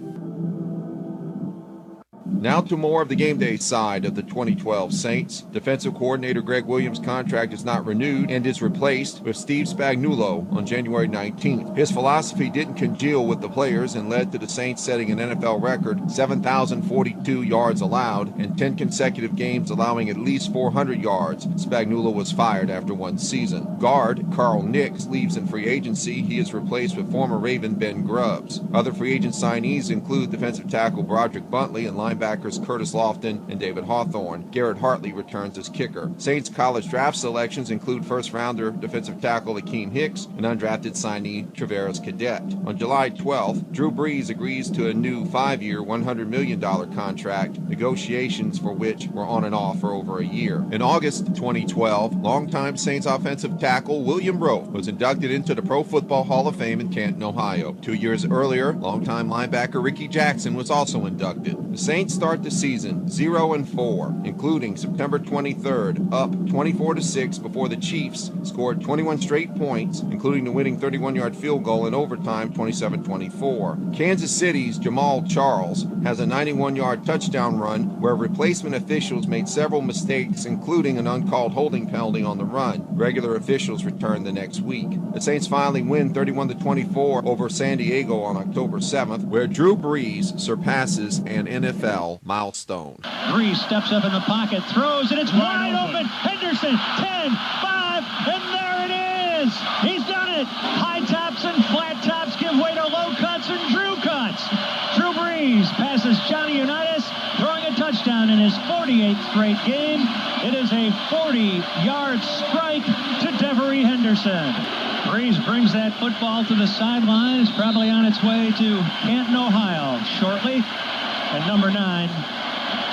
Now to more of the game day side of the 2012 Saints. Defensive coordinator Greg Williams' contract is not renewed and is replaced with Steve Spagnuolo on January 19th. His philosophy didn't congeal with the players and led to the Saints setting an NFL record, 7,042 yards allowed, and 10 consecutive games allowing at least 400 yards. Spagnuolo was fired after one season. Guard Carl Nix leaves in free agency. He is replaced with former Raven Ben Grubbs. Other free agent signees include defensive tackle Broderick Buntley and linebacker Curtis Lofton and David Hawthorne. Garrett Hartley returns as kicker. Saints college draft selections include first-rounder defensive tackle Akeem Hicks and undrafted signee Travaris Cadet. On July 12th, Drew Brees agrees to a new 5-year, $100 million contract, negotiations for which were on and off for over a year. In August 2012, longtime Saints offensive tackle William Rowe was inducted into the Pro Football Hall of Fame in Canton, Ohio. 2 years earlier, longtime linebacker Ricky Jackson was also inducted. The Saints start the season 0-4, including September 23rd, up 24-6 before the Chiefs scored 21 straight points, including the winning 31-yard field goal in overtime, 27-24. Kansas City's Jamal Charles has a 91-yard touchdown run where replacement officials made several mistakes, including an uncalled holding penalty on the run. Regular officials returned the next week. The Saints finally win 31-24 over San Diego on October 7th, where Drew Brees surpasses an NFL milestone. Brees steps up in the pocket, throws, and it's wide open. Henderson, 10, 5, and there it is. He's done it. High tops and flat tops give way to low cuts and Drew cuts. Drew Brees passes Johnny Unitas, throwing a touchdown in his 48th straight game. It is a 40-yard strike to Devery Henderson. Brees brings that football to the sideline. It's probably on its way to Canton, Ohio shortly. And number 9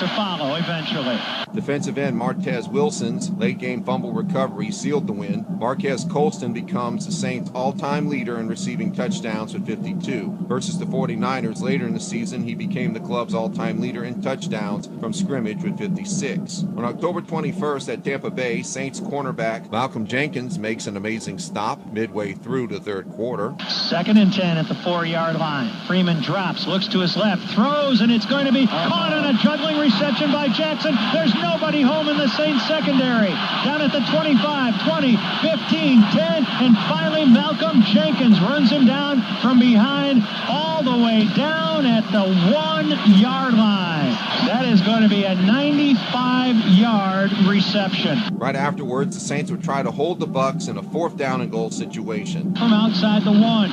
to follow eventually. Defensive end Martez Wilson's late-game fumble recovery sealed the win. Marquez Colston becomes the Saints' all-time leader in receiving touchdowns with 52. Versus the 49ers later in the season, he became the club's all-time leader in touchdowns from scrimmage with 56. On October 21st at Tampa Bay, Saints cornerback Malcolm Jenkins makes an amazing stop midway through the third quarter. 2nd and 10 at the 4-yard line. Freeman drops, looks to his left, throws, and it's going to be caught on a juggling reception by Jackson. There's nobody home in the Saints secondary. Down at the 25, 20, 15, 10, and finally Malcolm Jenkins runs him down from behind all the way down at the 1-yard line. That is going to be a 95-yard reception. Right afterwards, the Saints would try to hold the Bucs in a 4th down and goal situation. From outside the 1.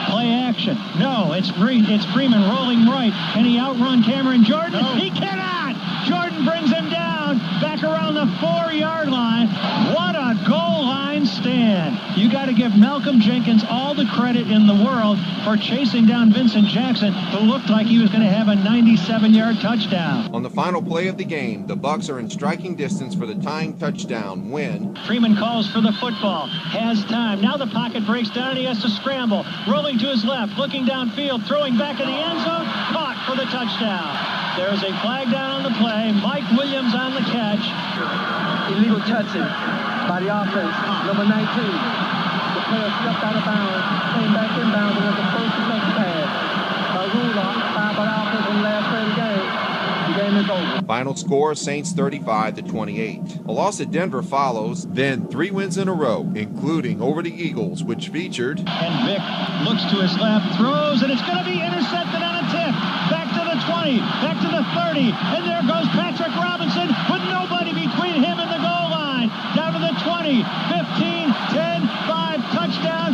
Play action. No, it's Freeman rolling right. Can he outrun Cameron Jordan? No. He cannot! Jordan brings him down, back around the 4-yard line. What a goal line stand. You got to give Malcolm Jenkins all the credit in the world for chasing down Vincent Jackson, who looked like he was going to have a 97-yard touchdown. On the final play of the game, the Bucs are in striking distance for the tying touchdown when Freeman calls for the football, has time. Now the pocket breaks down and he has to scramble. Rolling to his left, looking downfield, throwing back in the end zone, caught for the touchdown. There's a flag down on the play. Mike Williams on the catch. Illegal touching by the offense, number 19. The player stepped out of bounds, came back inbounds, and was the first to make the pass. Ruled by the offense in the last play of the game. The game is over. Final score, Saints 35-28. A loss at Denver follows, then 3 wins in a row, including over the Eagles, which featured... And Vick looks to his left, throws, and it's going to be intercepted on a tip. Back to the 20, back to the 30, and there goes Patrick Robinson with nobody between him and the goal line. Down to the 20, 15, 10, 5, touchdown.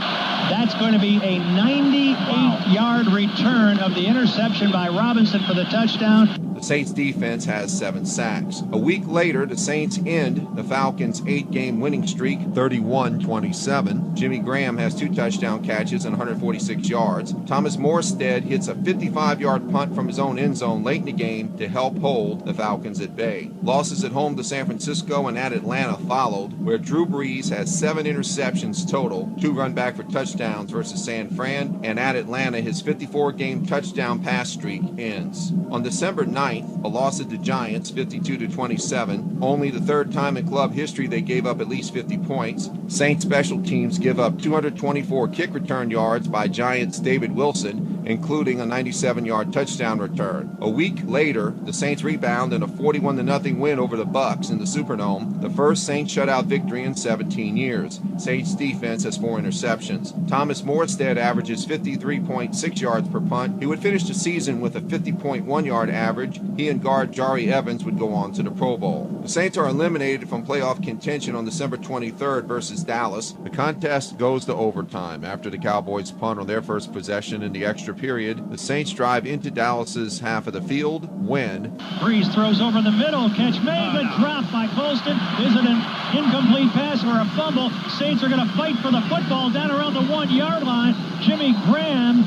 That's going to be a 98-yard return of the interception by Robinson for the touchdown. The Saints defense has 7 sacks. A week later, the Saints end the Falcons' 8-game winning streak, 31-27. Jimmy Graham has 2 touchdown catches and 146 yards. Thomas Morstead hits a 55-yard punt from his own end zone late in the game to help hold the Falcons at bay. Losses at home to San Francisco and at Atlanta followed, where Drew Brees has 7 interceptions total, 2 run back for touchdowns versus San Fran, and at Atlanta his 54-game touchdown pass streak ends. On December 9th, a loss at the Giants, 52-27, only the 3rd time in club history they gave up at least 50 points. Saints special teams give up 224 kick return yards by Giants' David Wilson, including a 97-yard touchdown return. A week later, the Saints rebound in a 41-0 win over the Bucs in the Superdome, the first Saints shutout victory in 17 years. Saints defense has 4 interceptions. Thomas Morstead averages 53.6 yards per punt. He would finish the season with a 50.1-yard average. He and guard Jari Evans would go on to the Pro Bowl. The Saints are eliminated from playoff contention on December 23rd versus Dallas. The contest goes to overtime. After the Cowboys punt on their first possession in the extra period, the Saints drive into Dallas's half of the field when Brees throws over the middle, catch made, but dropped by Colston. Is it an incomplete pass or a fumble? Saints are going to fight for the football down around the 1-yard line. Jimmy Graham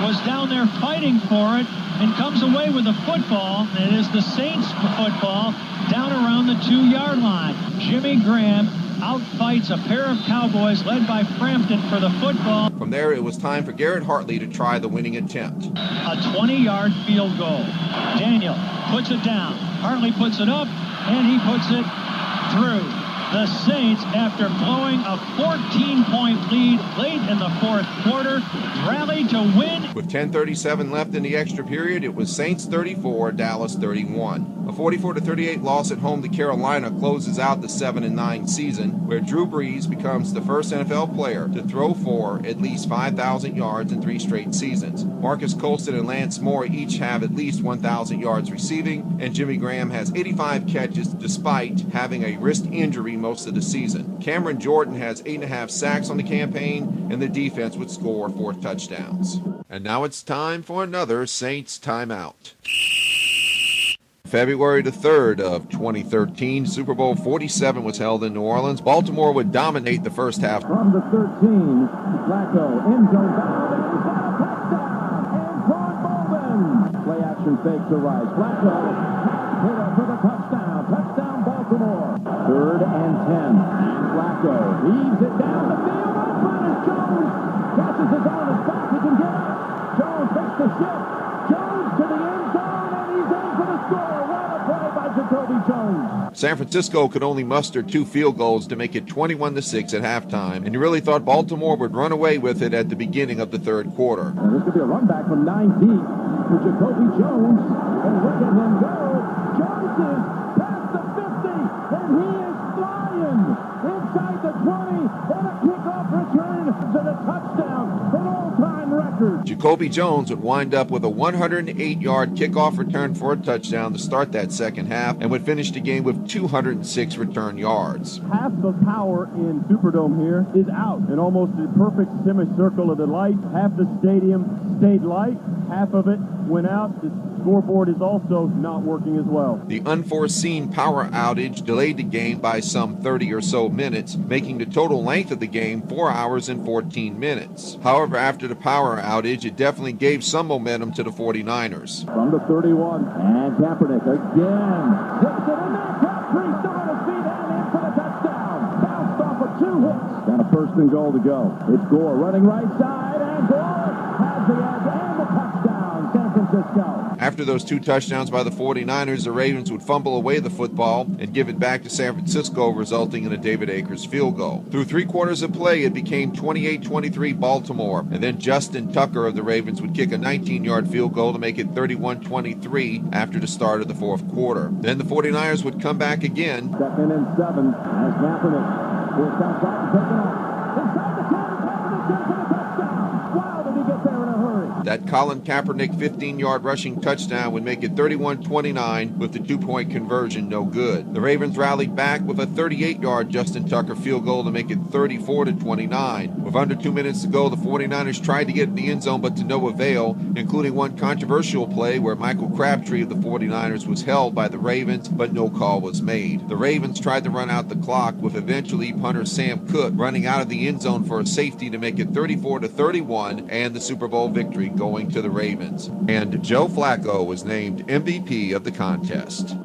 was down there fighting for it and comes away with the football. It is the Saints football down around the 2-yard line. Jimmy Graham outfights a pair of Cowboys led by Frampton for the football. From there, it was time for Garrett Hartley to try the winning attempt. A 20-yard field goal. Daniel puts it down. Hartley puts it up, and he puts it through. The Saints, after blowing a 14-point lead late in the 4th quarter, rallied to win. With 10:37 left in the extra period, it was Saints 34, Dallas 31. A 44-38 loss at home to Carolina closes out the 7-9 season, where Drew Brees becomes the first NFL player to throw for at least 5,000 yards in 3 straight seasons. Marcus Colston and Lance Moore each have at least 1,000 yards receiving, and Jimmy Graham has 85 catches despite having a wrist injury most of the season. Cameron Jordan has 8.5 sacks on the campaign, and the defense would score 4 touchdowns. And now it's time for another Saints timeout. February the 3rd of 2013, Super Bowl 47 was held in New Orleans. Baltimore would dominate the first half. From the 13, Flacco, end zone bound, and he's got a touchdown! Antoine Bowman! Play action fake to Rice. Flacco, hit up for the touchdown. Touchdown Baltimore. 3rd and 10. Flacco heaves it down the field. Open is Jones. Catches his on his back. He can get up. Jones takes the shift. Jones to the end zone, and he's in for the score. What a play by Jacoby Jones. San Francisco could only muster 2 field goals to make it 21-6 at halftime, and you really thought Baltimore would run away with it at the beginning of the 3rd quarter. Now this could be a run back from 9 deep for Jacoby Jones, and look at him go. Jones is past the 50, and he is flying inside the 20, and a kickoff return to the touchdown, an all-time record. Jacoby Jones would wind up with a 108-yard kickoff return for a touchdown to start that second half, and would finish the game with 206 return yards. Half the power in Superdome here is out, in almost a perfect semicircle of the light. Half the stadium stayed light, half of it went out. The scoreboard is also not working as well. The unforeseen power outage delayed the game by some 30 or so minutes, making the total length of the game 4 hours and 14 minutes. However, after the power outage, it definitely gave some momentum to the 49ers. From the 31, and Kaepernick again. Hits it in there. Crabtree still on his feet and in for the touchdown. Bounced off of 2 hits. Got a 1st and goal to go. It's Gore running right side, and Gore has the edge and the touchdown. San Francisco. After those 2 touchdowns by the 49ers, the Ravens would fumble away the football and give it back to San Francisco, resulting in a David Akers field goal. Through 3 quarters of play, it became 28-23 Baltimore, and then Justin Tucker of the Ravens would kick a 19-yard field goal to make it 31-23 after the start of the 4th quarter. Then the 49ers would come back again. 2nd and 7 as Kaepernick forced outside and taken off. Inside the 10, Kaepernick in for the touchdown. Wow, did he get there in a hurry. That Colin Kaepernick 15-yard rushing touchdown would make it 31-29 with the two-point conversion no good. The Ravens rallied back with a 38-yard Justin Tucker field goal to make it 34-29. With under 2 minutes to go, the 49ers tried to get in the end zone but to no avail, including one controversial play where Michael Crabtree of the 49ers was held by the Ravens, but no call was made. The Ravens tried to run out the clock, with eventually punter Sam Cook running out of the end zone for a safety to make it 34-31 and the Super Bowl victory going to the Ravens. And Joe Flacco was named MVP of the contest.